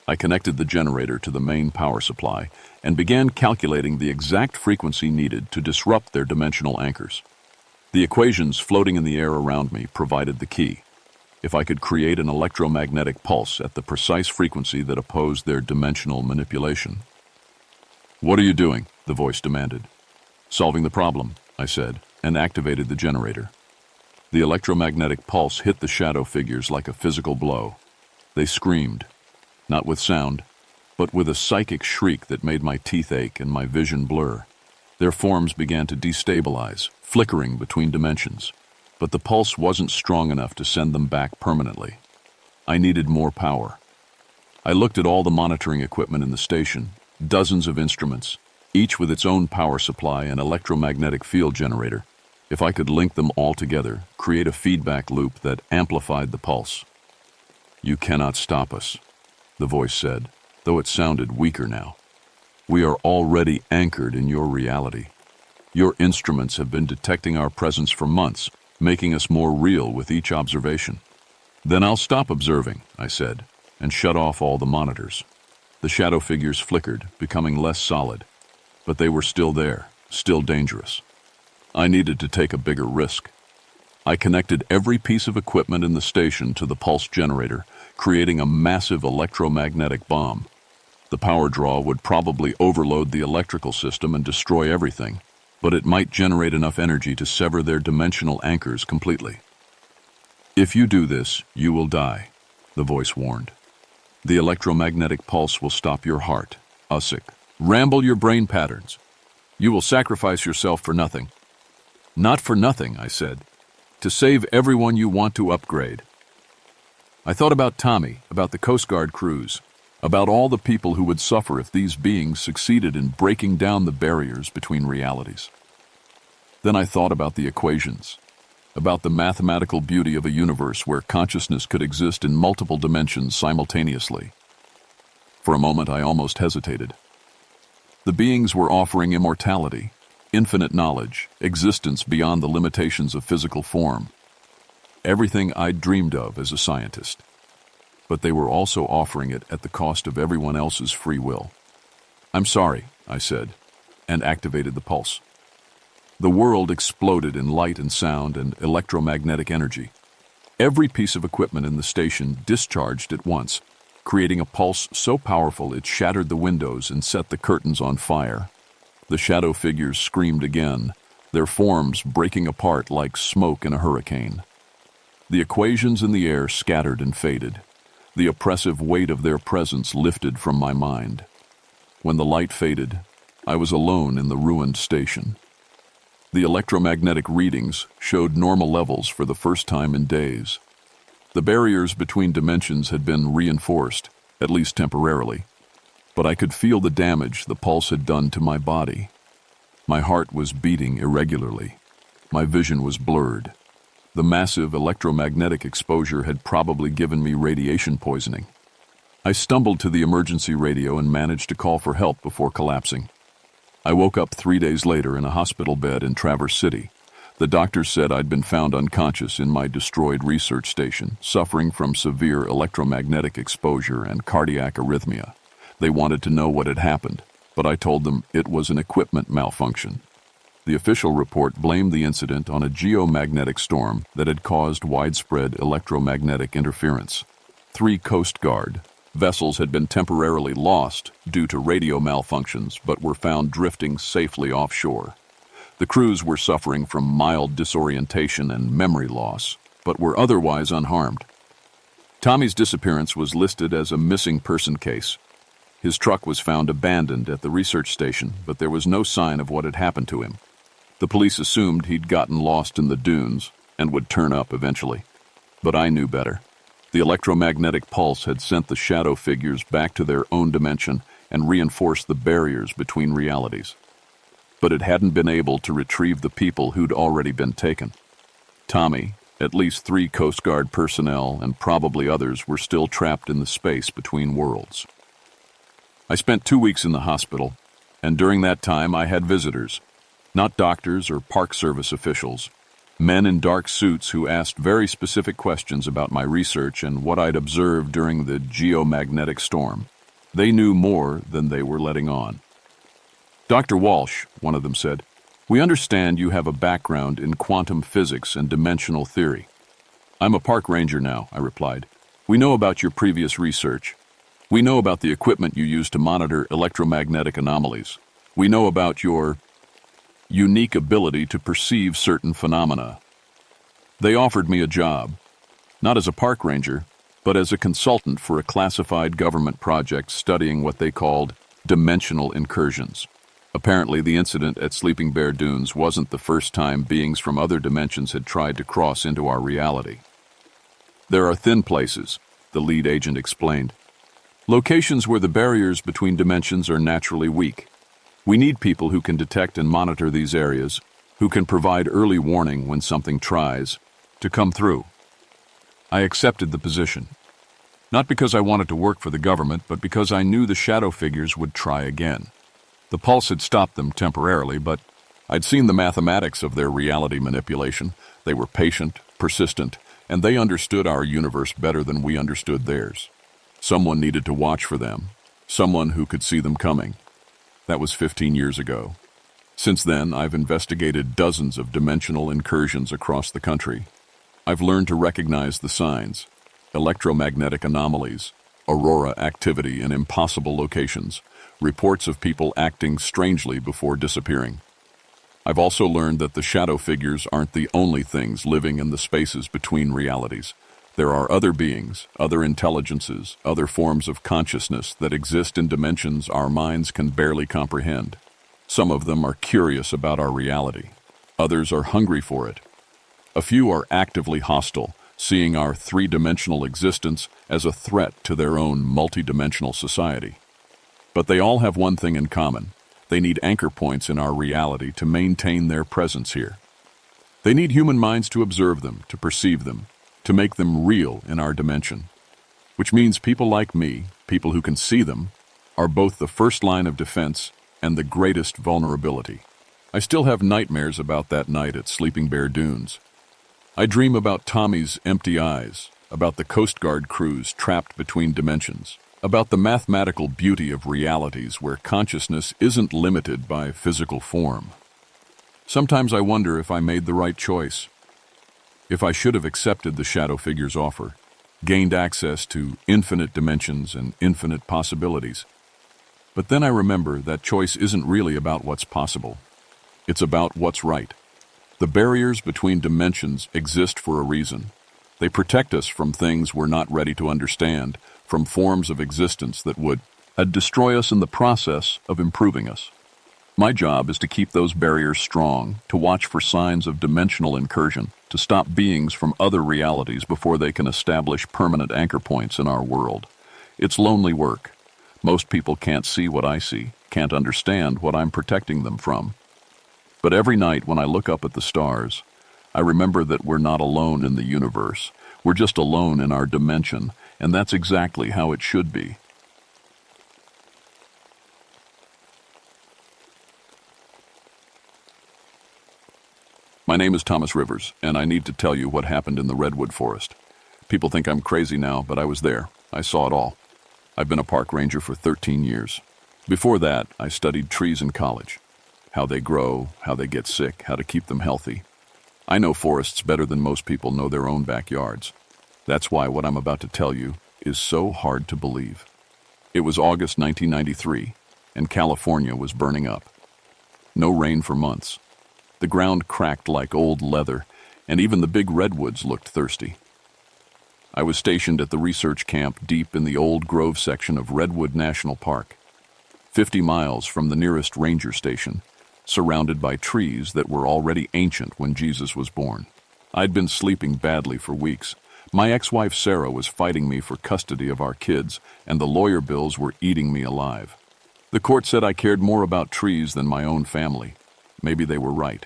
I connected the generator to the main power supply and began calculating the exact frequency needed to disrupt their dimensional anchors. The equations floating in the air around me provided the key. If I could create an electromagnetic pulse at the precise frequency that opposed their dimensional manipulation. What are you doing? The voice demanded. Solving the problem, I said, and activated the generator. The electromagnetic pulse hit the shadow figures like a physical blow. They screamed, not with sound, but with a psychic shriek that made my teeth ache and my vision blur. Their forms began to destabilize, flickering between dimensions. But the pulse wasn't strong enough to send them back permanently. I needed more power. I looked at all the monitoring equipment in the station, dozens of instruments, each with its own power supply and electromagnetic field generator. If I could link them all together, create a feedback loop that amplified the pulse. You cannot stop us, the voice said, though it sounded weaker now. We are already anchored in your reality. Your instruments have been detecting our presence for months, making us more real with each observation. Then I'll stop observing, I said, and shut off all the monitors. The shadow figures flickered, becoming less solid, but they were still there, still dangerous. I needed to take a bigger risk. I connected every piece of equipment in the station to the pulse generator, creating a massive electromagnetic bomb. The power draw would probably overload the electrical system and destroy everything, but it might generate enough energy to sever their dimensional anchors completely. If you do this, you will die, the voice warned. The electromagnetic pulse will stop your heart, ramble your brain patterns. You will sacrifice yourself for nothing. Not for nothing, I said. To save everyone you want to upgrade. I thought about Tommy, about the Coast Guard crews, about all the people who would suffer if these beings succeeded in breaking down the barriers between realities. Then I thought about the equations, about the mathematical beauty of a universe where consciousness could exist in multiple dimensions simultaneously. For a moment, I almost hesitated. The beings were offering immortality, infinite knowledge, existence beyond the limitations of physical form. Everything I'd dreamed of as a scientist. But they were also offering it at the cost of everyone else's free will. I'm sorry, I said, and activated the pulse. The world exploded in light and sound and electromagnetic energy. Every piece of equipment in the station discharged at once, creating a pulse so powerful it shattered the windows and set the curtains on fire. The shadow figures screamed again, their forms breaking apart like smoke in a hurricane. The equations in the air scattered and faded. The oppressive weight of their presence lifted from my mind. When the light faded, I was alone in the ruined station. The electromagnetic readings showed normal levels for the first time in days. The barriers between dimensions had been reinforced, at least temporarily, but I could feel the damage the pulse had done to my body. My heart was beating irregularly. My vision was blurred. The massive electromagnetic exposure had probably given me radiation poisoning. I stumbled to the emergency radio and managed to call for help before collapsing. I woke up 3 days later in a hospital bed in Traverse City. The doctors said I'd been found unconscious in my destroyed research station, suffering from severe electromagnetic exposure and cardiac arrhythmia. They wanted to know what had happened, but I told them it was an equipment malfunction. The official report blamed the incident on a geomagnetic storm that had caused widespread electromagnetic interference. 3 Coast Guard vessels had been temporarily lost due to radio malfunctions, but were found drifting safely offshore. The crews were suffering from mild disorientation and memory loss, but were otherwise unharmed. Tommy's disappearance was listed as a missing person case. His truck was found abandoned at the research station, but there was no sign of what had happened to him. The police assumed he'd gotten lost in the dunes and would turn up eventually. But I knew better. The electromagnetic pulse had sent the shadow figures back to their own dimension and reinforced the barriers between realities. But it hadn't been able to retrieve the people who'd already been taken. Tommy, at least 3 Coast Guard personnel, and probably others were still trapped in the space between worlds. I spent 2 weeks in the hospital, and during that time I had visitors. Not doctors or Park Service officials, men in dark suits who asked very specific questions about my research and what I'd observed during the geomagnetic storm. They knew more than they were letting on. Dr. Walsh, one of them said, "We understand you have a background in quantum physics and dimensional theory." "I'm a park ranger now," I replied. "We know about your previous research. We know about the equipment you use to monitor electromagnetic anomalies. We know about your unique ability to perceive certain phenomena." They offered me a job, not as a park ranger, but as a consultant for a classified government project studying what they called dimensional incursions. Apparently, the incident at Sleeping Bear Dunes wasn't the first time beings from other dimensions had tried to cross into our reality. "There are thin places," the lead agent explained. "Locations where the barriers between dimensions are naturally weak. We need people who can detect and monitor these areas, who can provide early warning when something tries to come through." I accepted the position, not because I wanted to work for the government, but because I knew the shadow figures would try again. The pulse had stopped them temporarily, but I'd seen the mathematics of their reality manipulation. They were patient, persistent, and they understood our universe better than we understood theirs. Someone needed to watch for them, someone who could see them coming. That was 15 years ago. Since then, I've investigated dozens of dimensional incursions across the country. I've learned to recognize the signs, electromagnetic anomalies, aurora activity in impossible locations, reports of people acting strangely before disappearing. I've also learned that the shadow figures aren't the only things living in the spaces between realities. There are other beings, other intelligences, other forms of consciousness that exist in dimensions our minds can barely comprehend. Some of them are curious about our reality. Others are hungry for it. A few are actively hostile, seeing our three-dimensional existence as a threat to their own multidimensional society. But they all have one thing in common. They need anchor points in our reality to maintain their presence here. They need human minds to observe them, to perceive them, to make them real in our dimension. Which means people like me, people who can see them, are both the first line of defense and the greatest vulnerability. I still have nightmares about that night at Sleeping Bear Dunes. I dream about Tommy's empty eyes, about the Coast Guard crews trapped between dimensions, about the mathematical beauty of realities where consciousness isn't limited by physical form. Sometimes I wonder if I made the right choice, if I should have accepted the shadow figure's offer, gained access to infinite dimensions and infinite possibilities. But then I remember that choice isn't really about what's possible. It's about what's right. The barriers between dimensions exist for a reason. They protect us from things we're not ready to understand, from forms of existence that would destroy us in the process of improving us. My job is to keep those barriers strong, to watch for signs of dimensional incursion, to stop beings from other realities before they can establish permanent anchor points in our world. It's lonely work. Most people can't see what I see, can't understand what I'm protecting them from. But every night when I look up at the stars, I remember that we're not alone in the universe. We're just alone in our dimension, and that's exactly how it should be. My name is Thomas Rivers, and I need to tell you what happened in the redwood forest. People think I'm crazy now, but I was there. I saw it all. I've been a park ranger for 13 years. Before that, I studied trees in college. How they grow, how they get sick, how to keep them healthy. I know forests better than most people know their own backyards. That's why what I'm about to tell you is so hard to believe. It was August 1993, and California was burning up. No rain for months. The ground cracked like old leather, and even the big redwoods looked thirsty. I was stationed at the research camp deep in the old grove section of Redwood National Park, 50 miles from the nearest ranger station, surrounded by trees that were already ancient when Jesus was born. I'd been sleeping badly for weeks. My ex-wife Sarah was fighting me for custody of our kids, and the lawyer bills were eating me alive. The court said I cared more about trees than my own family. Maybe they were right,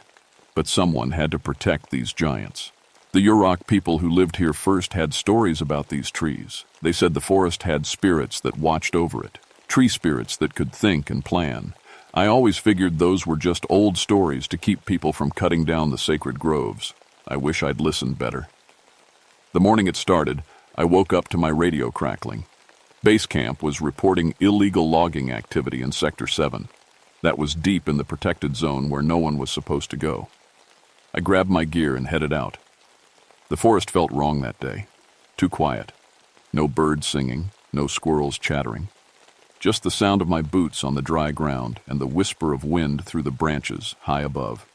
but someone had to protect these giants. The Yurok people who lived here first had stories about these trees. They said the forest had spirits that watched over it, tree spirits that could think and plan. I always figured those were just old stories to keep people from cutting down the sacred groves. I wish I'd listened better. The morning it started, I woke up to my radio crackling. Base camp was reporting illegal logging activity in Sector 7. That was deep in the protected zone where no one was supposed to go. I grabbed my gear and headed out. The forest felt wrong that day. Too quiet. No birds singing, no squirrels chattering. Just the sound of my boots on the dry ground and the whisper of wind through the branches high above.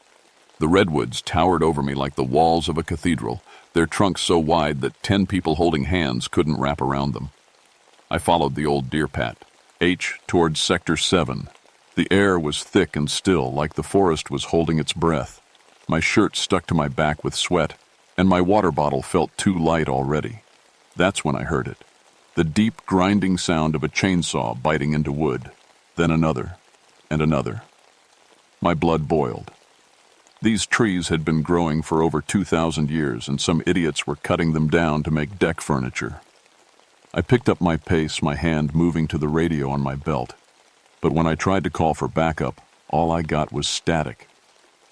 The redwoods towered over me like the walls of a cathedral, their trunks so wide that 10 people holding hands couldn't wrap around them. I followed the old deer path, towards Sector 7. The air was thick and still, like the forest was holding its breath. My shirt stuck to my back with sweat, and my water bottle felt too light already. That's when I heard it. The deep, grinding sound of a chainsaw biting into wood, then another, and another. My blood boiled. These trees had been growing for over 2,000 years, and some idiots were cutting them down to make deck furniture. I picked up my pace, my hand moving to the radio on my belt. But when I tried to call for backup, all I got was static.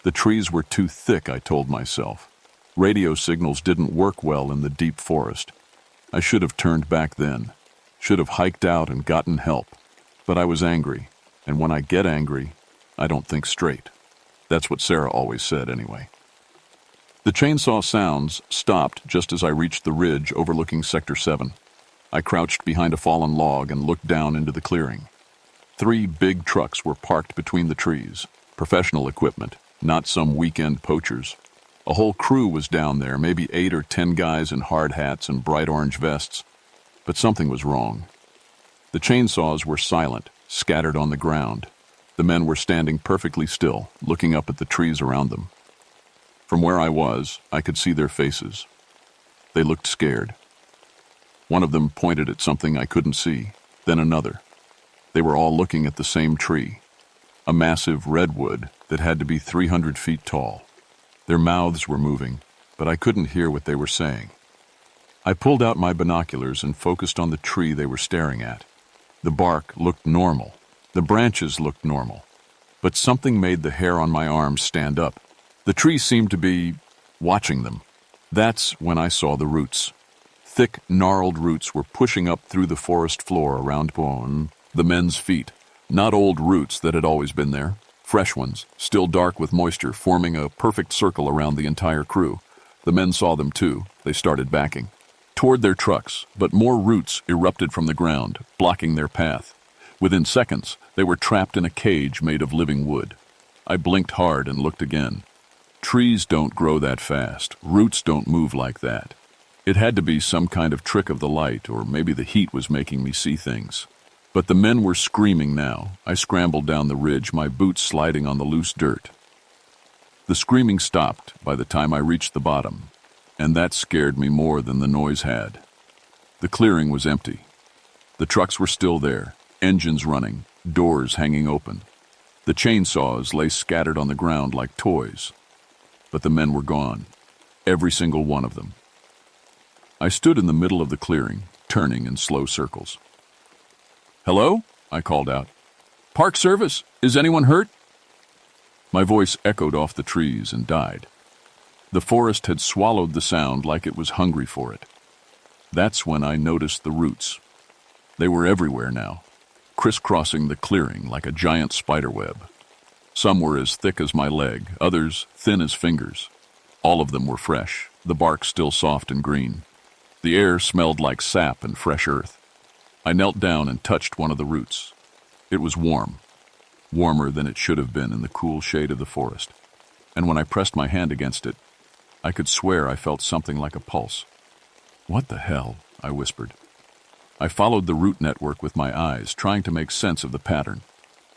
The trees were too thick, I told myself. Radio signals didn't work well in the deep forest. I should have turned back then, should have hiked out and gotten help. But I was angry, and when I get angry, I don't think straight. That's what Sarah always said anyway. The chainsaw sounds stopped just as I reached the ridge overlooking Sector 7. I crouched behind a fallen log and looked down into the clearing. 3 big trucks were parked between the trees, professional equipment, not some weekend poachers. A whole crew was down there, maybe 8 or 10 guys in hard hats and bright orange vests. But something was wrong. The chainsaws were silent, scattered on the ground. The men were standing perfectly still, looking up at the trees around them. From where I was, I could see their faces. They looked scared. One of them pointed at something I couldn't see, then another. They were all looking at the same tree, a massive redwood that had to be 300 feet tall. Their mouths were moving, but I couldn't hear what they were saying. I pulled out my binoculars and focused on the tree they were staring at. The bark looked normal. The branches looked normal. But something made the hair on my arms stand up. The tree seemed to be watching them. That's when I saw the roots. Thick, gnarled roots were pushing up through the forest floor around the men's feet. Not old roots that had always been there. Fresh ones, still dark with moisture, forming a perfect circle around the entire crew. The men saw them too. They started backing toward their trucks, but more roots erupted from the ground, blocking their path. Within seconds, they were trapped in a cage made of living wood. I blinked hard and looked again. Trees don't grow that fast. Roots don't move like that. It had to be some kind of trick of the light, or maybe the heat was making me see things. But the men were screaming now. I scrambled down the ridge, my boots sliding on the loose dirt. The screaming stopped by the time I reached the bottom, and that scared me more than the noise had. The clearing was empty. The trucks were still there, engines running, doors hanging open. The chainsaws lay scattered on the ground like toys. But the men were gone, every single one of them. I stood in the middle of the clearing, turning in slow circles. "Hello?" I called out. "Park Service, is anyone hurt?" My voice echoed off the trees and died. The forest had swallowed the sound like it was hungry for it. That's when I noticed the roots. They were everywhere now, crisscrossing the clearing like a giant spiderweb. Some were as thick as my leg, others thin as fingers. All of them were fresh, the bark still soft and green. The air smelled like sap and fresh earth. I knelt down and touched one of the roots. It was warm, warmer than it should have been in the cool shade of the forest. And when I pressed my hand against it, I could swear I felt something like a pulse. "What the hell?" I whispered. I followed the root network with my eyes, trying to make sense of the pattern.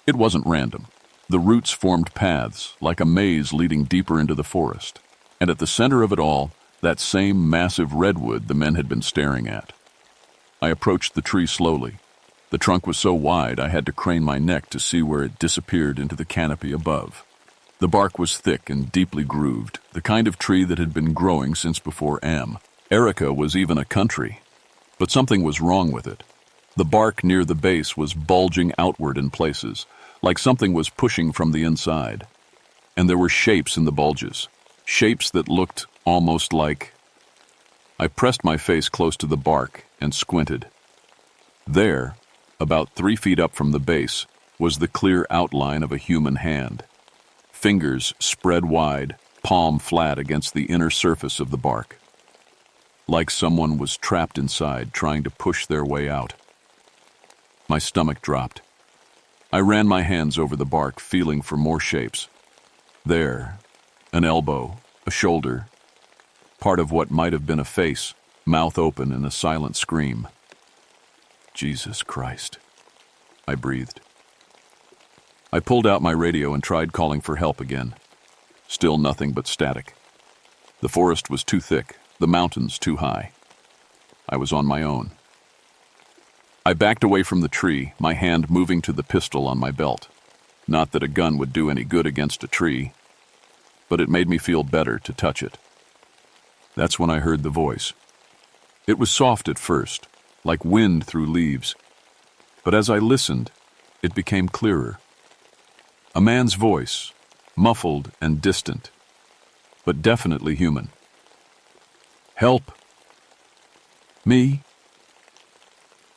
It wasn't random. The roots formed paths, like a maze leading deeper into the forest. And at the center of it all, that same massive redwood the men had been staring at. I approached the tree slowly. The trunk was so wide I had to crane my neck to see where it disappeared into the canopy above. The bark was thick and deeply grooved, the kind of tree that had been growing since before Erica was even a country. But something was wrong with it. The bark near the base was bulging outward in places, like something was pushing from the inside. And there were shapes in the bulges, shapes that looked almost like... I pressed my face close to the bark and squinted. There, about 3 feet up from the base, was the clear outline of a human hand. Fingers spread wide, palm flat against the inner surface of the bark. Like someone was trapped inside, trying to push their way out. My stomach dropped. I ran my hands over the bark, feeling for more shapes. There, an elbow, a shoulder, part of what might have been a face, mouth open in a silent scream. "Jesus Christ," I breathed. I pulled out my radio and tried calling for help again. Still nothing but static. The forest was too thick, the mountains too high. I was on my own. I backed away from the tree, my hand moving to the pistol on my belt. Not that a gun would do any good against a tree, but it made me feel better to touch it. That's when I heard the voice. It was soft at first, like wind through leaves. But as I listened, it became clearer. A man's voice, muffled and distant, but definitely human. "Help! Me?"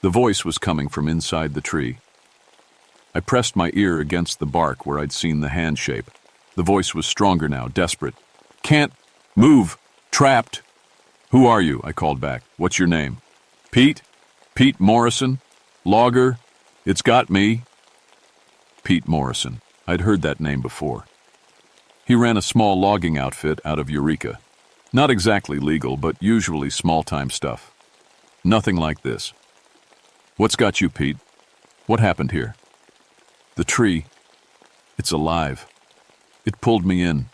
The voice was coming from inside the tree. I pressed my ear against the bark where I'd seen the hand shape. The voice was stronger now, desperate. "Can't move! Trapped!" "Who are you?" I called back. "What's your name?" "Pete? Pete Morrison? Logger? It's got me." Pete Morrison. I'd heard that name before. He ran a small logging outfit out of Eureka. Not exactly legal, but usually small-time stuff. Nothing like this. What's got you, Pete? What happened here? The tree. It's alive. It pulled me in.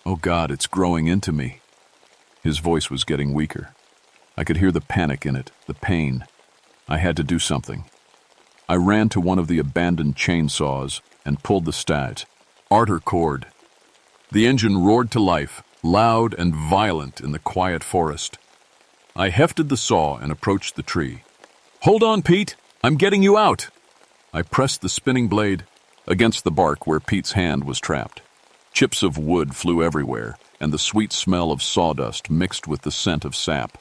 Oh God, it's growing into me. His voice was getting weaker. I could hear the panic in it, the pain. I had to do something. I ran to one of the abandoned chainsaws and pulled the stat. Arter cord. The engine roared to life, loud and violent in the quiet forest. I hefted the saw and approached the tree. Hold on, Pete! I'm getting you out! I pressed the spinning blade against the bark where Pete's hand was trapped. Chips of wood flew everywhere, and the sweet smell of sawdust mixed with the scent of sap.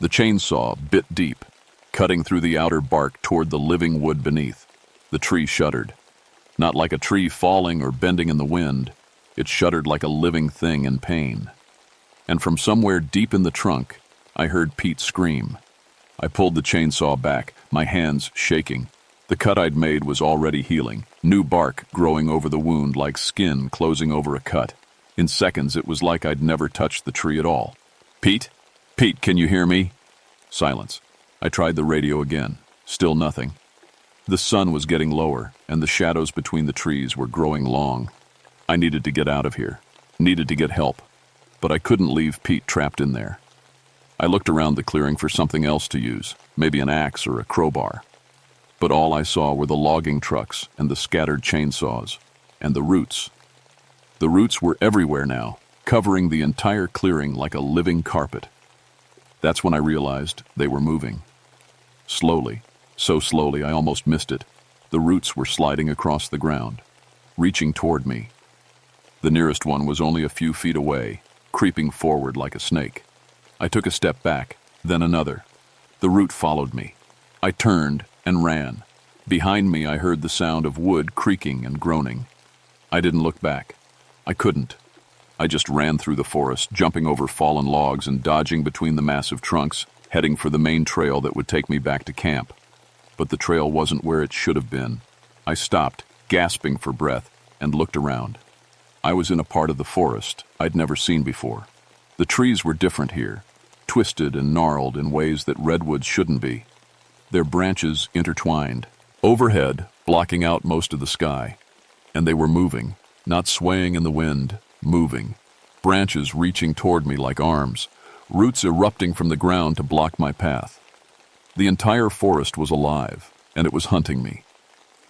The chainsaw bit deep, cutting through the outer bark toward the living wood beneath. The tree shuddered. Not like a tree falling or bending in the wind. It shuddered like a living thing in pain. And from somewhere deep in the trunk, I heard Pete scream. I pulled the chainsaw back, my hands shaking. The cut I'd made was already healing, new bark growing over the wound like skin closing over a cut. In seconds, it was like I'd never touched the tree at all. Pete? Pete, can you hear me? Silence. I tried the radio again. Still nothing. The sun was getting lower, and the shadows between the trees were growing long. I needed to get out of here, needed to get help, but I couldn't leave Pete trapped in there. I looked around the clearing for something else to use, maybe an axe or a crowbar. But all I saw were the logging trucks and the scattered chainsaws, and the roots. The roots were everywhere now, covering the entire clearing like a living carpet. That's when I realized they were moving. Slowly, so slowly I almost missed it. The roots were sliding across the ground, reaching toward me. The nearest one was only a few feet away, creeping forward like a snake. I took a step back, then another. The root followed me. I turned and ran. Behind me I heard the sound of wood creaking and groaning. I didn't look back. I couldn't. I just ran through the forest, jumping over fallen logs and dodging between the massive trunks, heading for the main trail that would take me back to camp. But the trail wasn't where it should have been. I stopped, gasping for breath, and looked around. I was in a part of the forest I'd never seen before. The trees were different here, twisted and gnarled in ways that redwoods shouldn't be. Their branches intertwined, overhead, blocking out most of the sky. And they were moving, not swaying in the wind, moving. Branches reaching toward me like arms, roots erupting from the ground to block my path. The entire forest was alive, and it was hunting me.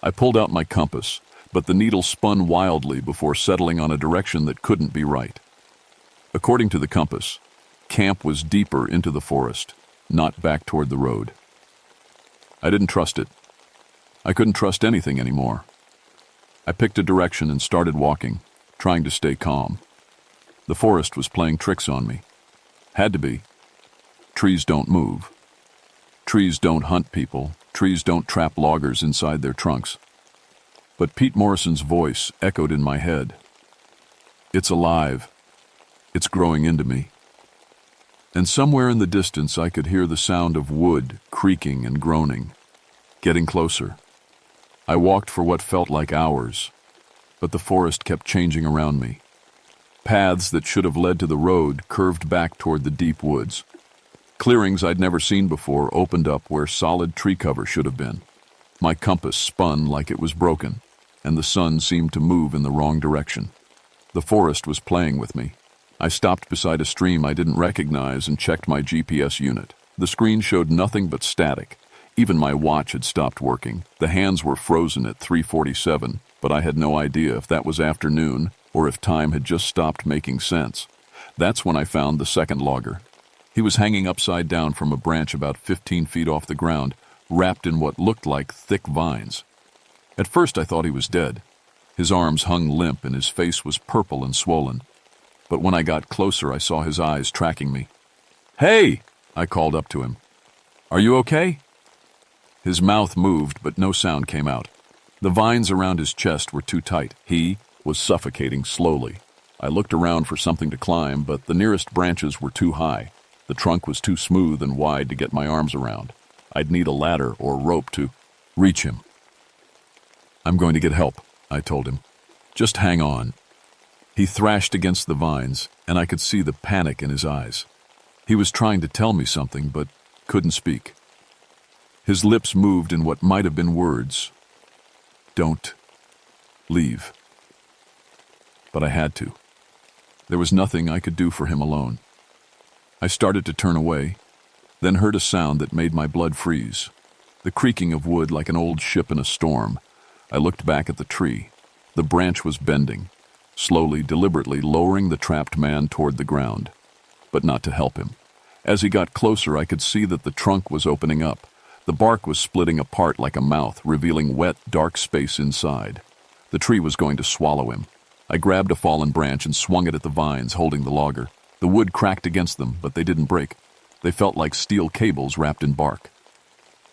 I pulled out my compass, but the needle spun wildly before settling on a direction that couldn't be right. According to the compass, camp was deeper into the forest, not back toward the road. I didn't trust it. I couldn't trust anything anymore. I picked a direction and started walking, trying to stay calm. The forest was playing tricks on me. Had to be. Trees don't move. Trees don't hunt people. Trees don't trap loggers inside their trunks. But Pete Morrison's voice echoed in my head. It's alive. It's growing into me. And somewhere in the distance I could hear the sound of wood creaking and groaning, getting closer. I walked for what felt like hours, but the forest kept changing around me. Paths that should have led to the road curved back toward the deep woods. Clearings I'd never seen before opened up where solid tree cover should have been. My compass spun like it was broken, and the sun seemed to move in the wrong direction. The forest was playing with me. I stopped beside a stream I didn't recognize and checked my GPS unit. The screen showed nothing but static. Even my watch had stopped working. The hands were frozen at 3:47, but I had no idea if that was afternoon or if time had just stopped making sense. That's when I found the second logger. He was hanging upside down from a branch about 15 feet off the ground, wrapped in what looked like thick vines. At first I thought he was dead. His arms hung limp and his face was purple and swollen. But when I got closer, I saw his eyes tracking me. "Hey!" I called up to him. "Are you okay?" His mouth moved, but no sound came out. The vines around his chest were too tight. He was suffocating slowly. I looked around for something to climb, but the nearest branches were too high. The trunk was too smooth and wide to get my arms around. I'd need a ladder or rope to reach him. "I'm going to get help," I told him. "Just hang on." He thrashed against the vines, and I could see the panic in his eyes. He was trying to tell me something, but couldn't speak. His lips moved in what might have been words. Don't leave. But I had to. There was nothing I could do for him alone. I started to turn away, then heard a sound that made my blood freeze. The creaking of wood like an old ship in a storm. I looked back at the tree. The branch was bending, slowly, deliberately lowering the trapped man toward the ground, but not to help him. As he got closer, I could see that the trunk was opening up. The bark was splitting apart like a mouth, revealing wet, dark space inside. The tree was going to swallow him. I grabbed a fallen branch and swung it at the vines, holding the logger. The wood cracked against them, but they didn't break. They felt like steel cables wrapped in bark.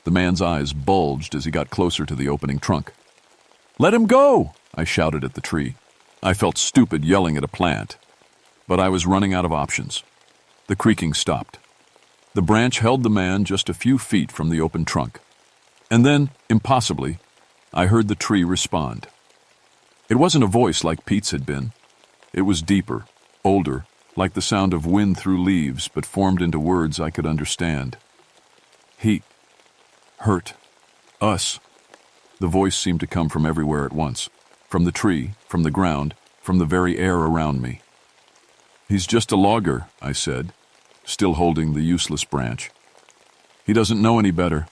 The man's eyes bulged as he got closer to the opening trunk. "Let him go!" I shouted at the tree. I felt stupid yelling at a plant, but I was running out of options. The creaking stopped. The branch held the man just a few feet from the open trunk. And then, impossibly, I heard the tree respond. It wasn't a voice like Pete's had been. It was deeper, older, like the sound of wind through leaves, but formed into words I could understand. "He hurt us." The voice seemed to come from everywhere at once. From the tree, from the ground, from the very air around me. "He's just a logger," I said, still holding the useless branch. "He doesn't know any better.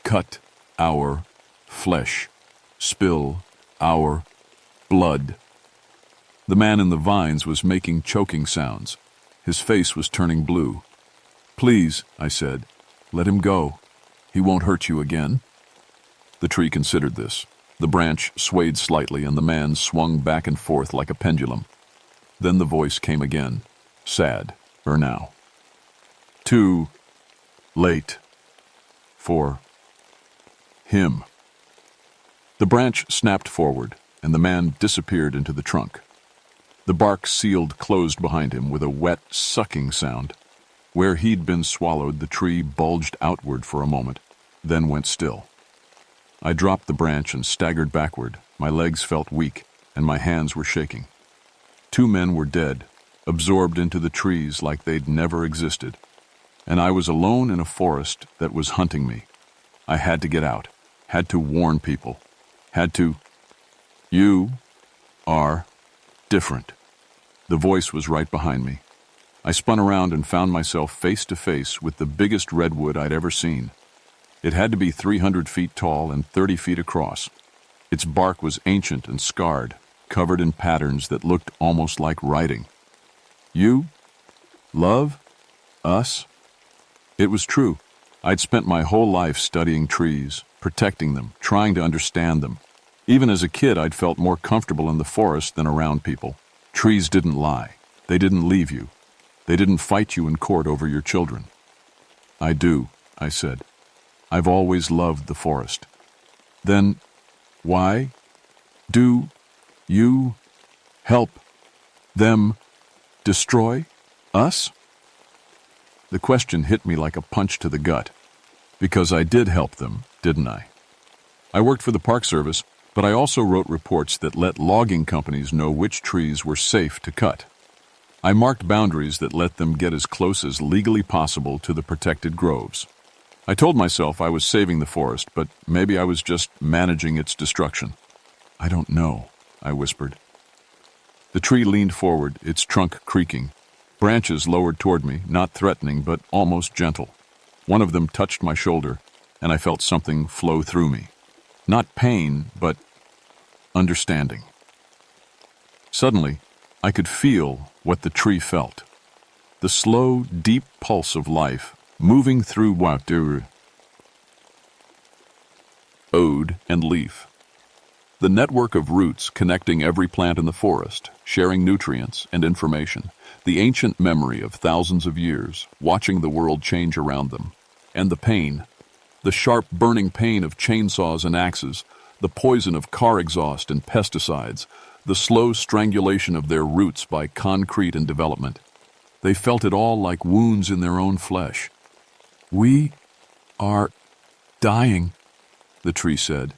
Cut our flesh. Spill our blood." The man in the vines was making choking sounds. His face was turning blue. "Please," I said, "let him go. He won't hurt you again." The tree considered this. The branch swayed slightly and the man swung back and forth like a pendulum. Then the voice came again, sad, or now. "Too late for him." The branch snapped forward, and the man disappeared into the trunk. The bark sealed closed behind him with a wet, sucking sound. Where he'd been swallowed, the tree bulged outward for a moment, then went still. I dropped the branch and staggered backward. My legs felt weak, and my hands were shaking. 2 men were dead, absorbed into the trees like they'd never existed. And I was alone in a forest that was hunting me. I had to get out, had to warn people, had to... "You are different." The voice was right behind me. I spun around and found myself face to face with the biggest redwood I'd ever seen. It had to be 300 feet tall and 30 feet across. Its bark was ancient and scarred, covered in patterns that looked almost like writing. "You love us?" It was true. I'd spent my whole life studying trees, protecting them, trying to understand them. Even as a kid, I'd felt more comfortable in the forest than around people. Trees didn't lie. They didn't leave you. They didn't fight you in court over your children. "I do," I said. "I've always loved the forest." "Then why do you help them destroy us?" The question hit me like a punch to the gut. Because I did help them, didn't I? I worked for the Park Service, but I also wrote reports that let logging companies know which trees were safe to cut. I marked boundaries that let them get as close as legally possible to the protected groves. I told myself I was saving the forest, but maybe I was just managing its destruction. "I don't know," I whispered. The tree leaned forward, its trunk creaking. Branches lowered toward me, not threatening, but almost gentle. One of them touched my shoulder, and I felt something flow through me. Not pain, but understanding. Suddenly, I could feel what the tree felt. The slow, deep pulse of life moving through water, ode, and leaf. The network of roots connecting every plant in the forest, sharing nutrients and information. The ancient memory of thousands of years, watching the world change around them. And the pain. The sharp, burning pain of chainsaws and axes, the poison of car exhaust and pesticides, the slow strangulation of their roots by concrete and development. They felt it all like wounds in their own flesh. "We are dying," the tree said,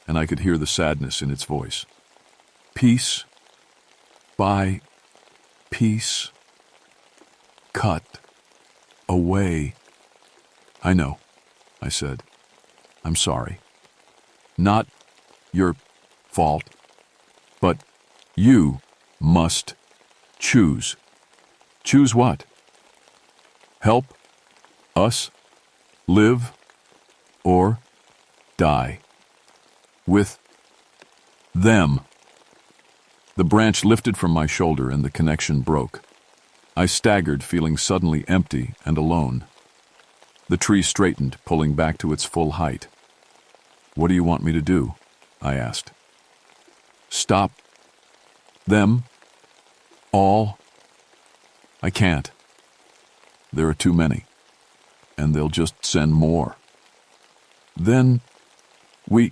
and I could hear the sadness in its voice. "Peace by piece, cut away. I know, I said. I'm sorry. Not your fault, but you must choose. Choose what? Help us live or die with them. The branch lifted from my shoulder and the connection broke. I staggered, feeling suddenly empty and alone. The tree straightened, pulling back to its full height. What do you want me to do? I asked. Stop them all? I can't. There are too many, and they'll just send more. Then we'll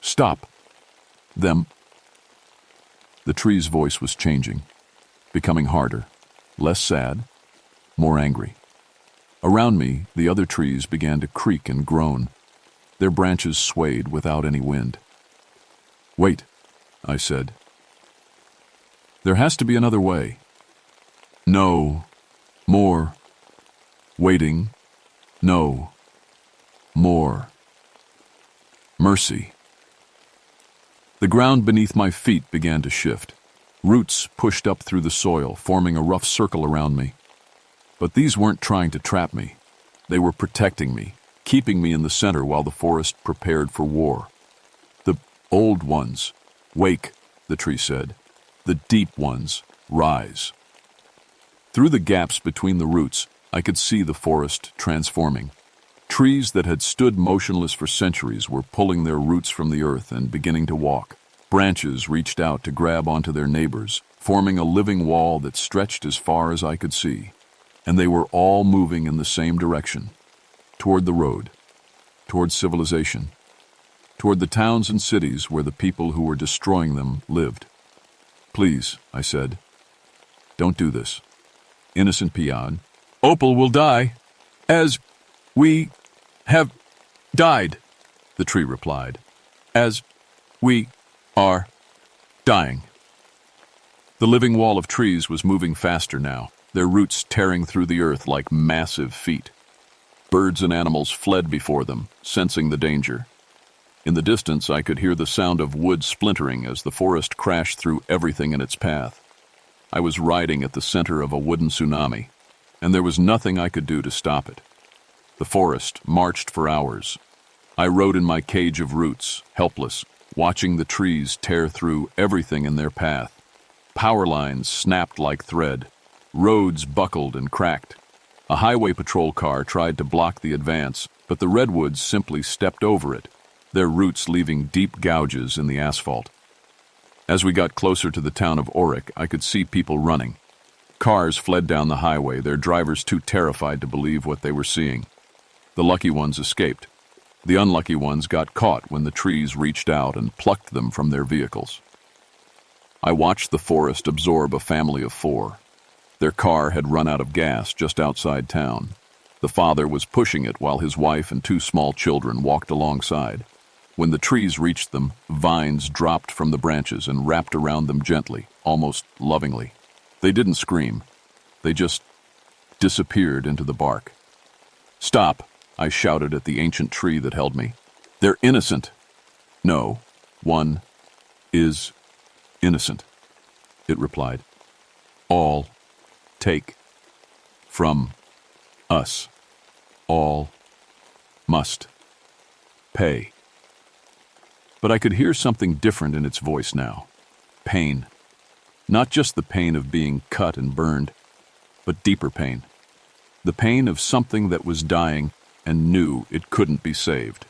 stop them. The tree's voice was changing, becoming harder, less sad, more angry. Around me, the other trees began to creak and groan. Their branches swayed without any wind. Wait, I said. There has to be another way. No more waiting. No more mercy. The ground beneath my feet began to shift. Roots pushed up through the soil, forming a rough circle around me. But these weren't trying to trap me. They were protecting me, keeping me in the center while the forest prepared for war. The old ones wake, the tree said. The deep ones rise. Through the gaps between the roots, I could see the forest transforming. Trees that had stood motionless for centuries were pulling their roots from the earth and beginning to walk. Branches reached out to grab onto their neighbors, forming a living wall that stretched as far as I could see. And they were all moving in the same direction, toward the road, toward civilization, toward the towns and cities where the people who were destroying them lived. Please, I said, don't do this. Innocent peon. Opal will die, as we have died, the tree replied, as we are dying. The living wall of trees was moving faster now, their roots tearing through the earth like massive feet. Birds and animals fled before them, sensing the danger. In the distance, I could hear the sound of wood splintering as the forest crashed through everything in its path. I was riding at the center of a wooden tsunami, and there was nothing I could do to stop it. The forest marched for hours. I rode in my cage of roots, helpless, watching the trees tear through everything in their path. Power lines snapped like thread. Roads buckled and cracked. A highway patrol car tried to block the advance, but the redwoods simply stepped over it, their roots leaving deep gouges in the asphalt. As we got closer to the town of Oric, I could see people running. Cars fled down the highway, their drivers too terrified to believe what they were seeing. The lucky ones escaped. The unlucky ones got caught when the trees reached out and plucked them from their vehicles. I watched the forest absorb a family of 4. Their car had run out of gas just outside town. The father was pushing it while his wife and 2 small children walked alongside. When the trees reached them, vines dropped from the branches and wrapped around them gently, almost lovingly. They didn't scream. They just disappeared into the bark. Stop, I shouted at the ancient tree that held me. They're innocent. No, one is innocent, it replied. All take from us. All must pay. But I could hear something different in its voice now. Pain. Not just the pain of being cut and burned, but deeper pain. The pain of something that was dying and knew it couldn't be saved.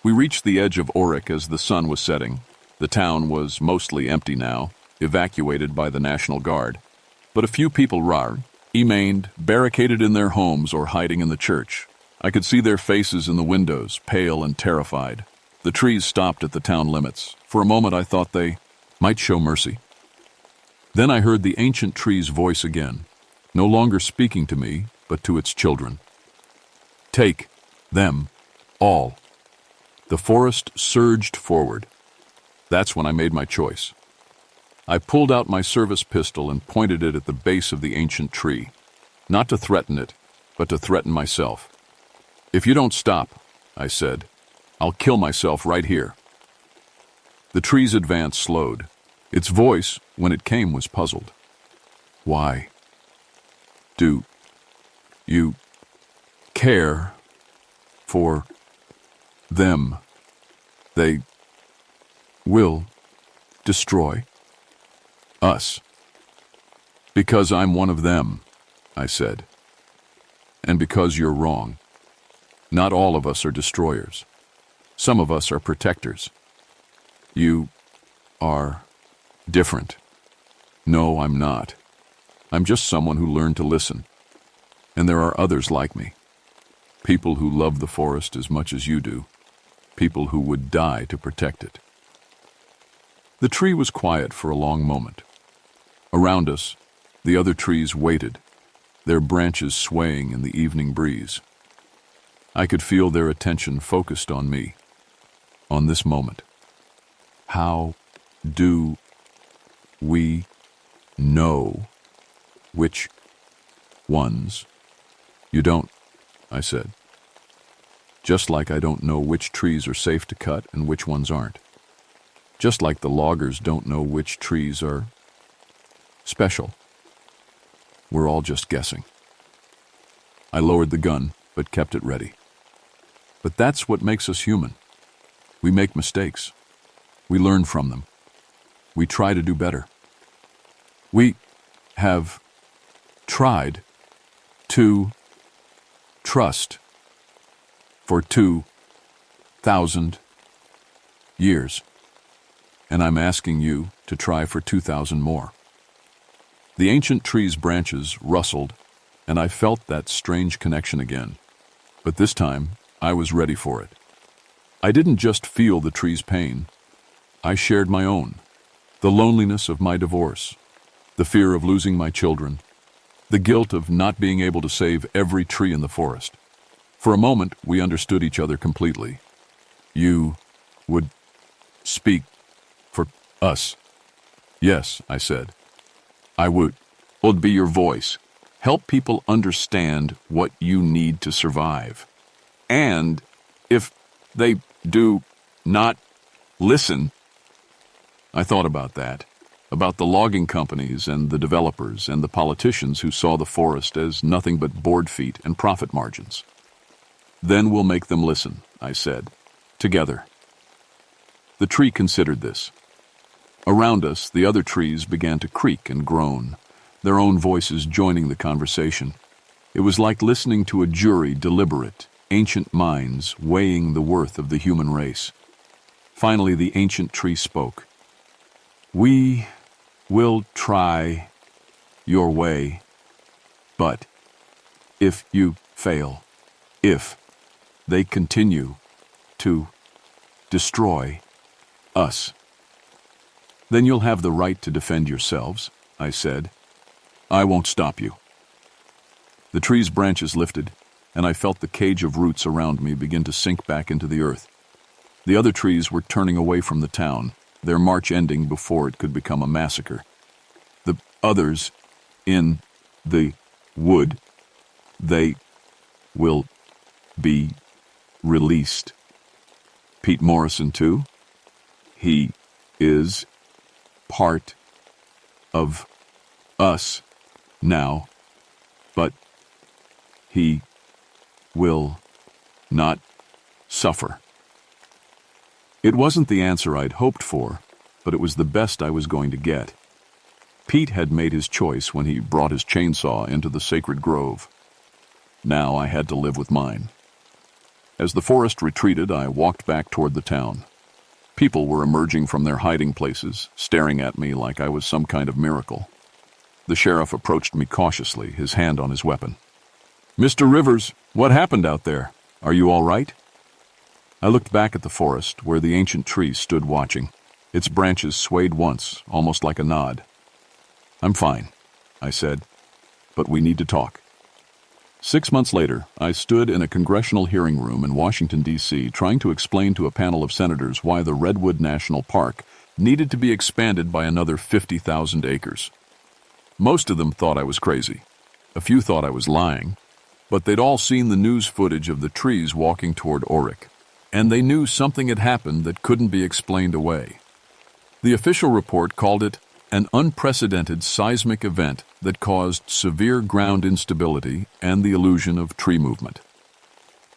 We reached the edge of Oric as the sun was setting. The town was mostly empty now, evacuated by the National Guard. But a few people remained, barricaded in their homes or hiding in the church. I could see their faces in the windows, pale and terrified. The trees stopped at the town limits. For a moment I thought they might show mercy. Then I heard the ancient tree's voice again, no longer speaking to me, but to its children. Take them all. The forest surged forward. That's when I made my choice. I pulled out my service pistol and pointed it at the base of the ancient tree, not to threaten it, but to threaten myself. "If you don't stop," I said, "I'll kill myself right here." The tree's advance slowed. Its voice, when it came, was puzzled. "Why do you care for them? They will destroy us." "Because I'm one of them," I said. "And because you're wrong. Not all of us are destroyers. Some of us are protectors. You are different." "No, I'm not. I'm just someone who learned to listen. And there are others like me. People who love the forest as much as you do. People who would die to protect it." The tree was quiet for a long moment. Around us, the other trees waited, their branches swaying in the evening breeze. I could feel their attention focused on me, on this moment. "How do we know which ones?" "You don't," I said. "Just like I don't know which trees are safe to cut and which ones aren't. Just like the loggers don't know which trees are special. We're all just guessing." I lowered the gun, but kept it ready. But that's what makes us human. We make mistakes. We learn from them. We try to do better. We have tried to trust for 2,000 years. And I'm asking you to try for 2,000 more. The ancient tree's branches rustled, and I felt that strange connection again. But this time, I was ready for it. I didn't just feel the tree's pain. I shared my own. The loneliness of my divorce, the fear of losing my children, the guilt of not being able to save every tree in the forest. For a moment, we understood each other completely. "You would speak for us?" "Yes," I said. "I would. Would be your voice. Help people understand what you need to survive. And if they do not listen..." I thought about that, about the logging companies and the developers and the politicians who saw the forest as nothing but board feet and profit margins. "Then we'll make them listen," I said, "together." The tree considered this. Around us, the other trees began to creak and groan, their own voices joining the conversation. It was like listening to a jury deliberate, ancient minds weighing the worth of the human race. Finally, the ancient tree spoke. "We will try your way, but if you fail, if they continue to destroy us, then you'll have the right to defend yourselves," I said. "I won't stop you." The tree's branches lifted, and I felt the cage of roots around me begin to sink back into the earth. The other trees were turning away from the town, their march ending before it could become a massacre. The others in the wood, they will be released. Pete Morrison, too? He is part of us now, but he will not suffer. It wasn't the answer I'd hoped for, but it was the best I was going to get. Pete had made his choice when he brought his chainsaw into the sacred grove. Now I had to live with mine. As the forest retreated, I walked back toward the town. People were emerging from their hiding places, staring at me like I was some kind of miracle. The sheriff approached me cautiously, his hand on his weapon. "Mr. Rivers, what happened out there? Are you all right?" I looked back at the forest, where the ancient tree stood watching. Its branches swayed once, almost like a nod. "I'm fine," I said, "but we need to talk." 6 months later, I stood in a congressional hearing room in Washington, D.C., trying to explain to a panel of senators why the Redwood National Park needed to be expanded by another 50,000 acres. Most of them thought I was crazy. A few thought I was lying, but they'd all seen the news footage of the trees walking toward Auric, and they knew something had happened that couldn't be explained away. The official report called it an unprecedented seismic event that caused severe ground instability and the illusion of tree movement.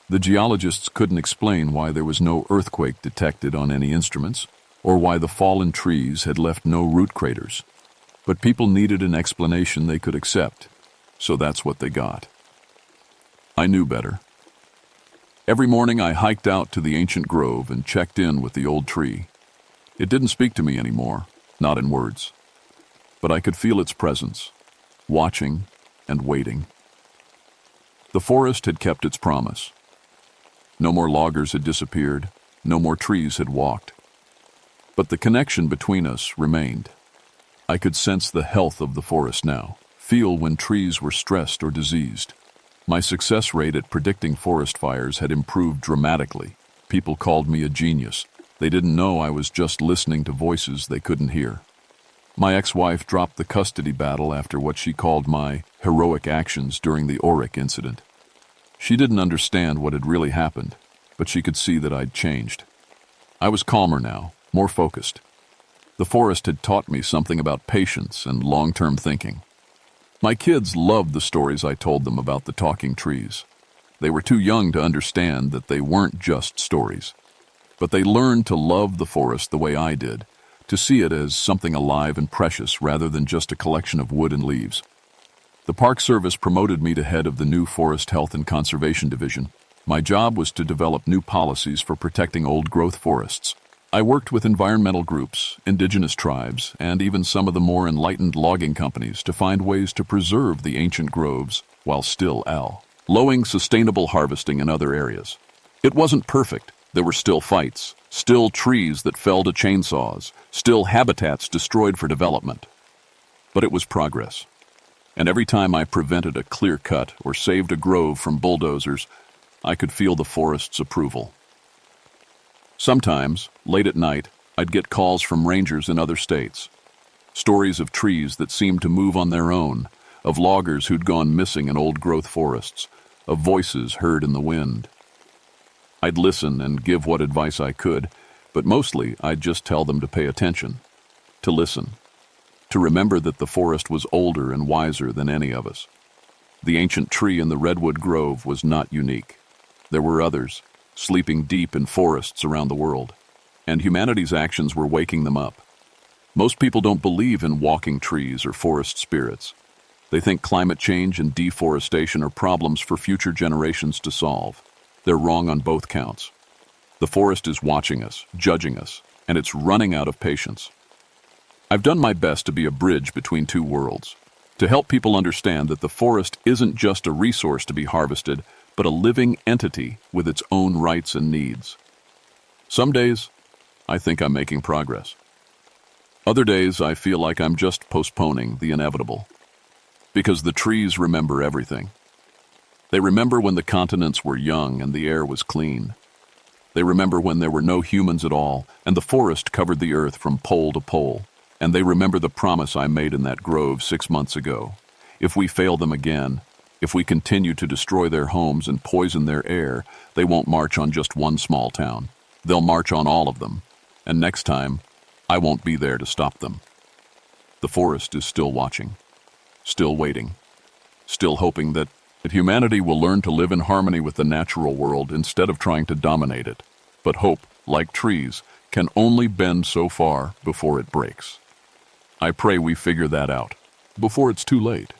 The geologists couldn't explain why there was no earthquake detected on any instruments, or why the fallen trees had left no root craters. But people needed an explanation they could accept, so that's what they got. I knew better. Every morning I hiked out to the ancient grove and checked in with the old tree. It didn't speak to me anymore, not in words. But I could feel its presence, watching and waiting. The forest had kept its promise. No more loggers had disappeared, no more trees had walked. But the connection between us remained. I could sense the health of the forest now, feel when trees were stressed or diseased. My success rate at predicting forest fires had improved dramatically. People called me a genius. They didn't know I was just listening to voices they couldn't hear. My ex-wife dropped the custody battle after what she called my heroic actions during the Auric incident. She didn't understand what had really happened, but she could see that I'd changed. I was calmer now, more focused. The forest had taught me something about patience and long-term thinking. My kids loved the stories I told them about the talking trees. They were too young to understand that they weren't just stories. But they learned to love the forest the way I did, to see it as something alive and precious rather than just a collection of wood and leaves. The Park Service promoted me to head of the new Forest Health and Conservation Division. My job was to develop new policies for protecting old-growth forests. I worked with environmental groups, indigenous tribes, and even some of the more enlightened logging companies to find ways to preserve the ancient groves while still allowing sustainable harvesting in other areas. It wasn't perfect. There were still fights, still trees that fell to chainsaws, still habitats destroyed for development. But it was progress. And every time I prevented a clear cut or saved a grove from bulldozers, I could feel the forest's approval. Sometimes, late at night, I'd get calls from rangers in other states. Stories of trees that seemed to move on their own, of loggers who'd gone missing in old-growth forests, of voices heard in the wind. I'd listen and give what advice I could, but mostly I'd just tell them to pay attention, to listen, to remember that the forest was older and wiser than any of us. The ancient tree in the redwood grove was not unique. There were others, sleeping deep in forests around the world, and humanity's actions were waking them up. Most people don't believe in walking trees or forest spirits. They think climate change and deforestation are problems for future generations to solve. They're wrong on both counts. The forest is watching us, judging us, and it's running out of patience. I've done my best to be a bridge between two worlds, to help people understand that the forest isn't just a resource to be harvested, but a living entity with its own rights and needs. Some days, I think I'm making progress. Other days, I feel like I'm just postponing the inevitable. Because the trees remember everything. They remember when the continents were young and the air was clean. They remember when there were no humans at all, and the forest covered the earth from pole to pole. And they remember the promise I made in that grove 6 months ago. If we fail them again, if we continue to destroy their homes and poison their air, they won't march on just one small town. They'll march on all of them. And next time, I won't be there to stop them. The forest is still watching, still waiting, still hoping that humanity will learn to live in harmony with the natural world instead of trying to dominate it. But hope, like trees, can only bend so far before it breaks. I pray we figure that out before it's too late.